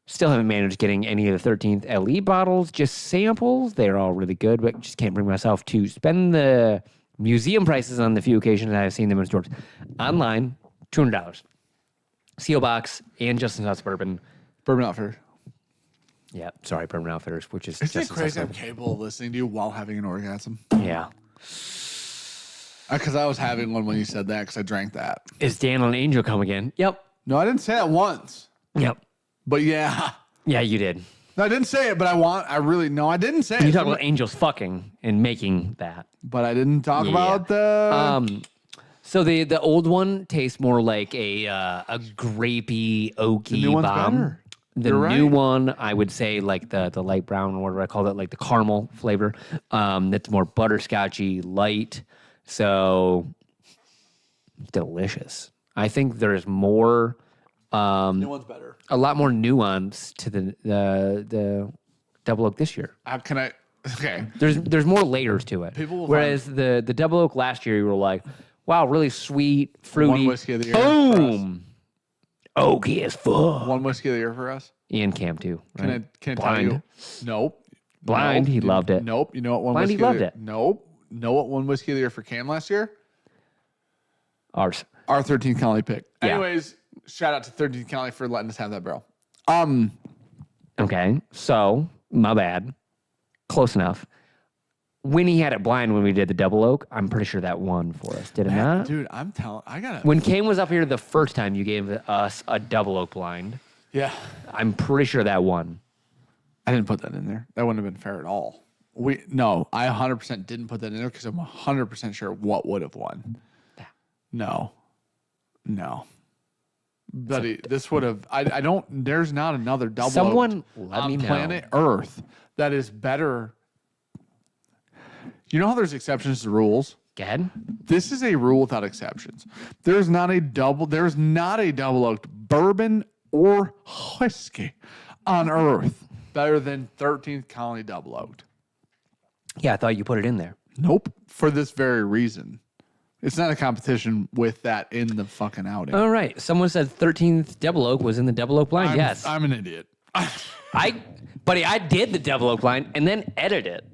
Speaker 2: Still haven't managed getting any of the 13th LE bottles, just samples. They're all really good, but just can't bring myself to spend the museum prices on the few occasions I've seen them in stores. Online, $200. CO Box and Justin's House Bourbon.
Speaker 1: Bourbon Outfitters.
Speaker 2: Yeah, sorry, Bourbon Outfitters, which is
Speaker 1: Isn't it
Speaker 2: just
Speaker 1: crazy I'm capable of listening to you while having an orgasm?
Speaker 2: Yeah.
Speaker 1: Because I was having one when you said that because I drank that.
Speaker 2: Is Dan an angel come again? Yep.
Speaker 1: No, I didn't say that once.
Speaker 2: Yep.
Speaker 1: But yeah.
Speaker 2: Yeah, you did.
Speaker 1: No, I didn't say it, but I didn't say it.
Speaker 2: You talk about angels fucking and making that.
Speaker 1: But I didn't talk about the...
Speaker 2: So the old one tastes more like a grapey, oaky
Speaker 1: The new one's
Speaker 2: bomb.
Speaker 1: better.
Speaker 2: The
Speaker 1: You're
Speaker 2: new
Speaker 1: right.
Speaker 2: one, I would say like the light brown, or whatever I call it, like the caramel flavor. That's more butterscotchy, light. So delicious. I think there's more,
Speaker 1: new one's better.
Speaker 2: a lot more nuance to the double oak this year.
Speaker 1: Can I... Okay.
Speaker 2: There's more layers to it.
Speaker 1: People will
Speaker 2: Whereas the double oak last year, you were like, wow, really sweet, fruity.
Speaker 1: One whiskey of the year.
Speaker 2: Boom. Oaky as fuck.
Speaker 1: One whiskey of the year for us.
Speaker 2: Ian Cam too. Right?
Speaker 1: Can I
Speaker 2: Blind.
Speaker 1: tell you? Nope.
Speaker 2: Blind, he loved it.
Speaker 1: Nope. You know what one
Speaker 2: Blind,
Speaker 1: whiskey
Speaker 2: he loved
Speaker 1: of the
Speaker 2: it.
Speaker 1: Nope. Know what one whiskey of the year for Cam last year?
Speaker 2: Ours.
Speaker 1: Our 13th County pick.
Speaker 2: Yeah.
Speaker 1: Anyways, shout out to 13th County for letting us have that barrel.
Speaker 2: Okay, so my bad. Close enough. When he had it blind when we did the double oak, I'm pretty sure that won for us. Did it not?
Speaker 1: Dude, I'm telling... I gotta...
Speaker 2: When Kane was up here the first time, you gave us a double oak blind.
Speaker 1: Yeah.
Speaker 2: I'm pretty sure that won.
Speaker 1: I didn't put that in there. That wouldn't have been fair at all. No, I 100% didn't put that in there because I'm 100% sure what would have won. No. Buddy, this would have... I don't... There's not another double
Speaker 2: Someone
Speaker 1: oak
Speaker 2: let me
Speaker 1: on
Speaker 2: know.
Speaker 1: planet Earth that is better... You know how there's exceptions to rules?
Speaker 2: Go ahead.
Speaker 1: This is a rule without exceptions. There's not a double oaked bourbon or whiskey on earth better than 13th Colony double oaked.
Speaker 2: Yeah, I thought you put it in there.
Speaker 1: Nope. For this very reason. It's not a competition with that in the fucking outing.
Speaker 2: All right. Someone said 13th double oak was in the double oak blind. Yes.
Speaker 1: I'm an idiot.
Speaker 2: Buddy, I did the double oak blind and then edited it.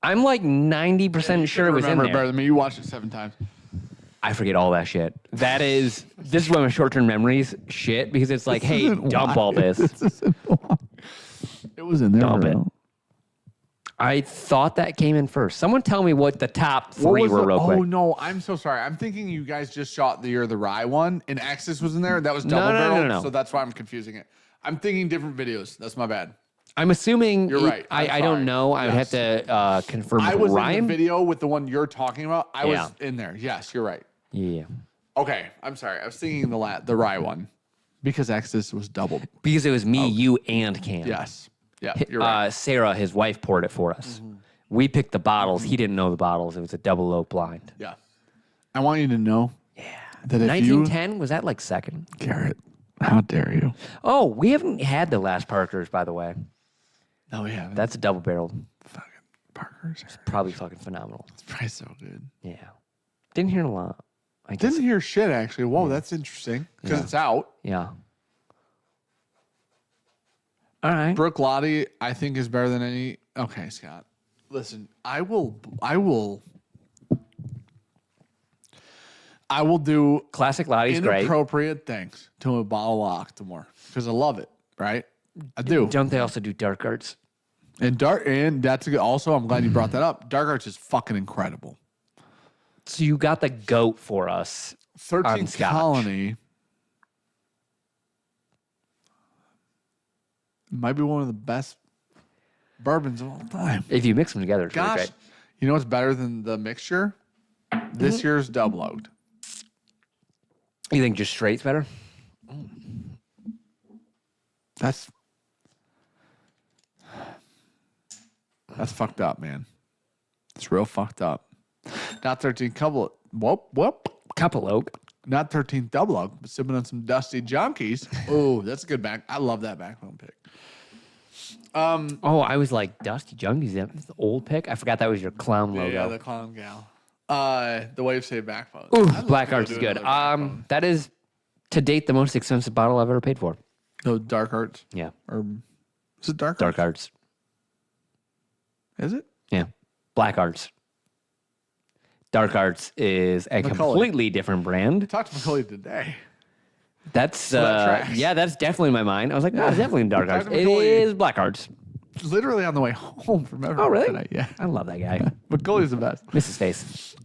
Speaker 2: I'm like 90% sure it was in
Speaker 1: Remember
Speaker 2: there.
Speaker 1: it better than me. You watched it 7 times.
Speaker 2: I forget all that shit. This is one of my short-term memories shit because it's like, hey, dump all this.
Speaker 1: It was in there.
Speaker 2: Dump it.
Speaker 1: bro.
Speaker 2: I thought that came in first. Someone tell me what the top 3 were real quick.
Speaker 1: Oh, no. I'm so sorry. I'm thinking you guys just shot the Year of the Rye one, and Axis was in there. That was double barrel.
Speaker 2: No.
Speaker 1: So that's why I'm confusing it. I'm thinking different videos. That's my bad.
Speaker 2: I'm assuming
Speaker 1: You're right.
Speaker 2: I don't know. I would have to confirm
Speaker 1: I
Speaker 2: with
Speaker 1: was in
Speaker 2: Ryan.
Speaker 1: the video with the one you're talking about. I
Speaker 2: Yeah.
Speaker 1: was in there. Yes, you're right.
Speaker 2: Yeah.
Speaker 1: Okay. I'm sorry. I was thinking the Rye one because Axis was doubled.
Speaker 2: Because it was me, you, and Cam.
Speaker 1: Yes. Yeah, you're right.
Speaker 2: Sarah, his wife, poured it for us. We picked the bottles. He didn't know the bottles. It was a double oak blind.
Speaker 1: Yeah. I want you to know that if
Speaker 2: 1910, was that like second?
Speaker 1: Garrett, how dare you?
Speaker 2: Oh, we haven't had the last Parkers, by the way.
Speaker 1: No, we haven't.
Speaker 2: That's a double barreled.
Speaker 1: Fucking Parkers.
Speaker 2: Probably fucking phenomenal.
Speaker 1: It's probably so good.
Speaker 2: Yeah. Didn't hear a lot. I guess.
Speaker 1: Didn't hear shit, actually. Whoa, that's interesting because it's out.
Speaker 2: Yeah. All right.
Speaker 1: Brooke Lottie, I think, is better than any. Okay, Scott. Listen, I will do
Speaker 2: Classic Lottie's great.
Speaker 1: inappropriate things to a bottle of Octomore because I love it, right? I do.
Speaker 2: Don't they also do dark arts?
Speaker 1: And that's also, I'm glad you brought that up. Dark Arts is fucking incredible.
Speaker 2: So you got the goat for us.
Speaker 1: 13th
Speaker 2: Scotch.
Speaker 1: Colony might be one of the best bourbons of all time.
Speaker 2: If you mix them together, it's really
Speaker 1: Gosh,
Speaker 2: great.
Speaker 1: you know what's better than the mixture? This year's double oaked.
Speaker 2: You think just straight's better?
Speaker 1: That's fucked up, man. It's real fucked up. Not 13 couple. Whoop.
Speaker 2: Couple oak.
Speaker 1: Not 13th double oak, but sipping on some dusty junkies. Oh, that's a good back. I love that backbone pick.
Speaker 2: Oh, I was like, Dusty Junkies, that's the old pick? I forgot that was your clown logo.
Speaker 1: Yeah, the clown gal. The Wave Save backbone.
Speaker 2: Ooh,
Speaker 1: I'd love
Speaker 2: Black
Speaker 1: to go
Speaker 2: Arts
Speaker 1: do
Speaker 2: is good.
Speaker 1: another backbone.
Speaker 2: That is, to date, the most expensive bottle I've ever paid for.
Speaker 1: No, Dark Arts.
Speaker 2: Yeah.
Speaker 1: Or is it Dark
Speaker 2: Dark
Speaker 1: Arts?
Speaker 2: Arts.
Speaker 1: Is it?
Speaker 2: Yeah. Black Arts. Dark Arts is a completely different brand.
Speaker 1: I talked to Macaulay today.
Speaker 2: That's
Speaker 1: that tracks.
Speaker 2: yeah, that's definitely in my mind. I was like, no, it's definitely in dark arts.
Speaker 1: Talking to
Speaker 2: It
Speaker 1: Macaulay.
Speaker 2: is black arts.
Speaker 1: Literally on the way home from Everett
Speaker 2: Oh, really?
Speaker 1: tonight. Yeah.
Speaker 2: I love that guy.
Speaker 1: Macaulay's the best.
Speaker 2: Miss his face.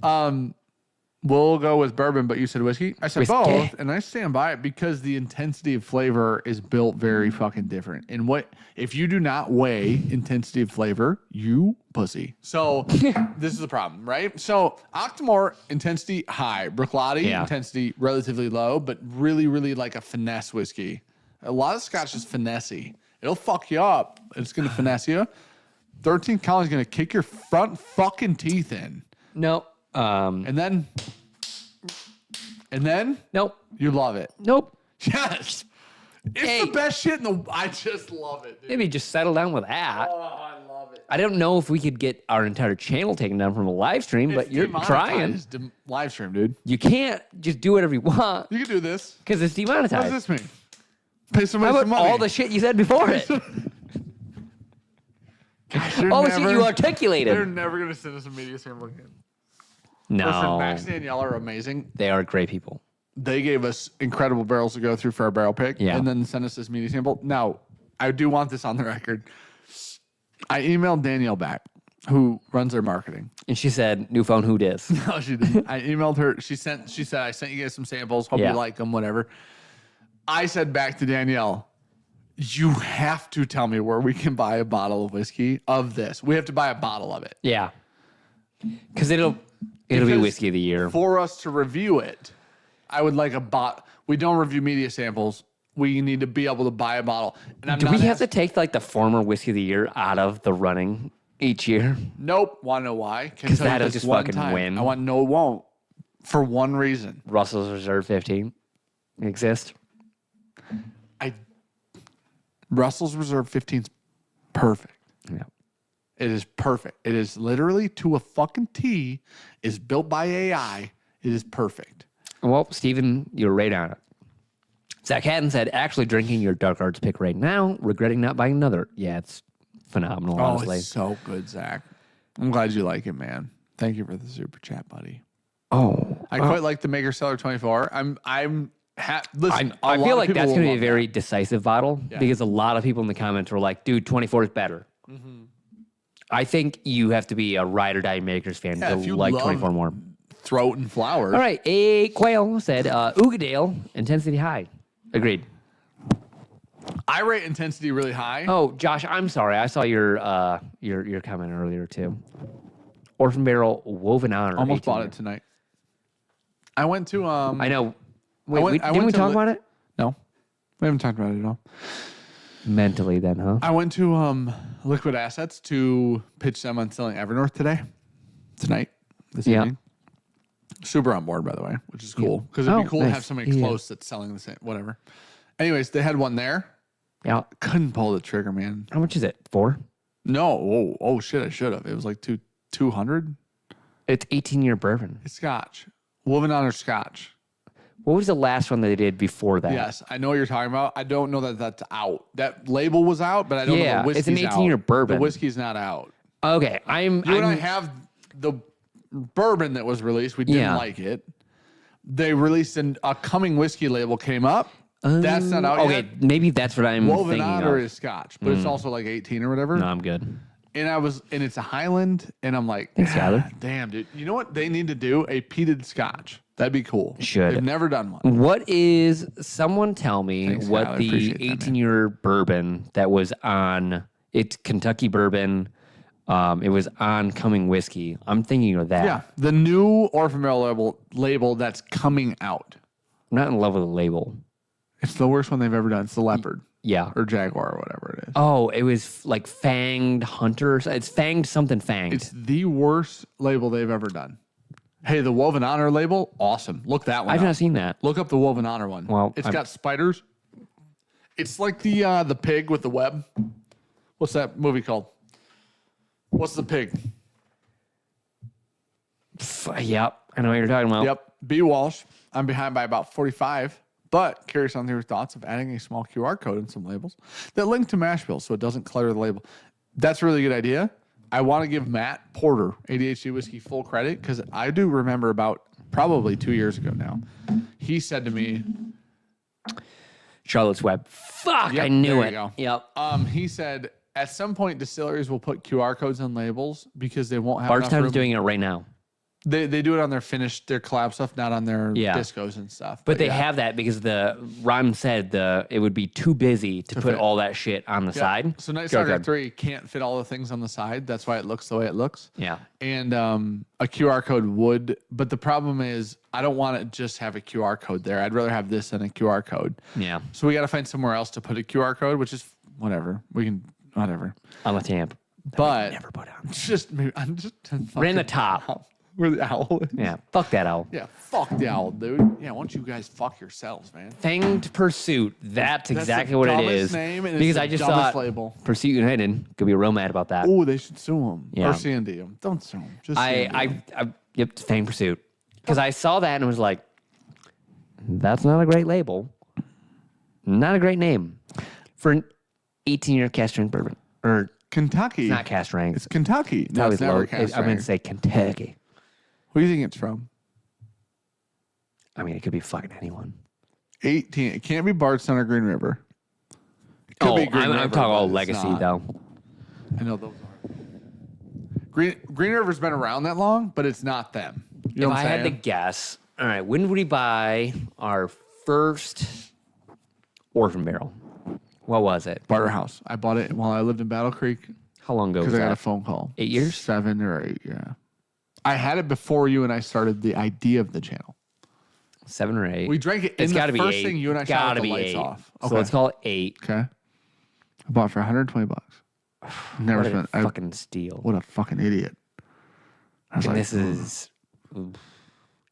Speaker 1: We'll go with bourbon, but you said whiskey. I said
Speaker 2: Whiskey.
Speaker 1: both, and I stand by it because the intensity of flavor is built very fucking different. And what if you do not weigh intensity of flavor, you pussy. So this is the problem, right? So Octomore intensity high, Bruichladdich intensity relatively low, but really, really like a finesse whiskey. A lot of Scotch is finessey. It'll fuck you up. It's gonna finesse you. 13th colony's gonna kick your front fucking teeth in.
Speaker 2: No.
Speaker 1: And then
Speaker 2: Nope.
Speaker 1: you love it.
Speaker 2: Nope.
Speaker 1: Yes. It's the best shit in the I just love it, dude.
Speaker 2: Maybe just settle down with that.
Speaker 1: Oh, I love it.
Speaker 2: I don't know if we could get our entire channel taken down from a live stream, but you're trying.
Speaker 1: It's live stream, dude.
Speaker 2: You can't just do whatever you want
Speaker 1: You can do this.
Speaker 2: because it's
Speaker 1: What
Speaker 2: demonetized.
Speaker 1: does this mean? Pay somebody
Speaker 2: How
Speaker 1: some
Speaker 2: about
Speaker 1: money.
Speaker 2: all the shit you said before it? All the shit you
Speaker 1: They're
Speaker 2: articulated.
Speaker 1: never gonna send us a media sample again.
Speaker 2: No.
Speaker 1: Listen, Max and Danielle are amazing.
Speaker 2: They are great people.
Speaker 1: They gave us incredible barrels to go through for our barrel pick,
Speaker 2: Yeah.
Speaker 1: and then sent us this media sample. Now, I do want this on the record. I emailed Danielle back, who runs their marketing.
Speaker 2: And she said, new phone, who dis?
Speaker 1: No, she didn't. I emailed her. She said, I sent you guys some samples. Hope
Speaker 2: Yeah.
Speaker 1: you like them, whatever. I said back to Danielle, you have to tell me where we can buy a bottle of whiskey of this. We have to buy a bottle of it.
Speaker 2: Yeah. Because it'll be
Speaker 1: Because
Speaker 2: whiskey of the year.
Speaker 1: For us to review it, I would like a bottle. We don't review media samples. We need to be able to buy a bottle. And I'm
Speaker 2: Do
Speaker 1: not
Speaker 2: we have to take like the former whiskey of the year out of the running each year?
Speaker 1: Nope. Want to know why?
Speaker 2: Because that'll just fucking win.
Speaker 1: I want to know it won't. For one reason.
Speaker 2: Russell's Reserve 15 exist.
Speaker 1: Russell's Reserve 15 is perfect.
Speaker 2: Yeah.
Speaker 1: It is perfect. It is literally to a fucking T. Is built by AI. It is perfect.
Speaker 2: Well, Steven, you're right on it. Zach Hatton said, actually drinking your dark arts pick right now, regretting not buying another. Yeah, it's phenomenal, honestly.
Speaker 1: Oh, it's so good, Zach. I'm glad you like it, man. Thank you for the super chat, buddy.
Speaker 2: Oh.
Speaker 1: I quite like the Maker Cellar 24. Listen,
Speaker 2: I feel like that's going to be a
Speaker 1: love
Speaker 2: very decisive bottle
Speaker 1: Yeah.
Speaker 2: because a lot of people in the comments were like, dude, 24 is better. I think you have to be a ride or die Makers fan
Speaker 1: Yeah, if
Speaker 2: to
Speaker 1: you
Speaker 2: like
Speaker 1: love
Speaker 2: 24 more.
Speaker 1: throat and flowers.
Speaker 2: All right, A Quail said, Ugadale, intensity high. Agreed.
Speaker 1: I rate intensity really high.
Speaker 2: Oh, Josh, I'm sorry. I saw your comment earlier too. Orphan Barrel Woven Honor.
Speaker 1: Almost
Speaker 2: 18
Speaker 1: bought
Speaker 2: year.
Speaker 1: it tonight. I went to
Speaker 2: I know. Wait,
Speaker 1: went- I
Speaker 2: didn't
Speaker 1: went
Speaker 2: we
Speaker 1: to
Speaker 2: talk
Speaker 1: li-
Speaker 2: about it?
Speaker 1: No. We haven't talked about it at all.
Speaker 2: Mentally then, huh?
Speaker 1: I went to Liquid Assets to pitch them on selling Evernorth tonight, this
Speaker 2: Yeah.
Speaker 1: evening. Super on board, by the way, which is cool because it'd be
Speaker 2: Oh,
Speaker 1: cool to
Speaker 2: nice.
Speaker 1: have somebody
Speaker 2: Yeah.
Speaker 1: close that's selling the same, whatever. Anyways, they had one there.
Speaker 2: Yeah.
Speaker 1: Couldn't pull the trigger, man.
Speaker 2: How much is it? 4?
Speaker 1: No. Oh shit, I should have. It was like 200.
Speaker 2: It's 18-year bourbon.
Speaker 1: It's Scotch. Woven Honor Scotch.
Speaker 2: What was the last one they did before that?
Speaker 1: Yes, I know what you're talking about. I don't know that that's out. That label was out, but I don't know
Speaker 2: Yeah,
Speaker 1: the
Speaker 2: it's
Speaker 1: whiskey's
Speaker 2: an 18-year
Speaker 1: out.
Speaker 2: bourbon.
Speaker 1: The whiskey's not out.
Speaker 2: Okay,
Speaker 1: You and I have the bourbon that was released. We didn't like it. They released a coming whiskey label came up. That's not out
Speaker 2: okay,
Speaker 1: yet.
Speaker 2: maybe that's what I'm
Speaker 1: Woven
Speaker 2: thinking
Speaker 1: Honor
Speaker 2: of.
Speaker 1: is Scotch, but it's also like 18 or whatever.
Speaker 2: No, I'm good.
Speaker 1: And it's a Highland, and I'm like,
Speaker 2: Thanks, Tyler.
Speaker 1: damn, dude. You know what they need to do? A peated Scotch. That'd be cool.
Speaker 2: Should.
Speaker 1: They've never done one.
Speaker 2: What is, someone tell me
Speaker 1: Thanks,
Speaker 2: what
Speaker 1: Kyle. I
Speaker 2: the
Speaker 1: appreciate that, man.
Speaker 2: 18-year bourbon that was on, it's Kentucky bourbon. It was on Coming Whiskey. I'm thinking of that.
Speaker 1: Yeah, the new Orphan Barrel label that's coming out.
Speaker 2: I'm not in love with the label.
Speaker 1: It's the worst one they've ever done. It's the Leopard
Speaker 2: Yeah.
Speaker 1: or Jaguar or whatever it is.
Speaker 2: Oh, it was like Fanged Hunter. It's Fanged something Fanged.
Speaker 1: It's the worst label they've ever done. Hey, the Woven Honor label, awesome. Look that one
Speaker 2: I've
Speaker 1: up.
Speaker 2: not seen that.
Speaker 1: Look up the Woven Honor one.
Speaker 2: Well,
Speaker 1: it's got spiders. It's like the pig with the web. What's that movie called? What's the pig?
Speaker 2: Yep. I know what you're talking about.
Speaker 1: Yep. B. Walsh. I'm behind by about 45, but curious on your thoughts of adding a small QR code in some labels that link to mash bills so it doesn't clutter the label. That's a really good idea. I want to give Matt Porter, ADHD Whiskey, full credit because I do remember about probably 2 years ago now, he said to me,
Speaker 2: Charlotte's Web. Fuck,
Speaker 1: Yep,
Speaker 2: I knew
Speaker 1: there
Speaker 2: it.
Speaker 1: you go.
Speaker 2: Yep.
Speaker 1: He said at some point distilleries will put QR codes on labels because they won't have enough
Speaker 2: Bardstown's
Speaker 1: room.
Speaker 2: doing it right now.
Speaker 1: They do it on their collab stuff, not on their
Speaker 2: Yeah.
Speaker 1: discos and stuff.
Speaker 2: But they
Speaker 1: yeah.
Speaker 2: have that because Ron said it would be too busy to put
Speaker 1: fit.
Speaker 2: all that shit on the
Speaker 1: Yeah.
Speaker 2: side.
Speaker 1: So Night
Speaker 2: QR
Speaker 1: Stalker
Speaker 2: code.
Speaker 1: 3 can't fit all the things on the side. That's why it looks the way it looks.
Speaker 2: Yeah.
Speaker 1: And a QR code would, but the problem is I don't want to just have a QR code there. I'd rather have this than a QR code.
Speaker 2: Yeah.
Speaker 1: So we got to find somewhere else to put a QR code, which is whatever. We can, whatever.
Speaker 2: On the tamp.
Speaker 1: But
Speaker 2: Never put on.
Speaker 1: just maybe I'm just
Speaker 2: Right in the top.
Speaker 1: where the owl is.
Speaker 2: Yeah. Fuck that owl.
Speaker 1: Yeah, fuck the owl, dude. Yeah, why don't you guys fuck yourselves, man?
Speaker 2: Fanged Pursuit. That's exactly
Speaker 1: the
Speaker 2: what it
Speaker 1: dumbest
Speaker 2: is.
Speaker 1: name, and it's
Speaker 2: Because
Speaker 1: the
Speaker 2: I just
Speaker 1: dumbest
Speaker 2: thought
Speaker 1: label.
Speaker 2: Pursuit United could be real mad about that.
Speaker 1: Oh, they should sue him.
Speaker 2: Yeah.
Speaker 1: Or Sandy him. Don't sue him. Just Sandy him.
Speaker 2: Yep, Fanged Pursuit. Because I saw that and was like, that's not a great label. Not a great name for an 18-year cast strength bourbon. Or
Speaker 1: Kentucky.
Speaker 2: not cast strength.
Speaker 1: It's Kentucky. No,
Speaker 2: Probably
Speaker 1: it's never
Speaker 2: low.
Speaker 1: cast
Speaker 2: I'm going to
Speaker 1: strength.
Speaker 2: say Kentucky.
Speaker 1: Who do you think it's from?
Speaker 2: I mean, it could be fucking anyone.
Speaker 1: 18. It can't be Bardstown or Green River. It could
Speaker 2: Oh,
Speaker 1: be Green
Speaker 2: I'm
Speaker 1: River,
Speaker 2: talking
Speaker 1: but
Speaker 2: all
Speaker 1: it's
Speaker 2: legacy,
Speaker 1: not.
Speaker 2: though.
Speaker 1: I know those are. Green River's been around that long, but it's not them. You know
Speaker 2: If
Speaker 1: what
Speaker 2: I
Speaker 1: I'm
Speaker 2: had to
Speaker 1: saying?
Speaker 2: guess, all right, when would we buy our first Orphan Barrel? What was it?
Speaker 1: Barter House. I bought it while I lived in Battle Creek
Speaker 2: How long ago was
Speaker 1: because I got a
Speaker 2: that?
Speaker 1: phone call.
Speaker 2: 8 years?
Speaker 1: 7 or 8, yeah. I had it before you and I started the idea of the channel.
Speaker 2: 7 or 8.
Speaker 1: We drank it in
Speaker 2: It's
Speaker 1: the
Speaker 2: got to be
Speaker 1: first
Speaker 2: 8.
Speaker 1: thing you and I shot
Speaker 2: Gotta
Speaker 1: with the
Speaker 2: be
Speaker 1: lights
Speaker 2: 8.
Speaker 1: off.
Speaker 2: So let's call it 8.
Speaker 1: Okay. I bought it for $120. Never
Speaker 2: What a
Speaker 1: spent.
Speaker 2: fucking steal.
Speaker 1: What a fucking idiot. I was
Speaker 2: And
Speaker 1: like,
Speaker 2: this is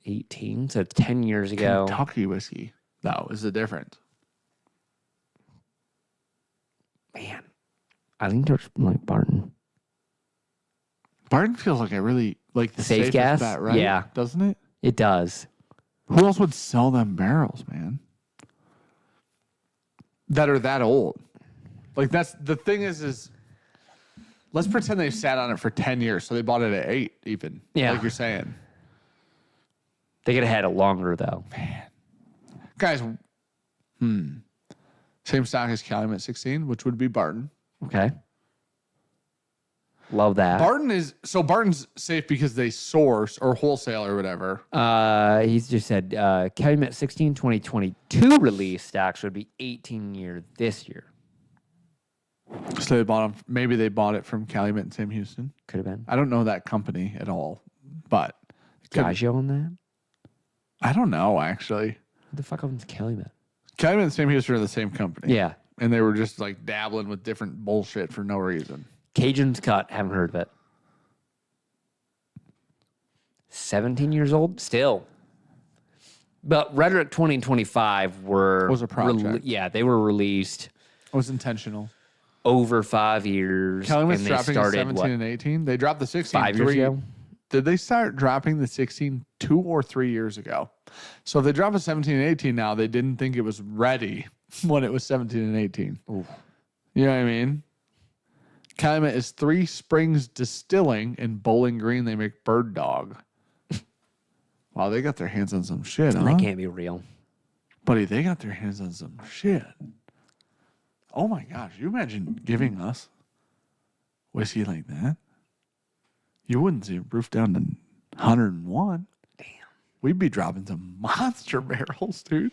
Speaker 2: 18, so it's 10 years ago.
Speaker 1: Kentucky whiskey. That was the difference.
Speaker 2: Man, I think there's like Barton.
Speaker 1: Barton feels like I really like the
Speaker 2: Safe
Speaker 1: safest
Speaker 2: gas?
Speaker 1: bet, right?
Speaker 2: Yeah.
Speaker 1: Doesn't it?
Speaker 2: It does.
Speaker 1: Who else would sell them barrels, man? That are that old. Like that's the thing is let's pretend they sat on it for 10 years. So they bought it at 8 even.
Speaker 2: Yeah.
Speaker 1: Like you're saying.
Speaker 2: They could have had it longer though.
Speaker 1: Guys, same stock as Calumet 16, which would be Barton.
Speaker 2: Okay. Love that.
Speaker 1: Barton's safe because they source or wholesale or whatever.
Speaker 2: He's just said Calumet 16 2022 release stocks would be 18 year this year.
Speaker 1: So they bought them. Maybe they bought it from Calumet and Sam Houston.
Speaker 2: Could have been.
Speaker 1: I don't know that company at all, but it could-
Speaker 2: Diageo on that?
Speaker 1: I don't know actually.
Speaker 2: What the fuck owns Calumet?
Speaker 1: Calumet and Sam Houston are the same company.
Speaker 2: Yeah.
Speaker 1: And they were just like dabbling with different bullshit for no reason.
Speaker 2: Cajun's Cut. Haven't heard of it. 17 years old? Still. But Rhetoric 2025 were...
Speaker 1: Was a project.
Speaker 2: yeah, they were released
Speaker 1: It was intentional.
Speaker 2: over 5 years.
Speaker 1: Calumet's
Speaker 2: and they
Speaker 1: dropping
Speaker 2: started,
Speaker 1: 17
Speaker 2: what,
Speaker 1: and 18. They dropped the 16
Speaker 2: 5 years ago?
Speaker 1: Did they start dropping the 16 2 or 3 years ago? So if they drop a 17 and 18 now, they didn't think it was ready when it was 17 and 18.
Speaker 2: Oof.
Speaker 1: You know what I mean? Calumet is Three Springs Distilling in Bowling Green. They make Bird Dog. Wow, they got their hands on some shit, huh?
Speaker 2: That can't be real.
Speaker 1: Buddy, they got their hands on some shit. Oh my gosh, you imagine giving us whiskey like that? You wouldn't see it proof down to 101.
Speaker 2: Damn.
Speaker 1: We'd be dropping some monster barrels, dude.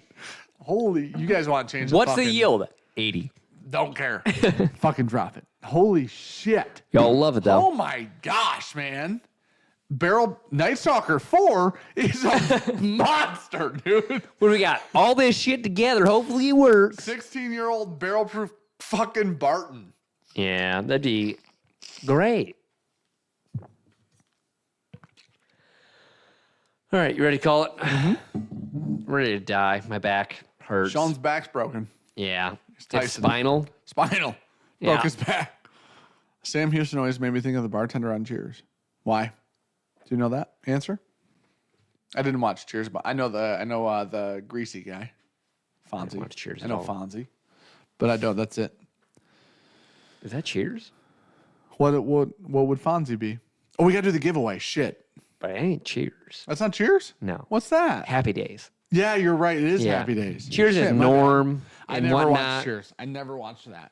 Speaker 1: Holy, you guys want to change
Speaker 2: What's the
Speaker 1: fucking-
Speaker 2: yield? 80.
Speaker 1: Don't care. Fucking drop it. Holy shit.
Speaker 2: Y'all love it, though.
Speaker 1: Oh my gosh, man. Barrel Night Stalker 4 is a monster, dude.
Speaker 2: What do we got? All this shit together. Hopefully it works.
Speaker 1: 16-year-old barrel proof fucking Barton.
Speaker 2: Yeah, that'd be great. All right, you ready to call it? I'm ready to die. My back hurts.
Speaker 1: Sean's back's broken.
Speaker 2: Yeah. It's
Speaker 1: Tyson.
Speaker 2: spinal.
Speaker 1: Spinal.
Speaker 2: Yeah.
Speaker 1: Broke his back. Sam Houston always made me think of the bartender on Cheers. Why? Do you know that answer? I didn't watch Cheers, but I know the greasy guy. Fonzie.
Speaker 2: didn't watch Cheers
Speaker 1: I
Speaker 2: at
Speaker 1: know
Speaker 2: all.
Speaker 1: Fonzie. But I don't. That's it.
Speaker 2: Is that Cheers?
Speaker 1: What would Fonzie be? Oh, we got to do the giveaway. Shit.
Speaker 2: But it ain't Cheers.
Speaker 1: That's not Cheers?
Speaker 2: No.
Speaker 1: What's that?
Speaker 2: Happy Days.
Speaker 1: Yeah, you're right. It is
Speaker 2: Yeah.
Speaker 1: Happy Days.
Speaker 2: Cheers
Speaker 1: Shit,
Speaker 2: is
Speaker 1: my
Speaker 2: Norm
Speaker 1: bad. I
Speaker 2: and
Speaker 1: never
Speaker 2: whatnot.
Speaker 1: watched Cheers. I never watched that.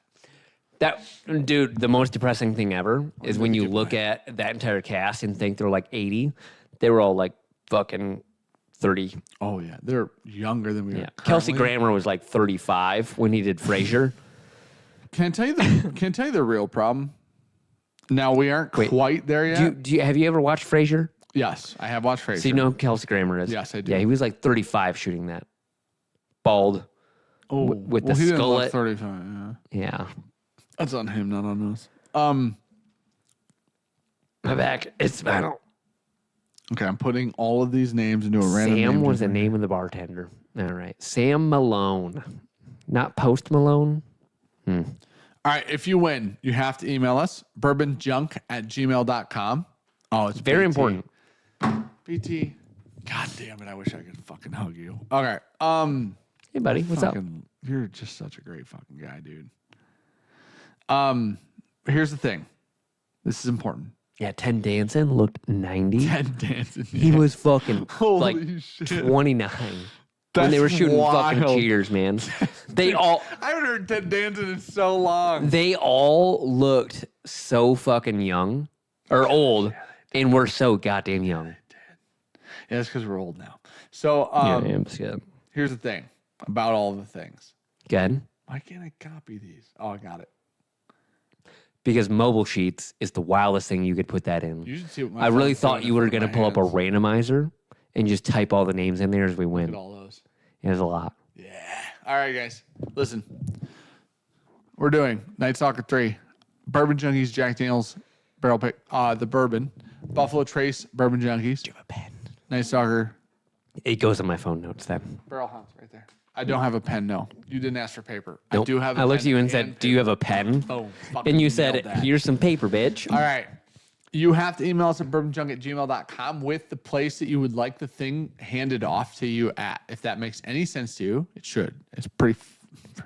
Speaker 2: That dude, the most depressing thing ever is when you
Speaker 1: did
Speaker 2: look at that entire cast and think they're like 80. They were all like fucking 30.
Speaker 1: Oh yeah, they're younger than we
Speaker 2: Yeah.
Speaker 1: are.
Speaker 2: Kelsey
Speaker 1: currently.
Speaker 2: Grammer was like 35 when he did Frasier.
Speaker 1: Can I tell you the real problem? Now we aren't quite there yet.
Speaker 2: Have you ever watched Frasier?
Speaker 1: Yes, I have watched Frasier.
Speaker 2: So you know who Kelsey Grammer is?
Speaker 1: Yes, I do.
Speaker 2: Yeah, he was like 35 shooting that. Bald. With the
Speaker 1: he didn't look
Speaker 2: skullet.
Speaker 1: 35. Yeah.
Speaker 2: Yeah.
Speaker 1: That's on him, not on us.
Speaker 2: My back. It's metal.
Speaker 1: Okay, I'm putting all of these names into a random
Speaker 2: Sam
Speaker 1: name
Speaker 2: was the
Speaker 1: generator.
Speaker 2: name of the bartender. All right. Sam Malone. Not Post Malone.
Speaker 1: All right, if you win, you have to email us, bourbonjunk@gmail.com. Oh, it's
Speaker 2: Very
Speaker 1: BT.
Speaker 2: important.
Speaker 1: BT. God damn it, I wish I could fucking hug you. Okay.
Speaker 2: Hey, buddy. What's up?
Speaker 1: You're just such a great fucking guy, dude. Here's the thing. This is important.
Speaker 2: Yeah, Ted Danson looked 90.
Speaker 1: Ted Danson.
Speaker 2: He was fucking
Speaker 1: Holy
Speaker 2: like
Speaker 1: shit.
Speaker 2: 29 when they were
Speaker 1: That's
Speaker 2: shooting fucking
Speaker 1: wild.
Speaker 2: Cheers, man. They all
Speaker 1: I haven't heard Ted Danson in so long.
Speaker 2: looked so fucking young or old, and we're so goddamn young.
Speaker 1: Yeah, it's because we're old now. So
Speaker 2: it's good.
Speaker 1: here's the thing about all the things.
Speaker 2: Good.
Speaker 1: Why can't I copy these? Oh, I got it.
Speaker 2: Because mobile sheets is the wildest thing you could put that in.
Speaker 1: You should see what my
Speaker 2: I really
Speaker 1: phone's
Speaker 2: thought
Speaker 1: doing
Speaker 2: you
Speaker 1: in
Speaker 2: were
Speaker 1: front
Speaker 2: going
Speaker 1: of
Speaker 2: to
Speaker 1: my
Speaker 2: pull up a
Speaker 1: hands.
Speaker 2: randomizer and just type all the names in there as we
Speaker 1: Look
Speaker 2: win.
Speaker 1: at all those.
Speaker 2: There's a lot.
Speaker 1: Yeah. All right, guys. Listen. We're doing Night Stalker 3, Bourbon Junkies, Jack Daniels, Barrel Pick, the Bourbon, Buffalo Trace, Bourbon Junkies,
Speaker 2: Do you have a pen?
Speaker 1: Night Stalker,
Speaker 2: It goes on my phone notes then.
Speaker 1: Barrel Hounds right there. I don't have a pen, no. You didn't ask for paper.
Speaker 2: Nope.
Speaker 1: I do have a
Speaker 2: I looked at
Speaker 1: pen
Speaker 2: you and said, "Do you have a pen?"
Speaker 1: Oh, fucking
Speaker 2: And you
Speaker 1: nailed
Speaker 2: said,
Speaker 1: that.
Speaker 2: "Here's some paper, bitch."
Speaker 1: All right. You have to email us at bourbonjunk@gmail.com with the place that you would like the thing handed off to you at. If that makes any sense to you, it should. It's pretty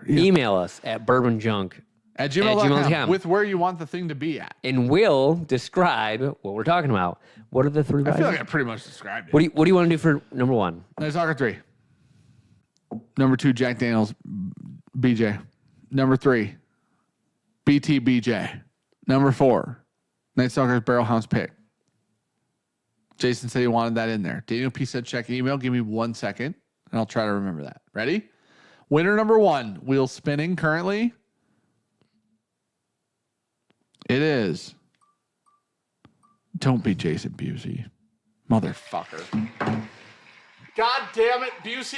Speaker 2: Email us at bourbonjunk,
Speaker 1: at gmail.com
Speaker 2: gmail.com.
Speaker 1: with where you want the thing to be at.
Speaker 2: and we'll describe what we're talking about. What are the three?
Speaker 1: I feel
Speaker 2: items?
Speaker 1: like I pretty much described it.
Speaker 2: What do you want to do for number one?
Speaker 1: Night Stalker 3. Number 2, Jack Daniels BJ. Number 3, BTBJ. Number 4, Night Stalker's Barrel Hounds Pick. Jason said he wanted that in there. Daniel P said check email. Give me 1 second, and I'll try to remember that. Ready? Winner number 1, wheel spinning currently. It is. Don't be Jason Busey. Motherfucker. God damn it, Busey.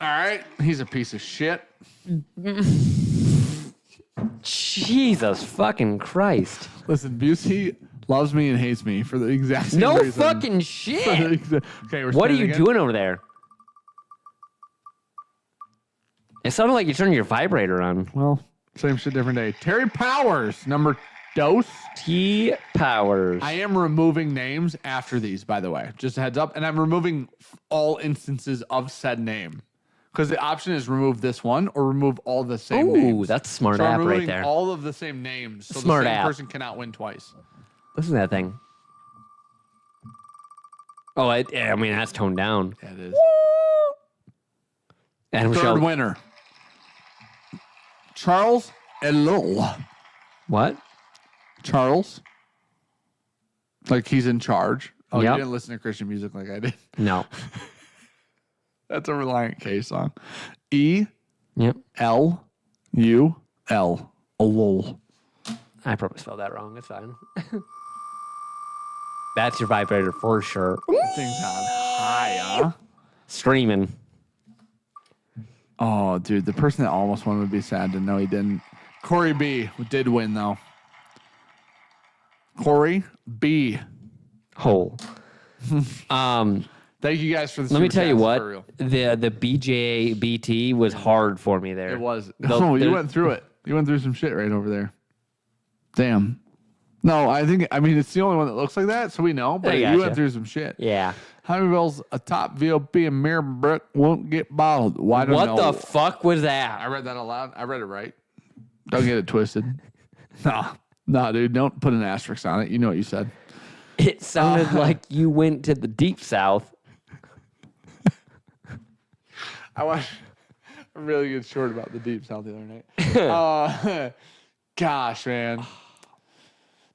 Speaker 1: All right. He's a piece of shit.
Speaker 2: Jesus fucking Christ!
Speaker 1: Listen, Busey loves me and hates me for the exact same
Speaker 2: No
Speaker 1: reason.
Speaker 2: fucking shit!
Speaker 1: Okay, we're
Speaker 2: What are
Speaker 1: spinning
Speaker 2: you
Speaker 1: again.
Speaker 2: doing over there? It sounded like you turned your vibrator on.
Speaker 1: Well, same shit, different day. Terry Powers, number dose.
Speaker 2: T Powers.
Speaker 1: I am removing names after these, by the way. Just a heads up. And I'm removing all instances of said name. Because the option is remove this one or remove all the same names.
Speaker 2: Ooh, that's a smart
Speaker 1: So I'm
Speaker 2: app right
Speaker 1: removing
Speaker 2: there.
Speaker 1: all of the same names. So
Speaker 2: Smart
Speaker 1: the same
Speaker 2: app.
Speaker 1: person cannot win twice.
Speaker 2: Listen to that thing. Oh, I mean, that's toned down.
Speaker 1: Yeah, it is.
Speaker 2: Adam
Speaker 1: Third
Speaker 2: Shell.
Speaker 1: winner. Charles Elul.
Speaker 2: What?
Speaker 1: Charles. Like he's in charge. Oh,
Speaker 2: Yep.
Speaker 1: you didn't listen to Christian music like I did.
Speaker 2: No.
Speaker 1: That's a Reliant K song. E
Speaker 2: Yep.
Speaker 1: L U L. Elul.
Speaker 2: I probably spelled that wrong. It's fine. That's your vibrator for sure.
Speaker 1: Things on high, huh?
Speaker 2: Screaming.
Speaker 1: Oh, dude, the person that almost won would be sad to know he didn't. Corey B did win though. Corey B.
Speaker 2: Hole.
Speaker 1: Thank you guys for the
Speaker 2: Let me
Speaker 1: super
Speaker 2: tell you
Speaker 1: chats,
Speaker 2: what.
Speaker 1: for real.
Speaker 2: The BJ BT was hard for me there.
Speaker 1: It was.
Speaker 2: The-
Speaker 1: Oh, you
Speaker 2: the-
Speaker 1: went through it. You went through some shit right over there. Damn. No, I mean, it's the only one that looks like that, so we know, but
Speaker 2: I
Speaker 1: you
Speaker 2: gotcha.
Speaker 1: went through some shit.
Speaker 2: Yeah.
Speaker 1: How many bells a top VLP and mirror brick won't get bottled? Why don't
Speaker 2: What
Speaker 1: know.
Speaker 2: the fuck was
Speaker 1: I
Speaker 2: that?
Speaker 1: read that aloud. I read it right. Don't get it twisted. No, dude, don't put an asterisk on it. You know what you said.
Speaker 2: It sounded like you went to the deep south.
Speaker 1: watched a really good short about the Deep South the other night. Gosh, man.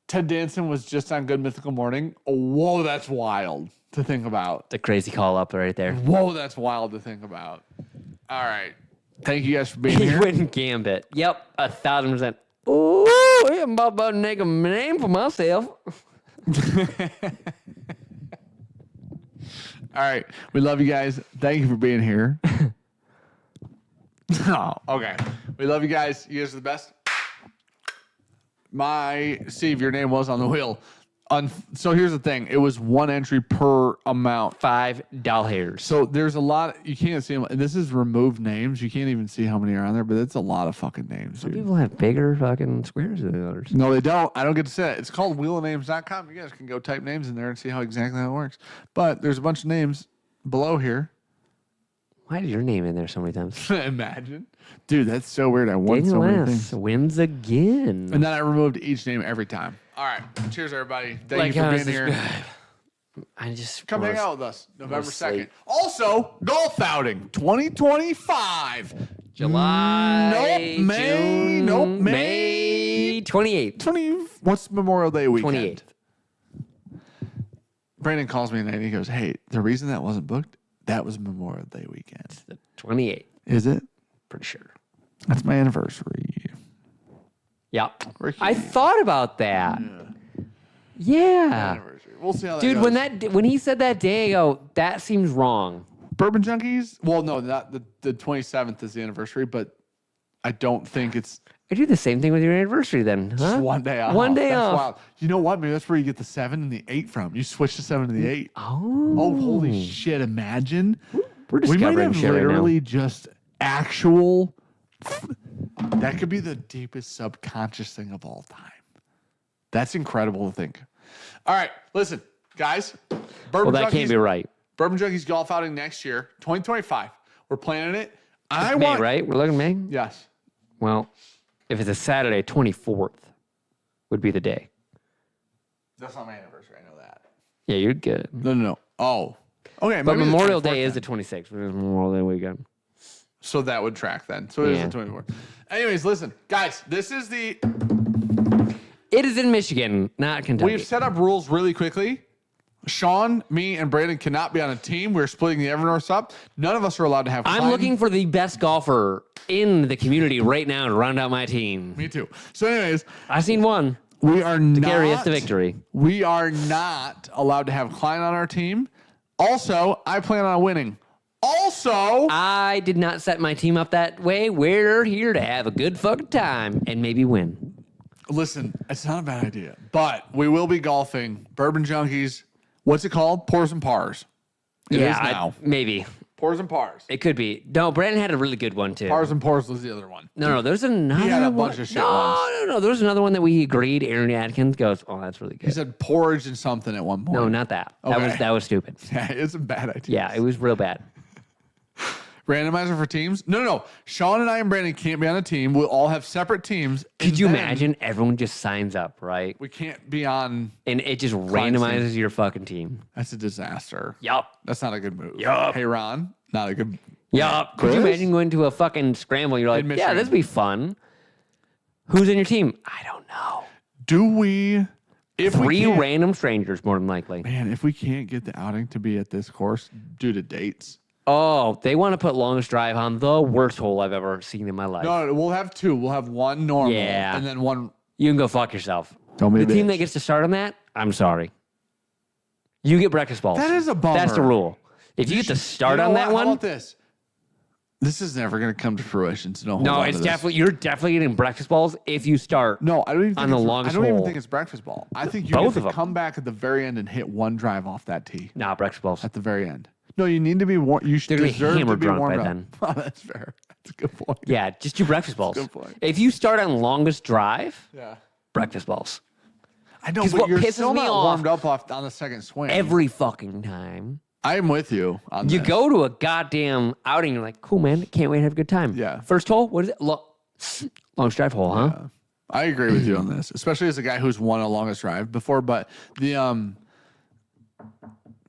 Speaker 1: Ted Danson was just on Good Mythical Morning. Whoa, that's wild to think about.
Speaker 2: It's a crazy call up right there.
Speaker 1: Whoa, that's wild to think about. All right. Thank you guys for being
Speaker 2: He
Speaker 1: here.
Speaker 2: went Gambit. Yep, 1,000%. Ooh, I'm about to make a name for myself.
Speaker 1: All right. We love you guys. Thank you for being here. Oh, okay. We love you guys. You guys are the best. Steve, your name was on the wheel. So here's the thing. It was one entry per amount.
Speaker 2: $5.
Speaker 1: So there's a lot. You can't see them. This is removed names. You can't even see how many are on there, but it's a lot of fucking names,
Speaker 2: Some
Speaker 1: dude.
Speaker 2: people have bigger fucking squares than others.
Speaker 1: No, they don't. I don't get to say it. It's called wheelofnames.com. You guys can go type names in there and see how exactly how it works. But there's a bunch of names below here.
Speaker 2: Why is your name in there so many times?
Speaker 1: Imagine. Dude, that's so weird. I won
Speaker 2: Daniel
Speaker 1: so many
Speaker 2: S.
Speaker 1: things.
Speaker 2: wins again.
Speaker 1: And then I removed each name every time. All right. Cheers, everybody. Thank you for being here.
Speaker 2: I just
Speaker 1: Come
Speaker 2: wanna-
Speaker 1: hang out with us November
Speaker 2: wanna
Speaker 1: 2nd.
Speaker 2: sleep.
Speaker 1: Also, golf outing 2025.
Speaker 2: July.
Speaker 1: Nope, May.
Speaker 2: June,
Speaker 1: Nope, May.
Speaker 2: May 28th.
Speaker 1: What's Memorial Day weekend?
Speaker 2: 28th.
Speaker 1: Brandon calls me and he goes, hey, the reason that wasn't booked, that was Memorial Day weekend.
Speaker 2: The 28th.
Speaker 1: Is it?
Speaker 2: Pretty sure.
Speaker 1: That's my anniversary.
Speaker 2: Yep.
Speaker 1: Ricky.
Speaker 2: I thought about that. Yeah.
Speaker 1: Anniversary. We'll see how that
Speaker 2: Dude,
Speaker 1: goes.
Speaker 2: when he said that day ago, that seems wrong.
Speaker 1: Bourbon Junkies? Well, no, not the 27th is the anniversary, but I don't think it's
Speaker 2: I do the same thing with your anniversary then, huh?
Speaker 1: just one day off.
Speaker 2: One day
Speaker 1: That's
Speaker 2: off.
Speaker 1: wild. You know what? Maybe that's where you get the 7 and the 8 from. You switch the 7 to the 8.
Speaker 2: Oh.
Speaker 1: Oh, holy shit. Imagine.
Speaker 2: We're
Speaker 1: We might
Speaker 2: discovering
Speaker 1: have
Speaker 2: shit right now.
Speaker 1: literally just actual. That could be the deepest subconscious thing of all time. That's incredible to think. All right, listen, guys.
Speaker 2: Well, that can't be right.
Speaker 1: Bourbon Junkies golf outing next year, 2025. We're planning it.
Speaker 2: May, right? We're looking May?
Speaker 1: Yes.
Speaker 2: Well, if it's a Saturday, 24th would be the day.
Speaker 1: That's not my anniversary. I know that.
Speaker 2: Yeah, you're good.
Speaker 1: No. Oh. Okay.
Speaker 2: But
Speaker 1: maybe the
Speaker 2: Memorial
Speaker 1: 24th
Speaker 2: Day is
Speaker 1: then.
Speaker 2: the 26th. It's Memorial Day weekend.
Speaker 1: So that would track then. So it is
Speaker 2: Yeah.
Speaker 1: the 24th. Anyways, listen, guys, this is
Speaker 2: It is in Michigan, not Kentucky.
Speaker 1: we've set up rules really quickly. Sean, me, and Brandon cannot be on a team. We're splitting the Evernorths up. None of us are allowed to have
Speaker 2: I'm
Speaker 1: fun.
Speaker 2: looking for the best golfer in the community right now to round out my team.
Speaker 1: Me too. So anyways,
Speaker 2: I've seen one.
Speaker 1: we are not
Speaker 2: Carry us to victory.
Speaker 1: We are not allowed to have Klein on our team. Also, I plan on winning. Also,
Speaker 2: I did not set my team up that way. We're here to have a good fucking time and maybe win.
Speaker 1: listen, it's not a bad idea, but we will be golfing Bourbon Junkies. What's it called? Pours and Pars. It is now.
Speaker 2: Maybe.
Speaker 1: Pours and Pars.
Speaker 2: It could be. No, Brandon had a really good one too.
Speaker 1: Pars and Pours was the other one.
Speaker 2: No, there's another
Speaker 1: He had a
Speaker 2: one.
Speaker 1: bunch of shit
Speaker 2: no,
Speaker 1: ones.
Speaker 2: no, there's another one that we agreed. Aaron Atkins goes, oh, that's really
Speaker 1: He
Speaker 2: good.
Speaker 1: said porridge and something at one point.
Speaker 2: No, not that.
Speaker 1: Okay.
Speaker 2: That was stupid.
Speaker 1: Yeah, it's a bad idea.
Speaker 2: Yeah, it was real bad.
Speaker 1: Randomizer for teams? No. Sean and I and Brandon can't be on a team. We'll all have separate teams.
Speaker 2: Could
Speaker 1: and
Speaker 2: you
Speaker 1: then
Speaker 2: imagine everyone just signs up, right?
Speaker 1: We can't be on.
Speaker 2: And it just randomizes your fucking team.
Speaker 1: That's a disaster.
Speaker 2: Yup.
Speaker 1: That's not a good move.
Speaker 2: Yup.
Speaker 1: Hey, Ron, not a good.
Speaker 2: Yup. Could you
Speaker 1: Chris?
Speaker 2: imagine going to a fucking scramble? You're like,
Speaker 1: In
Speaker 2: yeah,
Speaker 1: Michigan.
Speaker 2: that'd be fun. Who's in your team? I don't know.
Speaker 1: Do we? If we
Speaker 2: Three
Speaker 1: can't,
Speaker 2: random strangers, more than likely.
Speaker 1: man, if we can't get the outing to be at this course due to dates.
Speaker 2: Oh, they want to put longest drive on the worst hole I've ever seen in my life.
Speaker 1: No, we'll have two. We'll have one normal,
Speaker 2: Yeah.
Speaker 1: and then one.
Speaker 2: You can go fuck yourself.
Speaker 1: Don't be a
Speaker 2: The team
Speaker 1: bitch.
Speaker 2: that gets to start on that, I'm sorry. You get breakfast balls.
Speaker 1: That is a bummer.
Speaker 2: That's the rule. If you get to start
Speaker 1: You know
Speaker 2: on
Speaker 1: what?
Speaker 2: that
Speaker 1: How
Speaker 2: one,
Speaker 1: about this? This is never going to come to fruition. So don't hold
Speaker 2: no,
Speaker 1: on
Speaker 2: it's
Speaker 1: to this.
Speaker 2: definitely you're definitely getting breakfast balls if you start.
Speaker 1: No, I don't even think
Speaker 2: on the
Speaker 1: it's-
Speaker 2: longest
Speaker 1: I don't even
Speaker 2: hole.
Speaker 1: think it's breakfast ball. I think you
Speaker 2: Both
Speaker 1: get
Speaker 2: of
Speaker 1: to
Speaker 2: them.
Speaker 1: come back at the very end and hit one drive off that tee
Speaker 2: Nah, breakfast balls.
Speaker 1: at the very end. No, you need to be warm. You should
Speaker 2: They're gonna be
Speaker 1: deserve to
Speaker 2: hammered
Speaker 1: be
Speaker 2: drunk
Speaker 1: warmed
Speaker 2: by
Speaker 1: up.
Speaker 2: then.
Speaker 1: Oh, that's fair. That's a good point.
Speaker 2: Yeah, just do breakfast balls.
Speaker 1: good point.
Speaker 2: If you start on longest drive,
Speaker 1: Yeah.
Speaker 2: breakfast balls.
Speaker 1: I know,
Speaker 2: 'Cause
Speaker 1: but
Speaker 2: what
Speaker 1: you're
Speaker 2: pisses
Speaker 1: still
Speaker 2: me
Speaker 1: not
Speaker 2: off
Speaker 1: warmed up off on the second swing.
Speaker 2: Every fucking time.
Speaker 1: I'm with you on
Speaker 2: You
Speaker 1: this.
Speaker 2: go to a goddamn outing, you're like, cool, man. Can't wait to have a good time.
Speaker 1: Yeah.
Speaker 2: First hole, what is it? Longest drive hole, huh?
Speaker 1: I agree with you on this, especially as a guy who's won a longest drive before. But the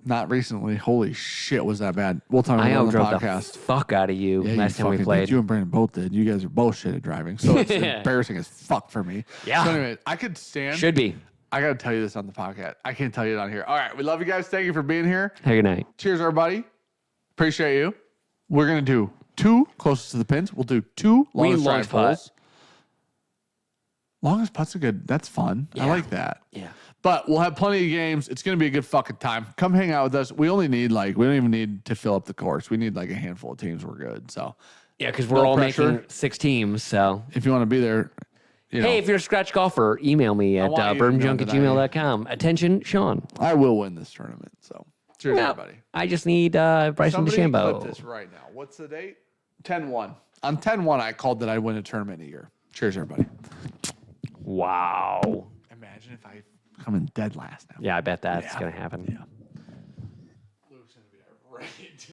Speaker 1: Not recently. Holy shit, was that bad? We'll talk
Speaker 2: I
Speaker 1: about it on
Speaker 2: outdrove
Speaker 1: the
Speaker 2: the
Speaker 1: podcast.
Speaker 2: fuck out of you
Speaker 1: Yeah,
Speaker 2: last
Speaker 1: you
Speaker 2: time we
Speaker 1: fucking
Speaker 2: played.
Speaker 1: did. You and Brandon both did. You guys are both shit at driving. So it's embarrassing as fuck for me.
Speaker 2: Yeah.
Speaker 1: So anyway, I could stand.
Speaker 2: Should be.
Speaker 1: I got to tell you this on the podcast. I can't tell you it on here. All right. We love you guys. Thank you for being here.
Speaker 2: Have a good night.
Speaker 1: Cheers, everybody. Appreciate you. We're going to do 2 closest to the pins. We'll do 2 longest drive holes. Longest putts are good. That's fun. I like that.
Speaker 2: Yeah.
Speaker 1: But we'll have plenty of games. It's going to be a good fucking time. Come hang out with us. We only need we don't even need to fill up the course. We need a handful of teams. We're good. So
Speaker 2: Yeah, because we're
Speaker 1: No
Speaker 2: all
Speaker 1: pressure.
Speaker 2: making 6 teams. So,
Speaker 1: if you want to be there,
Speaker 2: hey, if you're a scratch golfer, email me at
Speaker 1: want you to know that
Speaker 2: bourbonjunk@gmail.com. Attention, Sean.
Speaker 1: I will win this tournament. So cheers, everybody.
Speaker 2: I just need Bryson
Speaker 1: Somebody
Speaker 2: DeChambeau.
Speaker 1: clip this right now. What's the date? 10-1. On 10-1, I called that I'd win a tournament a year. Cheers, everybody.
Speaker 2: Wow.
Speaker 1: Imagine if I come in dead last now.
Speaker 2: Yeah, I bet that's going to happen.
Speaker 1: Yeah.